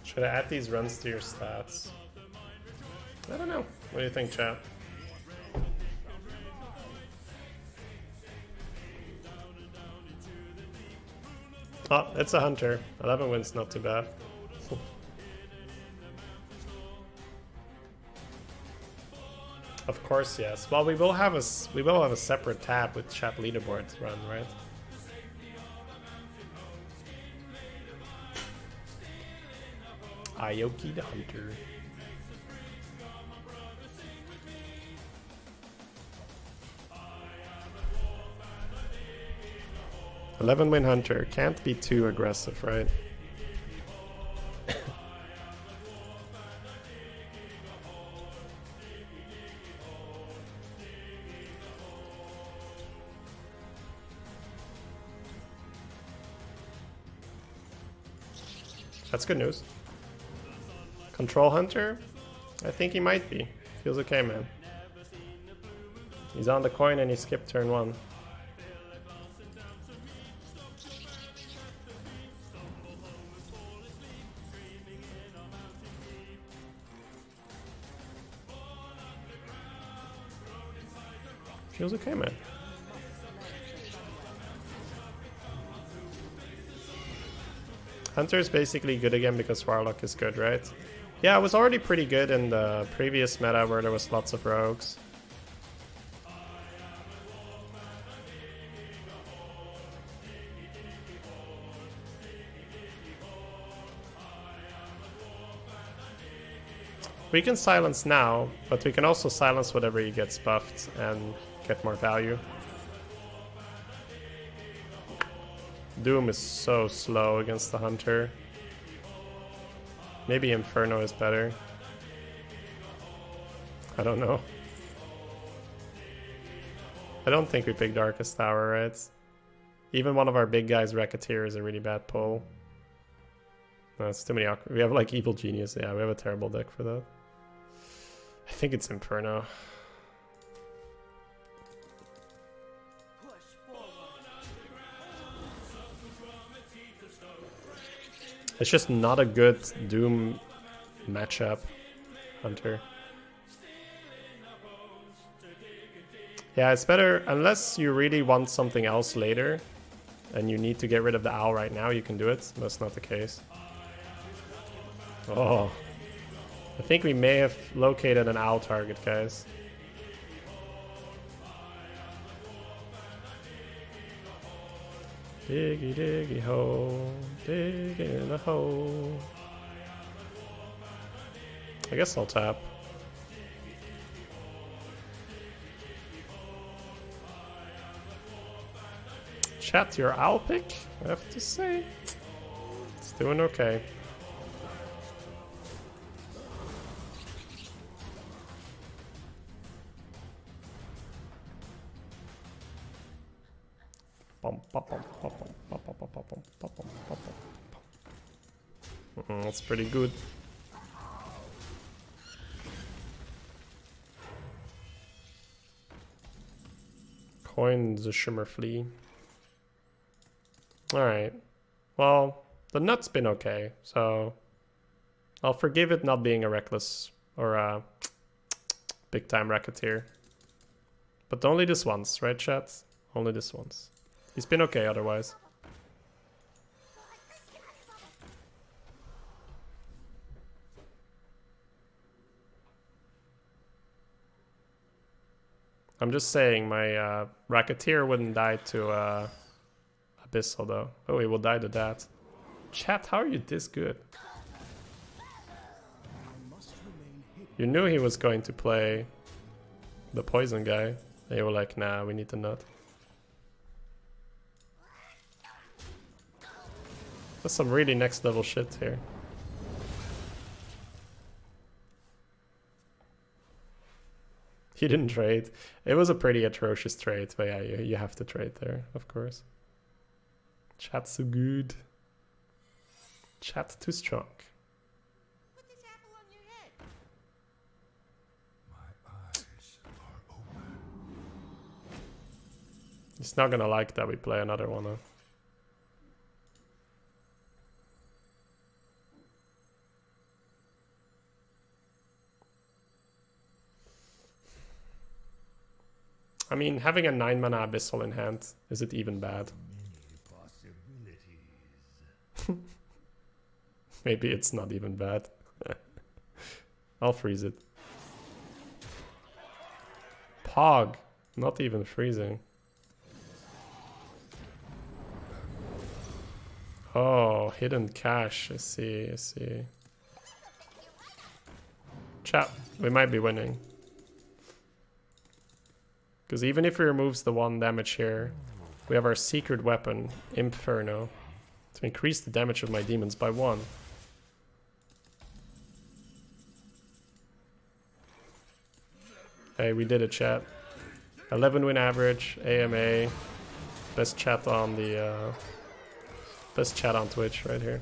Should I add these runs to your stats? I don't know. What do you think, chat? Oh, it's a hunter. 11 wins, not too bad. Of course, yes. Well, we will have a separate tab with chat leaderboards run, right? Aoki the hunter. 11-win hunter. Can't be too aggressive, right? That's good news. Control hunter? I think he might be. Feels okay, man. He's on the coin and he skipped turn 1. Feels okay, man. Hunter is basically good again because Warlock is good, right? Yeah, it was already pretty good in the previous meta where there was lots of rogues. We can silence now, but we can also silence whatever he gets buffed and get more value. Doom is so slow against the hunter. Maybe Inferno is better. I don't know. I don't think we pick Darkest Tower, right? Even one of our big guys, Racketeer, is a really bad pull. No, it's too many. We have like Evil Genius. Yeah, we have a terrible deck for that. I think it's Inferno. It's just not a good Doom matchup, Hunter. Yeah, it's better, unless you really want something else later, and you need to get rid of the owl right now, you can do it. That's not the case. Oh. I think we may have located an owl target, guys. Diggy diggy hole, dig in a hole. I guess I'll tap. Chat, your owl pick, I have to say. It's doing okay. That's pretty good. Coin the Shimmer Flea. Alright. Well, the nut's been okay, so I'll forgive it not being a reckless or a big time racketeer. But only this once, right, chat? Only this once. He's been okay otherwise. I'm just saying my racketeer wouldn't die to Abyssal though. Oh, he will die to that. Chat, how are you this good? You knew he was going to play the poison guy. They were like, nah, we need the nut. That's some really next level shit here. He didn't trade. It was a pretty atrocious trade, but yeah, you have to trade there, of course. Chat's so good. Chat too strong. Put this apple on your head. My eyes are open. He's not gonna like that we play another one, huh? I mean, having a 9 mana Abyssal in hand, is it even bad? Many possibilities. Maybe it's not even bad. I'll freeze it. Pog, not even freezing. Oh, hidden cache, I see, I see. Chat, we might be winning. Because even if he removes the 1 damage here, we have our secret weapon, Inferno, to increase the damage of my demons by 1. Hey, we did it, chat. 11 win average, AMA, best chat on the best chat on Twitch right here.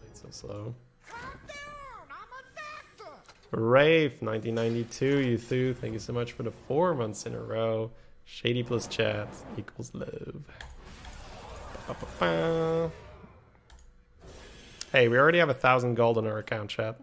It's so slow. Rafe, 1992, you threw. Thank you so much for the 4 months in a row. Shady plus chat equals love. Ba-ba-ba. Hey, we already have 1,000 gold on our account, chat.